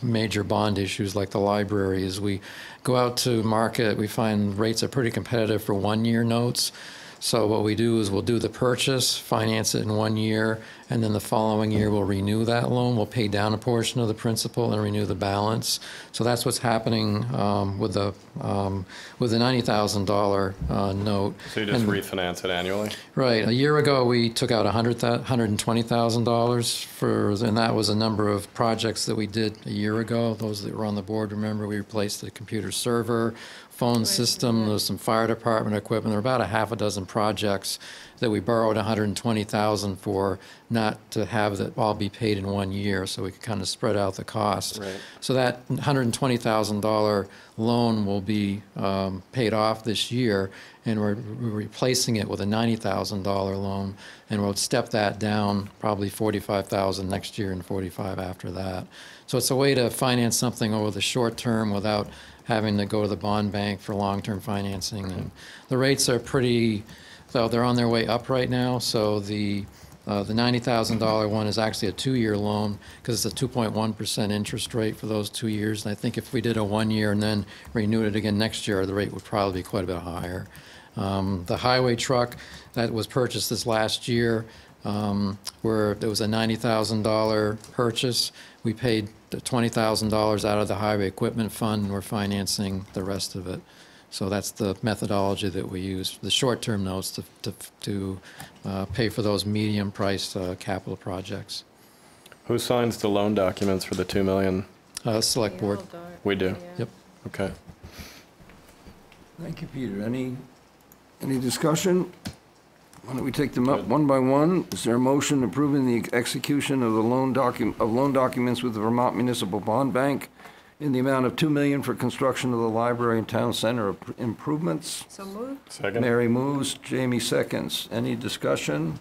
[SPEAKER 11] major bond issues like the library is we go out to market, we find rates are pretty competitive for 1-year notes. So what we do is we'll do the purchase, finance it in 1 year, and then the following year we'll renew that loan. We'll pay down a portion of the principal and renew the balance. So that's what's happening with the $90,000 note.
[SPEAKER 8] So you just refinance it annually?
[SPEAKER 11] Right. A year ago, we took out $120,000 and that was a number of projects that we did a year ago. Those that were on the board, remember, we replaced the computer server, phone system, there's some fire department equipment, there are about a half a dozen projects that we borrowed $120,000 for, not to have that all be paid in 1 year, so we could kind of spread out the cost.
[SPEAKER 8] Right.
[SPEAKER 11] So that $120,000 loan will be paid off this year, and we're replacing it with a $90,000 loan, and we'll step that down probably $45,000 next year and $45,000 after that. So it's a way to finance something over the short term without having to go to the bond bank for long-term financing. And the rates are pretty, so they're on their way up right now. So the $90,000 one is actually a 2-year loan because it's a 2.1% interest rate for those 2 years. And I think if we did a 1 year and then renewed it again next year, the rate would probably be quite a bit higher. The highway truck that was purchased this last year, where there was a $90,000 purchase, we paid $20,000 out of the highway equipment fund, and we're financing the rest of it. So that's the methodology that we use, the short-term notes to pay for those medium-priced capital projects.
[SPEAKER 8] Who signs the loan documents for the $2 million?
[SPEAKER 11] Select board.
[SPEAKER 8] We do?
[SPEAKER 11] Yep.
[SPEAKER 8] Okay.
[SPEAKER 1] Thank you, Peter. Any discussion? Why don't we take them up one by one? Is there a motion approving the execution of the loan documents with the Vermont Municipal Bond Bank in the amount of $2 million for construction of the library and town center improvements?
[SPEAKER 2] So moved.
[SPEAKER 8] Second.
[SPEAKER 1] Mary moves, Jamie seconds. Any discussion?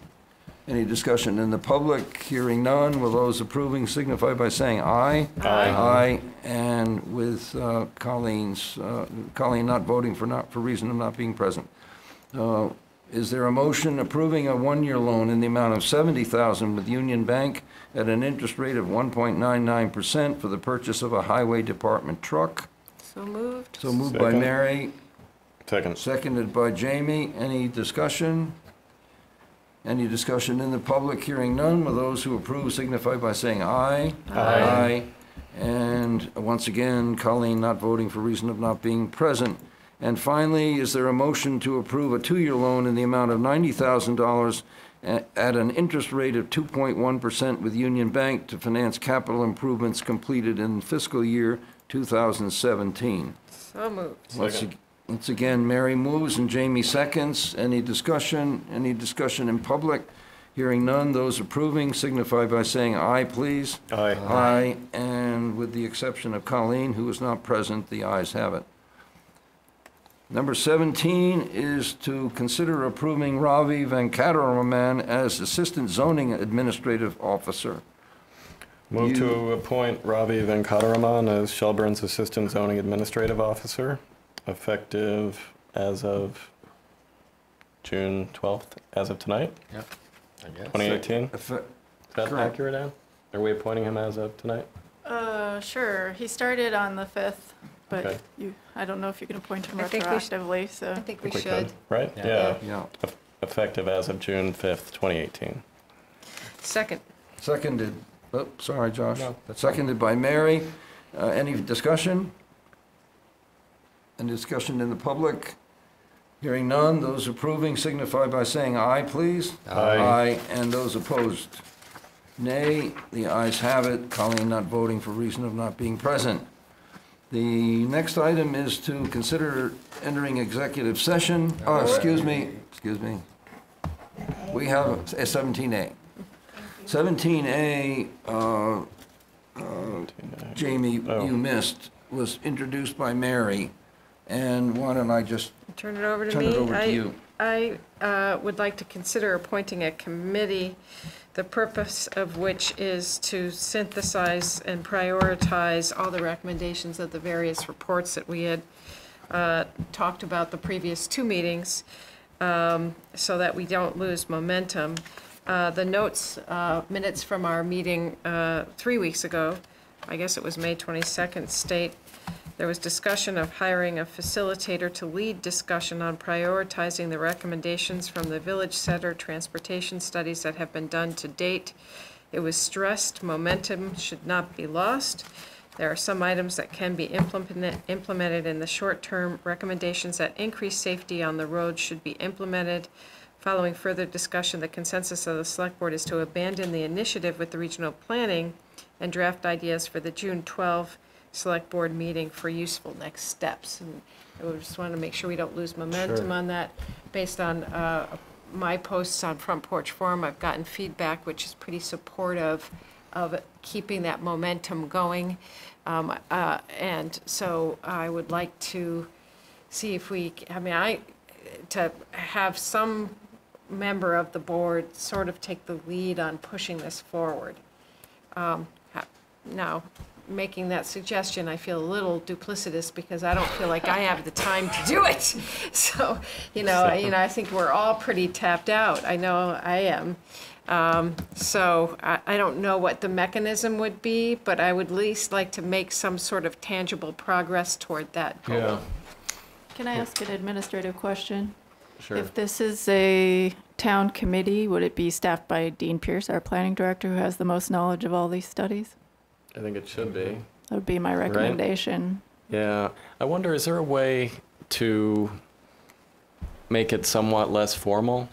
[SPEAKER 1] Any discussion in the public? Hearing none. Will those approving signify by saying aye?
[SPEAKER 8] Aye.
[SPEAKER 1] Aye. And with Colleen not voting for reason of not being present. Is there a motion approving a 1-year loan in the amount of $70,000 with Union Bank at an interest rate of 1.99% for the purchase of a highway department truck?
[SPEAKER 2] So moved.
[SPEAKER 1] So moved by
[SPEAKER 8] Second.
[SPEAKER 1] Mary,
[SPEAKER 8] Second.
[SPEAKER 1] seconded by Jamie. Any discussion? Any discussion in the public? Hearing none. Will those who approve signify by saying aye?
[SPEAKER 8] Aye.
[SPEAKER 1] Aye. And once again, Colleen not voting for reason of not being present. And finally, is there a motion to approve a 2-year loan in the amount of $90,000 at an interest rate of 2.1% with Union Bank to finance capital improvements completed in fiscal year 2017?
[SPEAKER 2] So moved.
[SPEAKER 1] Once again, Mary moves and Jamie seconds. Any discussion? Any discussion in public? Hearing none, those approving signify by saying aye, please.
[SPEAKER 8] Aye.
[SPEAKER 1] Aye. And with the exception of Colleen, who is not present, the ayes have it. Number 17 is to consider approving Ravi Venkataraman as Assistant Zoning Administrative Officer.
[SPEAKER 8] Move to appoint Ravi Venkataraman as Shelburne's Assistant Zoning Administrative Officer, effective as of June 12th, as of tonight,
[SPEAKER 3] Yep. I guess.
[SPEAKER 8] 2018. Is that
[SPEAKER 1] Correct.
[SPEAKER 8] accurate, Ann? Are we appointing him as of tonight?
[SPEAKER 4] Sure. He started on the 5th, but
[SPEAKER 8] Okay.
[SPEAKER 4] I don't know if you can appoint him
[SPEAKER 2] I think we should-
[SPEAKER 4] retroactively, so.
[SPEAKER 2] I think we
[SPEAKER 8] We
[SPEAKER 2] should.
[SPEAKER 8] could, right?
[SPEAKER 3] Yeah.
[SPEAKER 8] Yeah.
[SPEAKER 1] Yeah.
[SPEAKER 8] Effective as of June 5th, 2018.
[SPEAKER 2] Second.
[SPEAKER 1] Seconded, oh, sorry, Josh.
[SPEAKER 8] No, that's
[SPEAKER 1] Seconded by Mary. Any discussion? Any discussion in the public? Hearing none, those approving signify by saying aye, please.
[SPEAKER 8] Aye.
[SPEAKER 1] Aye, and those opposed, nay. The ayes have it. Colleen not voting for reason of not being present. The next item is to consider entering executive session. Oh, excuse me. We have a 17A. 17A, Jamie,
[SPEAKER 8] Oh.
[SPEAKER 1] you missed, was introduced by Mary. And why don't I just
[SPEAKER 2] Turn it over to
[SPEAKER 1] turn
[SPEAKER 2] me.
[SPEAKER 1] it over to you?
[SPEAKER 2] I would like to consider appointing a committee, the purpose of which is to synthesize and prioritize all the recommendations of the various reports that we had talked about the previous 2 meetings, so that we don't lose momentum. The minutes from our meeting 3 weeks ago, I guess it was May 22nd, state there was discussion of hiring a facilitator to lead discussion on prioritizing the recommendations from the Village Center transportation studies that have been done to date. It was stressed momentum should not be lost. There are some items that can be implemented in the short term. Recommendations that increase safety on the road should be implemented. Following further discussion, the consensus of the Select Board is to abandon the initiative with the regional planning and draft ideas for the June 12 select board meeting for useful next steps. And I just want to make sure we don't lose momentum on that. Based on my posts on Front Porch Forum, I've gotten feedback which is pretty supportive of keeping that momentum going. And so I would like to see if we, to have some member of the board sort of take the lead on pushing this forward. Now, making that suggestion, I feel a little duplicitous because I don't feel like I have the time to do it. So, I think we're all pretty tapped out. I know I am. So I don't know what the mechanism would be, but I would at least like to make some sort of tangible progress toward that goal.
[SPEAKER 8] Yeah.
[SPEAKER 4] Can I ask an administrative question?
[SPEAKER 8] Sure.
[SPEAKER 4] If this is a town committee, would it be staffed by Dean Pierce, our planning director, who has the most knowledge of all these studies?
[SPEAKER 8] I think it should be.
[SPEAKER 4] That would be my recommendation.
[SPEAKER 8] Yeah. I wonder, is there a way to make it somewhat less formal?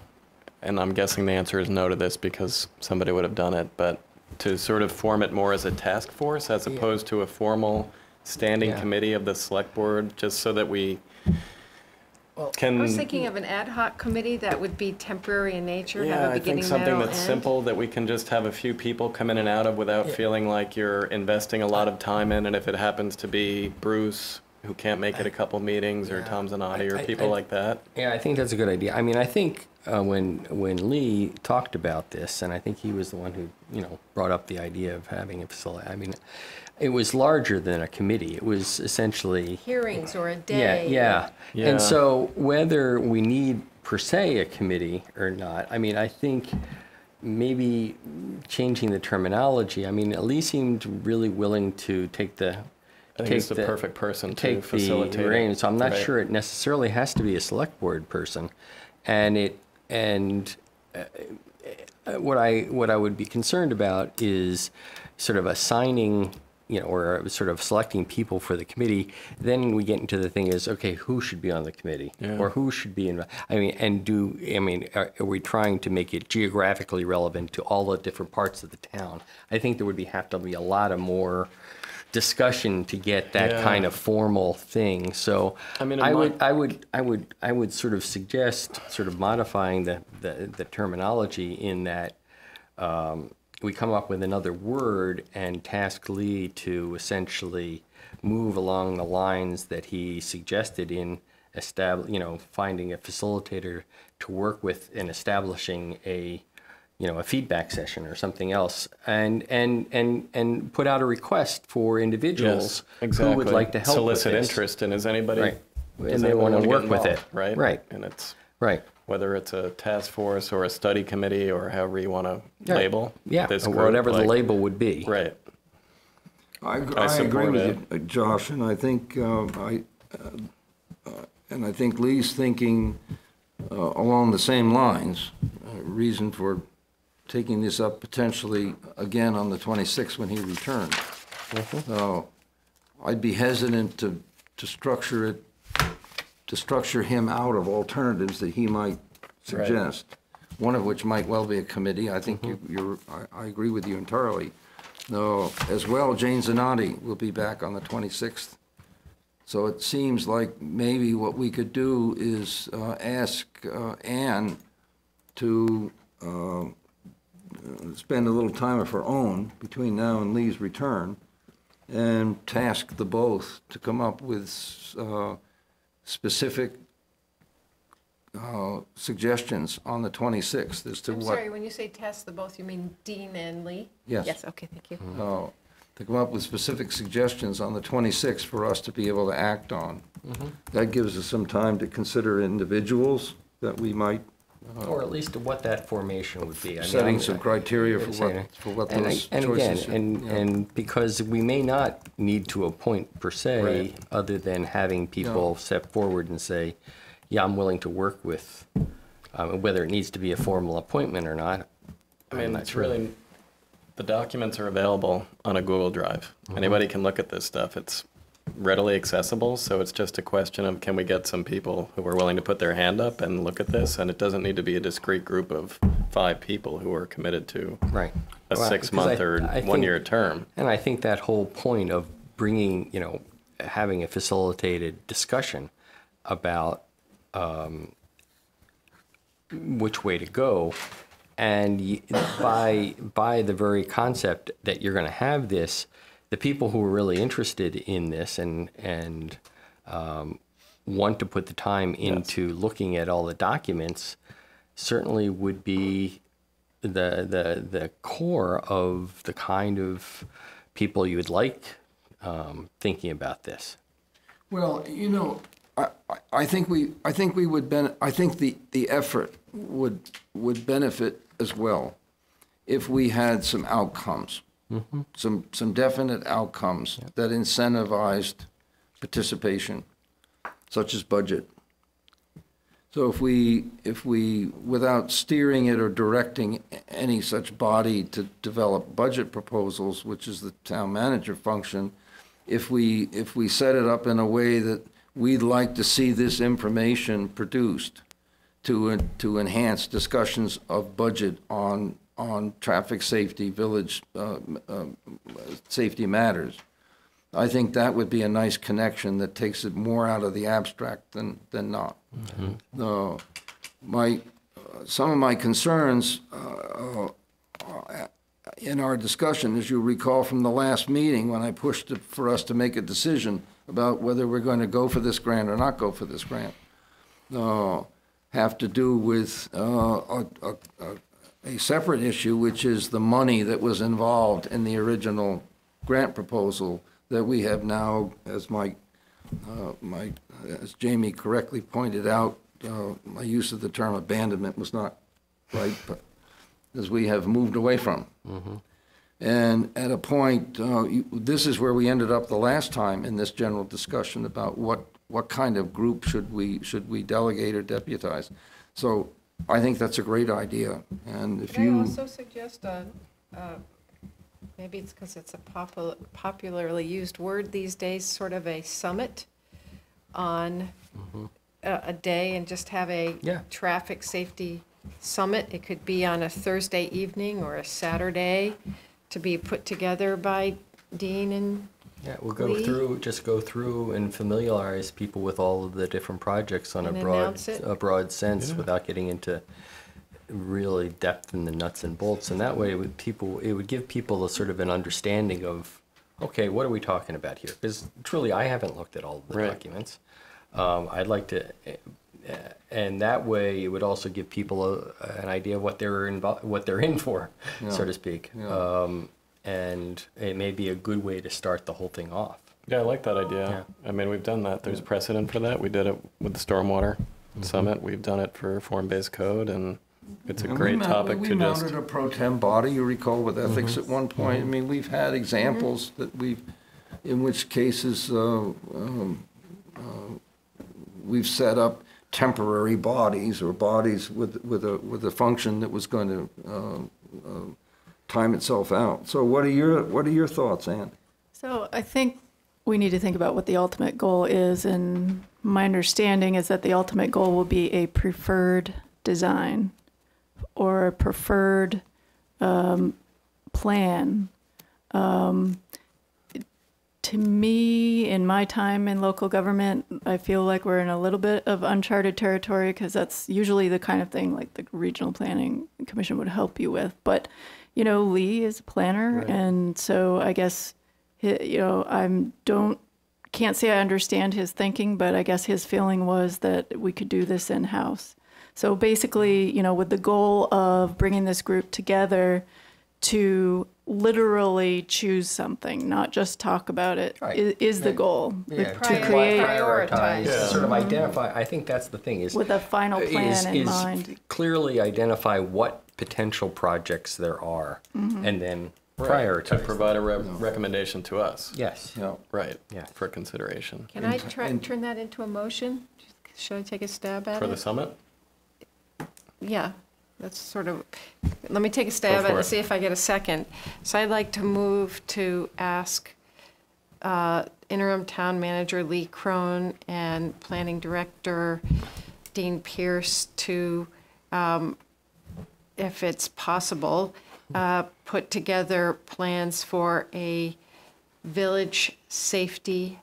[SPEAKER 8] And I'm guessing the answer is no to this because somebody would have done it, but to sort of form it more as a task force as opposed to a formal standing committee of the select board, just so that we can...
[SPEAKER 2] I was thinking of an ad hoc committee that would be temporary in nature,
[SPEAKER 8] Yeah,
[SPEAKER 2] have a
[SPEAKER 8] I think
[SPEAKER 2] beginning,
[SPEAKER 8] something
[SPEAKER 2] middle,
[SPEAKER 8] that's
[SPEAKER 2] end.
[SPEAKER 8] simple that we can just have a few people come in and out of without feeling like you're investing a lot of time in. And if it happens to be Bruce, who can't make it a couple meetings, or Tom Zanotti, or people like that.
[SPEAKER 3] Yeah, I think that's a good idea. I mean, I think when Lee talked about this, and I think he was the one who, brought up the idea of having a facility. I mean, it was larger than a committee. It was essentially
[SPEAKER 2] Hearings or a day.
[SPEAKER 3] Yeah. And so whether we need per se a committee or not, I mean, I think maybe changing the terminology. I mean, Lee seemed really willing to take the
[SPEAKER 8] I think he's the perfect person to facilitate
[SPEAKER 3] the reins. So I'm not
[SPEAKER 8] Right.
[SPEAKER 3] sure it necessarily has to be a select board person, and what I would be concerned about is sort of assigning, or sort of selecting people for the committee. Then we get into the thing is, okay, who should be on the committee, or who should be in? Are we trying to make it geographically relevant to all the different parts of the town? I think there would have to be a lot of more discussion to get that kind of formal thing. So I would sort of suggest sort of modifying the terminology in that we come up with another word and task Lee to essentially move along the lines that he suggested in finding a facilitator to work with and establishing a feedback session or something else, and put out a request for individuals who would like to help
[SPEAKER 8] solicit
[SPEAKER 3] with this.
[SPEAKER 8] interest, and is anybody
[SPEAKER 3] and they want to work with it,
[SPEAKER 8] right? And it's whether it's a task force or a study committee or however you want to label this
[SPEAKER 3] or
[SPEAKER 8] group,
[SPEAKER 3] whatever the label would be.
[SPEAKER 8] Right.
[SPEAKER 1] I agree with you, Josh, and I think I think Lee's thinking along the same lines. Reason for taking this up potentially again on the 26th when he returns. I'd be hesitant to structure it, to structure him out of alternatives that he might suggest. One of which might well be a committee. I think I agree with you entirely. As well, Jane Zanotti will be back on the 26th. So it seems like maybe what we could do is ask Ann to spend a little time of her own between now and Lee's return and task the both to come up with specific suggestions on the 26th as to
[SPEAKER 2] I'm what... sorry, when you say task the both, you mean Dean and Lee?
[SPEAKER 1] Yes.
[SPEAKER 2] Yes, okay, thank you.
[SPEAKER 1] To come up with specific suggestions on the 26th for us to be able to act on. That gives us some time to consider individuals that we might...
[SPEAKER 3] or at least what that formation would be.
[SPEAKER 1] Setting some criteria for what those choices...
[SPEAKER 3] And because we may not need to appoint per se, other than having people step forward and say, yeah, I'm willing to work with, whether it needs to be a formal appointment or not.
[SPEAKER 8] I mean, it's really, the documents are available on a Google Drive. Anybody can look at this stuff. It's readily accessible, so it's just a question of can we get some people who are willing to put their hand up and look at this, and it doesn't need to be a discrete group of 5 people who are committed to a 6-month or 1-year term.
[SPEAKER 3] And I think that whole point of bringing, having a facilitated discussion about which way to go. And by the very concept that you're going to have this, the people who are really interested in this and want to put the time into looking at all the documents certainly would be the core of the kind of people you would like thinking about this.
[SPEAKER 1] Well, I think we would I think the effort would benefit as well if we had some outcomes, some definite outcomes that incentivized participation, such as budget. So if we, without steering it or directing any such body to develop budget proposals, which is the town manager function, if we set it up in a way that we'd like to see this information produced to enhance discussions of budget on traffic safety, village safety matters, I think that would be a nice connection that takes it more out of the abstract than not. Some of my concerns in our discussion, as you recall from the last meeting when I pushed for us to make a decision about whether we're going to go for this grant or not go for this grant, have to do with a separate issue, which is the money that was involved in the original grant proposal that we have now, as as Jamie correctly pointed out, my use of the term abandonment was not right, but as we have moved away from. And at a point, this is where we ended up the last time in this general discussion about what kind of group should we delegate or deputize. So I think that's a great idea. And if
[SPEAKER 2] Could
[SPEAKER 1] you
[SPEAKER 2] I also suggest maybe it's because it's a popularly used word these days, sort of a summit on a day, and just have a traffic safety summit. It could be on a Thursday evening or a Saturday, to be put together by Dean and
[SPEAKER 3] we'll
[SPEAKER 2] Lee.
[SPEAKER 3] go through and familiarize people with all of the different projects on
[SPEAKER 2] And
[SPEAKER 3] a broad sense without getting into really depth in the nuts and bolts. And that way it would give people a sort of an understanding of, okay, what are we talking about here? Because truly I haven't looked at all of the documents. I'd like to, and that way it would also give people an idea of what they're in for, so to speak. And it may be a good way to start the whole thing off.
[SPEAKER 8] Yeah, I like that idea. I mean, we've done that. There's precedent for that. We did it with the Stormwater Summit. We've done it for form-based code, and it's a great topic to just...
[SPEAKER 1] We mounted a pro tem body, you recall, with ethics at one point. I mean, we've had examples that in which cases we've set up temporary bodies or bodies with a function that was going to time itself out. So what are your thoughts, Ann?
[SPEAKER 4] So I think we need to think about what the ultimate goal is, and my understanding is that the ultimate goal will be a preferred design or a preferred plan. To me, in my time in local government, I feel like we're in a little bit of uncharted territory, because that's usually the kind of thing like the Regional Planning Commission would help you with. But, Lee is a planner, and so I guess, can't say I understand his thinking, but I guess his feeling was that we could do this in-house. So basically, with the goal of bringing this group together to literally choose something, not just talk about it, is the goal.
[SPEAKER 3] Yeah,
[SPEAKER 4] to create,
[SPEAKER 3] prioritize, sort of identify. I think that's the thing, is
[SPEAKER 4] with a final plan in mind.
[SPEAKER 3] Clearly identify what potential projects there are, and then prioritize.
[SPEAKER 8] To provide a recommendation to us.
[SPEAKER 3] Yes.
[SPEAKER 8] Right. Yeah. For consideration.
[SPEAKER 2] Can I turn that into a motion? Should I take a stab at it?
[SPEAKER 8] For the summit?
[SPEAKER 2] Yeah. That's sort of, let me take a stab at it and see if I get a second. So I'd like to move to ask interim town manager Lee Crone and planning director Dean Pierce to, if it's possible, put together plans for a Village Safety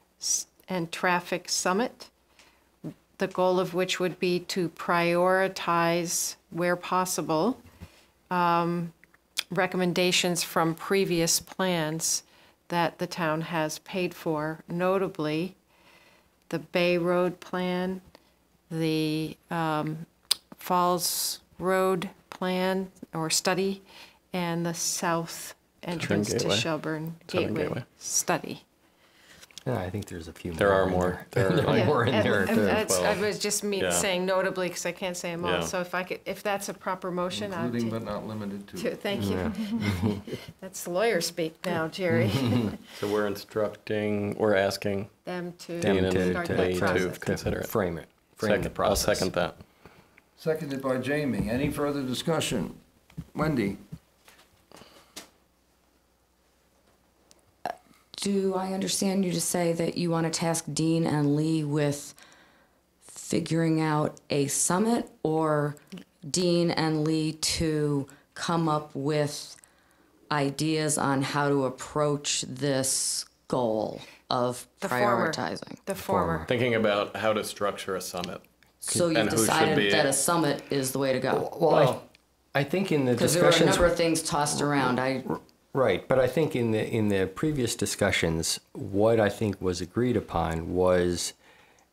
[SPEAKER 2] and Traffic Summit, the goal of which would be to prioritize, where possible, recommendations from previous plans that the town has paid for, notably the Bay Road Plan, the Falls Road Plan or study, and the south entrance to
[SPEAKER 8] Gateway.
[SPEAKER 2] Shelburne
[SPEAKER 8] Southern
[SPEAKER 2] Gateway study.
[SPEAKER 3] Yeah, I think there's a few more.
[SPEAKER 8] There are
[SPEAKER 3] in
[SPEAKER 8] more.
[SPEAKER 3] There
[SPEAKER 8] There
[SPEAKER 3] are
[SPEAKER 8] are
[SPEAKER 3] more in there.
[SPEAKER 2] And
[SPEAKER 3] too.
[SPEAKER 2] I was just
[SPEAKER 8] Yeah.
[SPEAKER 2] saying notably, because I can't say them all.
[SPEAKER 8] Yeah.
[SPEAKER 2] So if that's a proper motion, I'll
[SPEAKER 1] Including
[SPEAKER 2] take.
[SPEAKER 1] but not limited to.
[SPEAKER 2] Thank you. That's lawyer speak now, Jerry.
[SPEAKER 8] So we're asking
[SPEAKER 2] Them to
[SPEAKER 8] Dean and
[SPEAKER 2] start
[SPEAKER 8] Lee
[SPEAKER 2] that
[SPEAKER 8] to
[SPEAKER 2] process.
[SPEAKER 8] consider it.
[SPEAKER 3] Frame the
[SPEAKER 8] I'll
[SPEAKER 3] process.
[SPEAKER 8] second that.
[SPEAKER 1] Seconded by Jamie. Any further discussion? Wendy?
[SPEAKER 14] Do I understand you to say that you want to task Dean and Lee with figuring out a summit, or Dean and Lee to come up with ideas on how to approach this goal of
[SPEAKER 2] The former.
[SPEAKER 14] prioritizing?
[SPEAKER 2] The former.
[SPEAKER 8] Thinking about how to structure a summit.
[SPEAKER 14] So you
[SPEAKER 8] And who should be-
[SPEAKER 14] decided that a summit is the way to go?
[SPEAKER 3] Well, I think in the
[SPEAKER 14] Because there were a
[SPEAKER 3] discussions.
[SPEAKER 14] number of things tossed around.
[SPEAKER 3] Right, but I think in the previous discussions, what I think was agreed upon was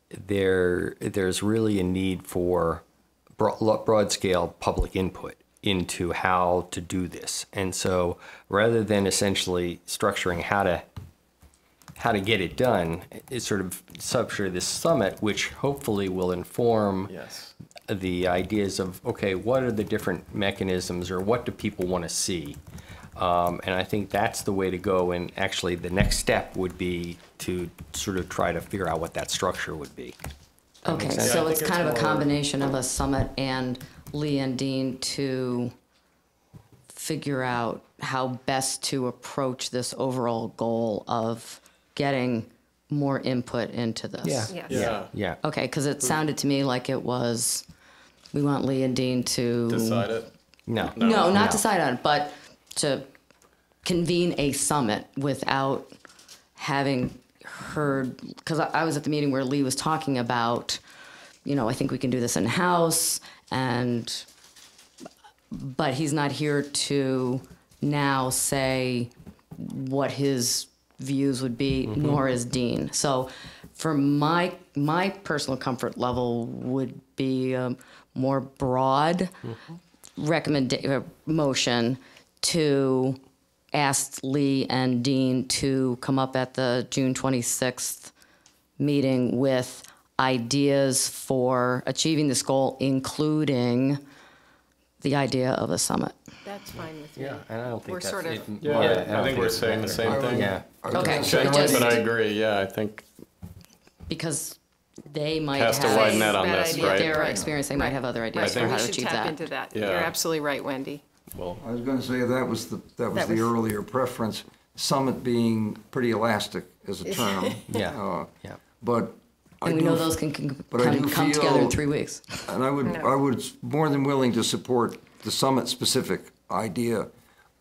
[SPEAKER 3] there's really a need for broad scale public input into how to do this, and so rather than essentially structuring how to get it done, it's sort of structure this summit, which hopefully will inform
[SPEAKER 8] Yes.
[SPEAKER 3] the ideas of, okay, what are the different mechanisms, or what do people want to see? And I think that's the way to go, and actually the next step would be to sort of try to figure out what that structure would be.
[SPEAKER 14] Okay,
[SPEAKER 8] sense? Yeah,
[SPEAKER 14] so
[SPEAKER 8] I
[SPEAKER 14] it's
[SPEAKER 8] think
[SPEAKER 14] kind of
[SPEAKER 8] it's
[SPEAKER 14] a
[SPEAKER 8] more-
[SPEAKER 14] combination of a summit and Lee and Dean to figure out how best to approach this overall goal of getting more input into this.
[SPEAKER 3] Yeah.
[SPEAKER 2] Yes.
[SPEAKER 8] Yeah.
[SPEAKER 3] Yeah.
[SPEAKER 14] Okay, because it sounded to me like it was, we want Lee and Dean to.
[SPEAKER 8] Decide it.
[SPEAKER 3] No.
[SPEAKER 14] No, not decide on it, but to convene a summit without having heard, because I was at the meeting where Lee was talking about, I think we can do this in-house, but he's not here to now say what his views would be, nor is Dean. So for my personal comfort level would be a more broad motion to ask Lee and Dean to come up at the June 26th meeting with ideas for achieving this goal, including the idea of a summit.
[SPEAKER 2] That's fine with me.
[SPEAKER 3] Yeah, and I don't think
[SPEAKER 2] We're
[SPEAKER 3] that's
[SPEAKER 2] sort of-
[SPEAKER 3] it.
[SPEAKER 8] Yeah,
[SPEAKER 3] I
[SPEAKER 8] I think we're saying the same thing.
[SPEAKER 3] Yeah.
[SPEAKER 14] Okay,
[SPEAKER 8] Generally, but I agree. Yeah, I think
[SPEAKER 14] because they might
[SPEAKER 8] Has to
[SPEAKER 14] have
[SPEAKER 8] widen that on
[SPEAKER 2] Bad
[SPEAKER 8] this,
[SPEAKER 2] idea.
[SPEAKER 8] right?
[SPEAKER 14] their experience, they might have other ideas for
[SPEAKER 8] think-
[SPEAKER 14] how
[SPEAKER 2] We
[SPEAKER 14] to
[SPEAKER 2] should
[SPEAKER 14] achieve
[SPEAKER 2] tap
[SPEAKER 14] that.
[SPEAKER 2] into that.
[SPEAKER 8] Yeah.
[SPEAKER 2] You're absolutely right, Wendy.
[SPEAKER 8] well,
[SPEAKER 1] I was going to say that was the
[SPEAKER 2] was-
[SPEAKER 1] earlier preference, summit being pretty elastic as a term.
[SPEAKER 3] Yeah. Yeah.
[SPEAKER 1] But I
[SPEAKER 14] And we
[SPEAKER 1] do
[SPEAKER 14] know
[SPEAKER 1] f-
[SPEAKER 14] those can
[SPEAKER 1] but I do
[SPEAKER 14] come together in
[SPEAKER 1] feel-
[SPEAKER 14] 3 weeks.
[SPEAKER 1] And I would more than willing to support the summit-specific idea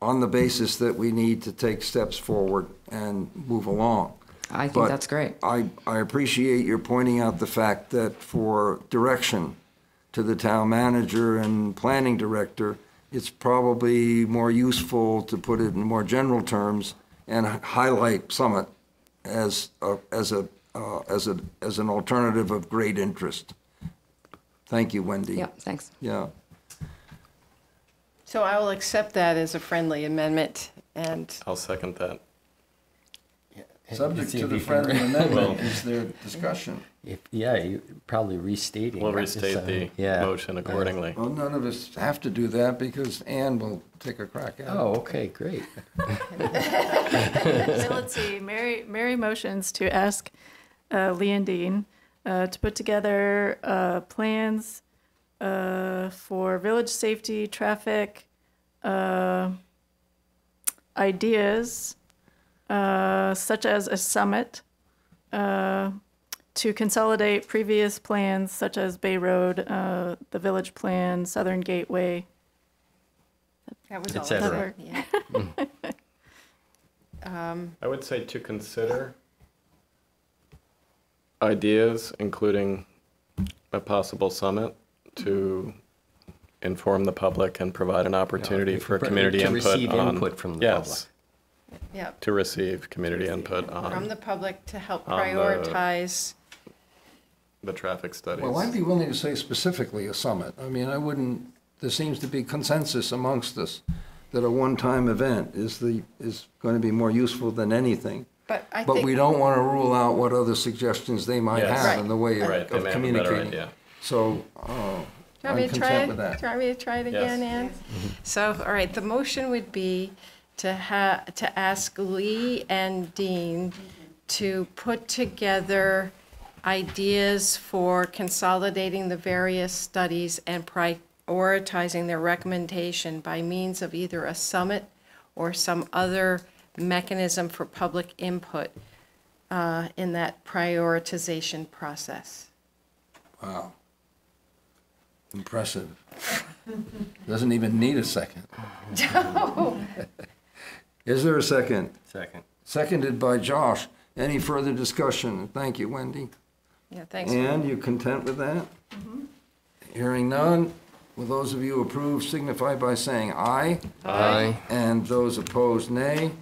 [SPEAKER 1] on the basis that we need to take steps forward and move along.
[SPEAKER 14] I think
[SPEAKER 1] But
[SPEAKER 14] that's great.
[SPEAKER 1] I appreciate your pointing out the fact that for direction to the town manager and planning director, it's probably more useful to put it in more general terms and highlight summit as an alternative of great interest. Thank you, Wendy.
[SPEAKER 14] Yep, thanks.
[SPEAKER 1] Yeah.
[SPEAKER 2] So I will accept that as a friendly amendment, and
[SPEAKER 8] I'll second that.
[SPEAKER 1] Subject
[SPEAKER 3] See
[SPEAKER 1] to
[SPEAKER 3] if
[SPEAKER 1] the
[SPEAKER 3] you can-
[SPEAKER 1] friendly amendment, is there discussion?
[SPEAKER 3] You probably restating.
[SPEAKER 8] We'll
[SPEAKER 3] right?
[SPEAKER 8] restate the
[SPEAKER 3] yeah.
[SPEAKER 8] motion accordingly.
[SPEAKER 1] Well, none of us have to do that because Ann will take a crack at it.
[SPEAKER 3] Oh, okay, great.
[SPEAKER 4] So let's see, Mary motions to ask Lee and Dean to put together plans for village safety, traffic, ideas, such as a summit, to consolidate previous plans such as Bay Road, the village plan, Southern Gateway.
[SPEAKER 2] that was
[SPEAKER 3] Et
[SPEAKER 2] all.
[SPEAKER 3] cetera.
[SPEAKER 2] Yeah.
[SPEAKER 8] I would say to consider ideas, including a possible summit, to inform the public and provide an opportunity for community input on.
[SPEAKER 3] To receive input from the
[SPEAKER 8] yes,
[SPEAKER 2] Yep.
[SPEAKER 8] to receive community input on.
[SPEAKER 2] From the public to help
[SPEAKER 8] on the-
[SPEAKER 2] prioritize.
[SPEAKER 8] The traffic studies.
[SPEAKER 1] Well, I'd be willing to say specifically a summit. I mean, I wouldn't, there seems to be consensus amongst us that a one-time event is going to be more useful than anything.
[SPEAKER 2] But I
[SPEAKER 1] But
[SPEAKER 2] think.
[SPEAKER 1] we don't want to rule out what other suggestions they might
[SPEAKER 8] Yes.
[SPEAKER 1] have in the way
[SPEAKER 8] Right, they
[SPEAKER 1] of
[SPEAKER 8] may have a better
[SPEAKER 1] communicating.
[SPEAKER 8] idea.
[SPEAKER 1] So,
[SPEAKER 2] Do you want
[SPEAKER 1] I'm
[SPEAKER 2] me to try
[SPEAKER 1] content
[SPEAKER 2] it?
[SPEAKER 1] with that.
[SPEAKER 2] Do you want me to try it again, Ann? So, all right, the motion would be to ask Lee and Dean to put together ideas for consolidating the various studies and prioritizing their recommendation by means of either a summit or some other mechanism for public input in that prioritization process.
[SPEAKER 1] Wow. Impressive. Doesn't even need a second. Is there a second?
[SPEAKER 3] Second.
[SPEAKER 1] Seconded by Josh. Any further discussion? Thank you, Wendy.
[SPEAKER 2] Yeah, thanks.
[SPEAKER 1] And you content with that? Hearing none, will those of you who approve signify by saying aye?
[SPEAKER 3] Aye.
[SPEAKER 1] And those opposed, nay.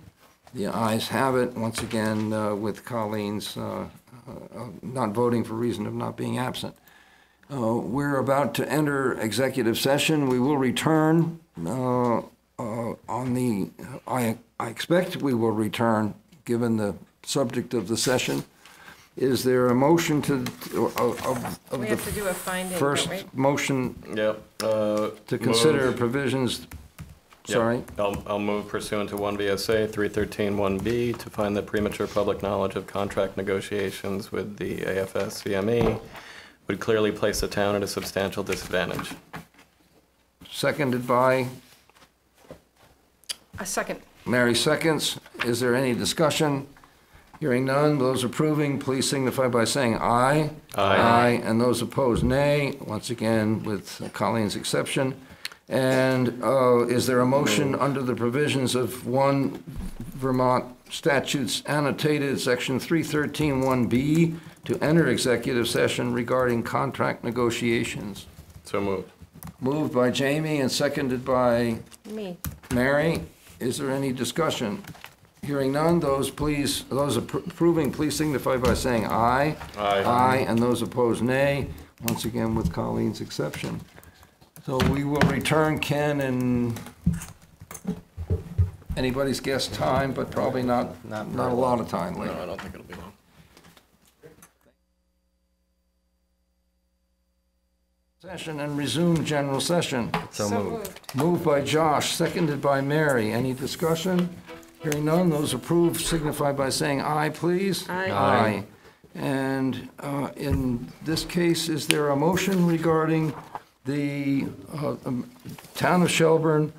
[SPEAKER 1] The ayes have it, once again, with Colleen's not voting for reason of not being absent. We're about to enter executive session. We will return I expect we will return, given the subject of the session. Is there a motion to, of
[SPEAKER 2] We
[SPEAKER 1] the
[SPEAKER 2] have to do a finding,
[SPEAKER 1] first
[SPEAKER 2] don't we?
[SPEAKER 1] motion
[SPEAKER 8] Yep.
[SPEAKER 1] to consider
[SPEAKER 8] Move.
[SPEAKER 1] provisions?
[SPEAKER 8] Yep.
[SPEAKER 1] Sorry?
[SPEAKER 8] I'll move pursuant to 1 VSA 313-1B to find that premature public knowledge of contract negotiations with the AFS CME would clearly place the town at a substantial disadvantage.
[SPEAKER 1] Seconded by
[SPEAKER 2] A second.
[SPEAKER 1] Mary seconds. Is there any discussion? Hearing none, those approving, please signify by saying aye.
[SPEAKER 8] Aye.
[SPEAKER 1] And those opposed, nay. Once again, with Colleen's exception. And is there a motion under the provisions of 1 Vermont statutes annotated, section 313-1B, to enter executive session regarding contract negotiations?
[SPEAKER 8] So moved.
[SPEAKER 1] Moved by Jamie and seconded by
[SPEAKER 2] Me.
[SPEAKER 1] Mary. Is there any discussion? Hearing none, those approving, please signify by saying aye.
[SPEAKER 8] Aye.
[SPEAKER 1] Aye, and those opposed, nay. Once again, with Colleen's exception. So we will return, Ken, in anybody's guess time, but probably not a lot of time
[SPEAKER 8] No,
[SPEAKER 1] later.
[SPEAKER 8] I don't think it'll be long.
[SPEAKER 1] Session and resume general session.
[SPEAKER 3] So moved.
[SPEAKER 1] Moved by Josh, seconded by Mary. Any discussion? Hearing none, those approved signify by saying aye, please.
[SPEAKER 2] Aye.
[SPEAKER 1] Aye. And in this case, is there a motion regarding the Town of Shelburne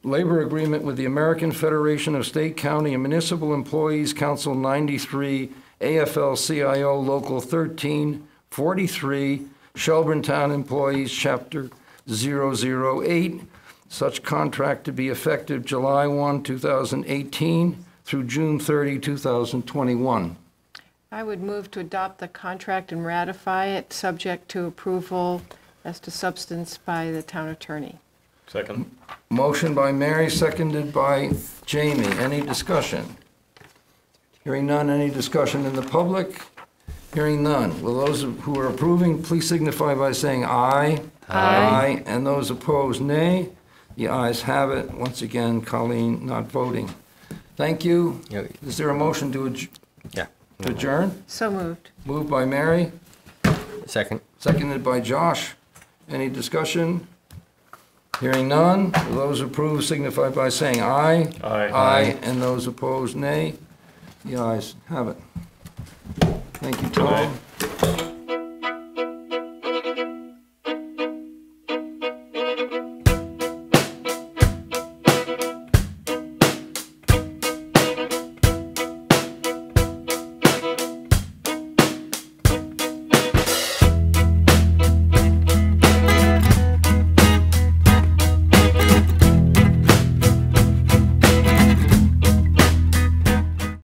[SPEAKER 1] labor agreement with the American Federation of State, County, and Municipal Employees, Council 93, AFL-CIO Local 1343, Shelburne Town Employees, Chapter 008, such contract to be effective July 1, 2018 through June 30, 2021.
[SPEAKER 2] I would move to adopt the contract and ratify it, subject to approval as to substance by the town attorney.
[SPEAKER 8] Second.
[SPEAKER 1] Motion by Mary, seconded by Jamie. Any discussion? Hearing none, any discussion in the public? Hearing none. Will those who are approving, please signify by saying aye. Aye. And those opposed, nay. The ayes have it. Once again, Colleen not voting. Thank you.
[SPEAKER 3] Yeah.
[SPEAKER 1] Is there a motion to
[SPEAKER 3] Yeah.
[SPEAKER 1] adjourn?
[SPEAKER 2] So moved.
[SPEAKER 1] Moved by Mary,
[SPEAKER 3] Second.
[SPEAKER 1] seconded by Josh. Any discussion? Hearing none. Will those approve signify by saying aye.
[SPEAKER 8] Aye.
[SPEAKER 1] Aye. And those opposed, nay. The ayes have it. Thank you, Tom.